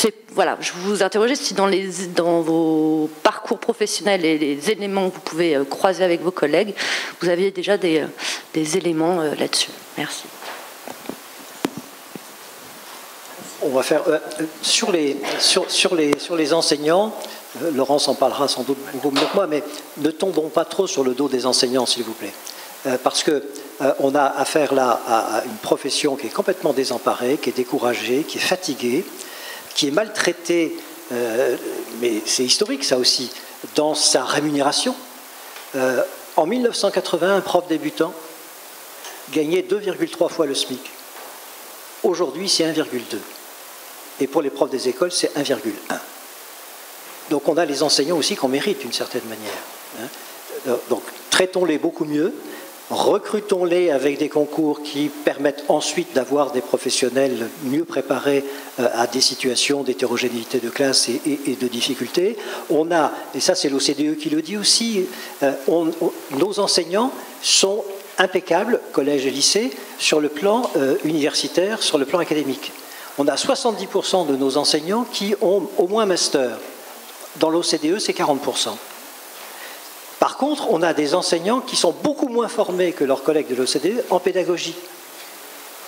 vous interrogeais si dans vos parcours professionnels et les éléments que vous pouvez croiser avec vos collègues, vous aviez déjà des éléments là-dessus. Merci. On va faire sur les enseignants. Laurence en parlera sans doute beaucoup mieux que moi, mais ne tombons pas trop sur le dos des enseignants, s'il vous plaît. Parce qu'on a affaire là à une profession qui est complètement désemparée, qui est découragée, qui est fatiguée, qui est maltraitée, mais c'est historique ça aussi, dans sa rémunération. En 1980, un prof débutant gagnait 2,3 fois le SMIC. Aujourd'hui, c'est 1,2. Et pour les profs des écoles, c'est 1,1. Donc on a les enseignants aussi qu'on mérite d'une certaine manière. Donc traitons-les beaucoup mieux, recrutons-les avec des concours qui permettent ensuite d'avoir des professionnels mieux préparés à des situations d'hétérogénéité de classe et de difficultés. On a, et ça c'est l'OCDE qui le dit aussi, nos enseignants sont impeccables, collège et lycée, sur le plan universitaire, sur le plan académique. On a 70% de nos enseignants qui ont au moins un master. Dans l'OCDE, c'est 40%. Par contre, on a des enseignants qui sont beaucoup moins formés que leurs collègues de l'OCDE en pédagogie.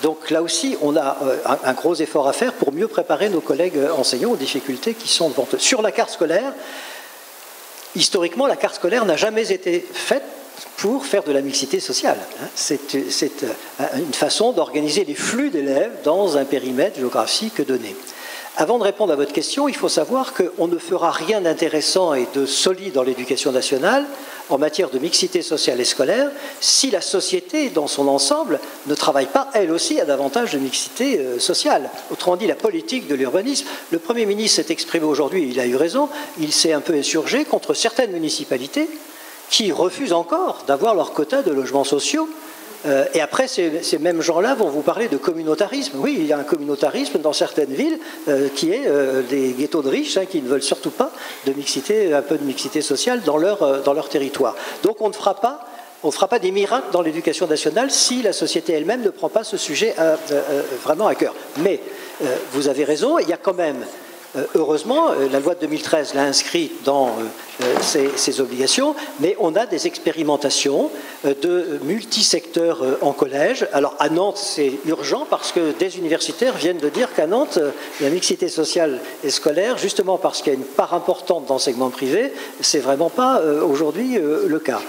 Donc là aussi, on a un gros effort à faire pour mieux préparer nos collègues enseignants aux difficultés qui sont devant eux. Sur la carte scolaire, historiquement, la carte scolaire n'a jamais été faite pour faire de la mixité sociale. C'est une façon d'organiser les flux d'élèves dans un périmètre géographique donné. Avant de répondre à votre question, il faut savoir qu'on ne fera rien d'intéressant et de solide dans l'éducation nationale en matière de mixité sociale et scolaire si la société dans son ensemble ne travaille pas, elle aussi, à davantage de mixité sociale. Autrement dit, la politique de l'urbanisme. Le Premier ministre s'est exprimé aujourd'hui, et il a eu raison, il s'est un peu insurgé contre certaines municipalités qui refusent encore d'avoir leur quota de logements sociaux. Et après, ces mêmes gens-là vont vous parler de communautarisme. Oui, il y a un communautarisme dans certaines villes qui est des ghettos de riches qui ne veulent surtout pas de mixité, un peu de mixité sociale dans leur territoire. Donc on ne fera pas des miracles dans l'éducation nationale si la société elle-même ne prend pas ce sujet vraiment à cœur. Mais vous avez raison, il y a quand même... Heureusement, la loi de 2013 l'a inscrit dans ces obligations, mais on a des expérimentations de multisecteurs en collège. Alors à Nantes, c'est urgent parce que des universitaires viennent de dire qu'à Nantes, la mixité sociale et scolaire, justement parce qu'il y a une part importante d'enseignement privé, c'est vraiment pas aujourd'hui le cas.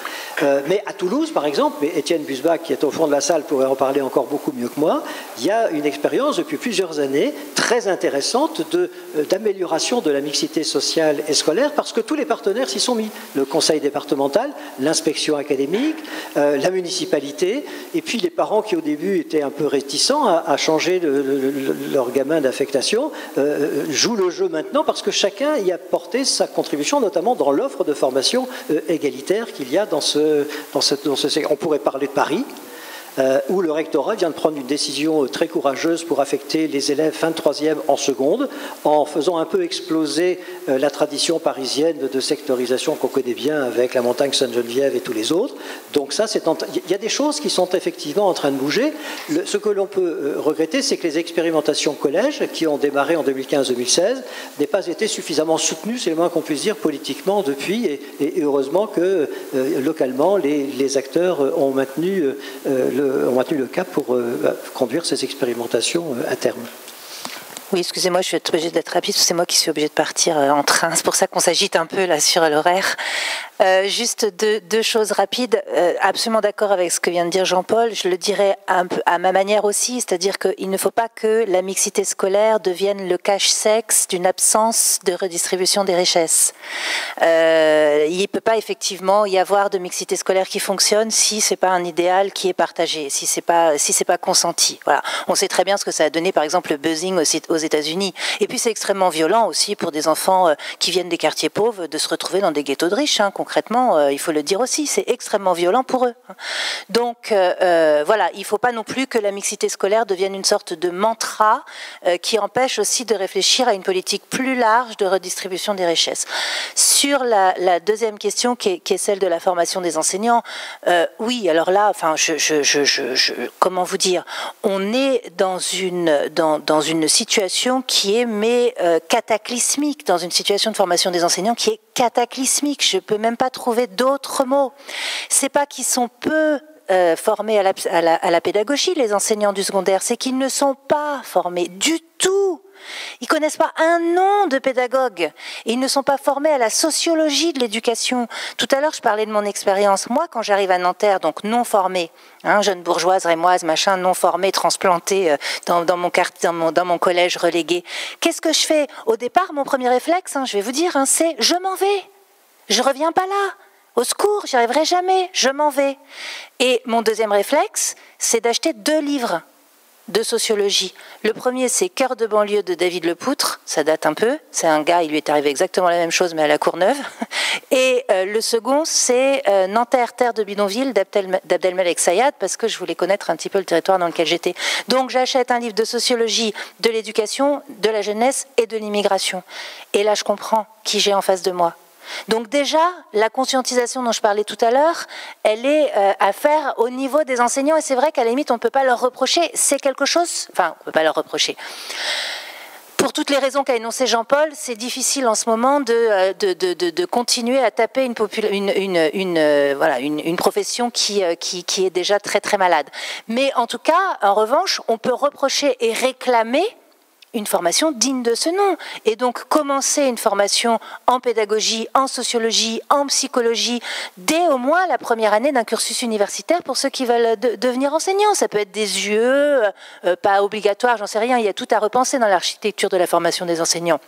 Mais à Toulouse, par exemple, et Étienne Busbach, qui est au fond de la salle, pourrait en parler encore beaucoup mieux que moi, il y a une expérience depuis plusieurs années très intéressante d'amélioration de la mixité sociale et scolaire parce que tous les partenaires s'y sont mis. Le conseil départemental, l'inspection académique, la municipalité, et puis les parents qui au début étaient un peu réticents à changer leur gamin d'affectation, jouent le jeu maintenant parce que chacun y a porté sa contribution, notamment dans l'offre de formation égalitaire qu'il y a dans ce secteur. On pourrait parler de Paris, où le rectorat vient de prendre une décision très courageuse pour affecter les élèves fin de troisième en seconde, en faisant un peu exploser la tradition parisienne de sectorisation qu'on connaît bien avec la montagne Sainte-Geneviève et tous les autres. Donc ça, il y a des choses qui sont effectivement en train de bouger. Ce que l'on peut regretter, c'est que les expérimentations collège, qui ont démarré en 2015-2016, n'aient pas été suffisamment soutenues, c'est le moins qu'on puisse dire, politiquement depuis, et heureusement que localement, les acteurs ont maintenu le cap pour conduire ces expérimentations à terme. Oui, excusez-moi, je suis obligée d'être rapide, c'est moi qui suis obligée de partir en train. C'est pour ça qu'on s'agite un peu là sur l'horaire. Juste deux choses rapides. Absolument d'accord avec ce que vient de dire Jean-Paul. Je le dirais un peu à ma manière aussi, c'est-à-dire qu'il ne faut pas que la mixité scolaire devienne le cache-sexe d'une absence de redistribution des richesses. Il ne peut pas effectivement y avoir de mixité scolaire qui fonctionne si c'est pas un idéal qui est partagé, si c'est pas consenti. Voilà. On sait très bien ce que ça a donné, par exemple, le buzzing aux États-Unis. Et puis c'est extrêmement violent aussi pour des enfants qui viennent des quartiers pauvres de se retrouver dans des ghettos de riches. Concrètement, il faut le dire aussi, c'est extrêmement violent pour eux. Donc voilà, il ne faut pas non plus que la mixité scolaire devienne une sorte de mantra qui empêche aussi de réfléchir à une politique plus large de redistribution des richesses. Sur la deuxième question qui est celle de la formation des enseignants, oui, alors là, enfin, comment vous dire, on est dans une situation qui est cataclysmique, dans une situation de formation des enseignants qui est cataclysmique. Je peux même pas trouver d'autres mots. C'est pas qu'ils sont peu formés à la pédagogie, les enseignants du secondaire, c'est qu'ils ne sont pas formés du tout. Ils connaissent pas un nom de pédagogue. Et ils ne sont pas formés à la sociologie de l'éducation. Tout à l'heure, je parlais de mon expérience. Moi, quand j'arrive à Nanterre, donc non formée, jeune bourgeoise, rémoise, machin, non formée, transplantée dans mon quartier, dans mon collège relégué. Qu'est-ce que je fais? Au départ, mon premier réflexe, je vais vous dire, c'est je m'en vais. Je reviens pas là. Au secours, j'y arriverai jamais. Je m'en vais. Et mon deuxième réflexe, c'est d'acheter 2 livres de sociologie. Le premier, c'est Cœur de banlieue de David Lepoutre, ça date un peu, c'est un gars, il lui est arrivé exactement la même chose, mais à la Courneuve. Et le second, c'est Nanterre, terre de bidonville d'Abdelmalek Sayad, parce que je voulais connaître un petit peu le territoire dans lequel j'étais. Donc j'achète un livre de sociologie, de l'éducation, de la jeunesse et de l'immigration. Et là, je comprends qui j'ai en face de moi. Donc déjà, la conscientisation dont je parlais tout à l'heure, elle est à faire au niveau des enseignants, et c'est vrai qu'à la limite, on ne peut pas leur reprocher, c'est quelque chose, enfin, on ne peut pas leur reprocher. Pour toutes les raisons qu'a énoncé Jean-Paul, c'est difficile en ce moment de continuer à taper une profession qui est déjà très très malade. Mais en tout cas, en revanche, on peut reprocher et réclamer une formation digne de ce nom. Et donc commencer une formation en pédagogie, en sociologie, en psychologie, dès au moins la première année d'un cursus universitaire pour ceux qui veulent devenir enseignants. Ça peut être des UE, pas obligatoire, j'en sais rien. Il y a tout à repenser dans l'architecture de la formation des enseignants.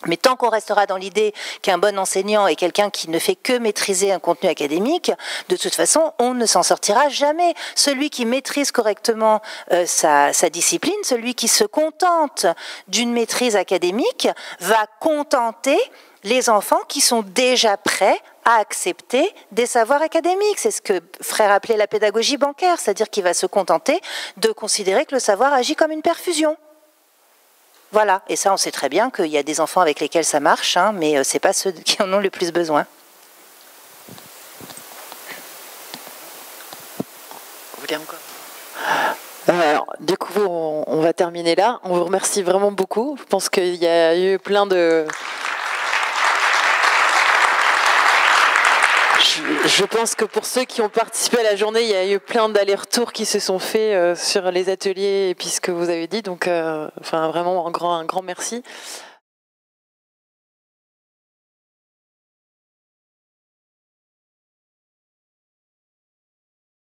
Mais tant qu'on restera dans l'idée qu'un bon enseignant est quelqu'un qui ne fait que maîtriser un contenu académique, de toute façon, on ne s'en sortira jamais. Celui qui maîtrise correctement sa discipline, celui qui se contente d'une maîtrise académique, va contenter les enfants qui sont déjà prêts à accepter des savoirs académiques. C'est ce que Frère appelait la pédagogie bancaire, c'est-à-dire qu'il va se contenter de considérer que le savoir agit comme une perfusion. Voilà, et ça on sait très bien qu'il y a des enfants avec lesquels ça marche, mais ce n'est pas ceux qui en ont le plus besoin. Vous voulez encore ? Alors, du coup, on va terminer là. On vous remercie vraiment beaucoup. Je pense qu'il y a eu plein de... Je pense que pour ceux qui ont participé à la journée, il y a eu plein d'allers-retours qui se sont faits sur les ateliers et puis ce que vous avez dit. Donc, vraiment un grand merci.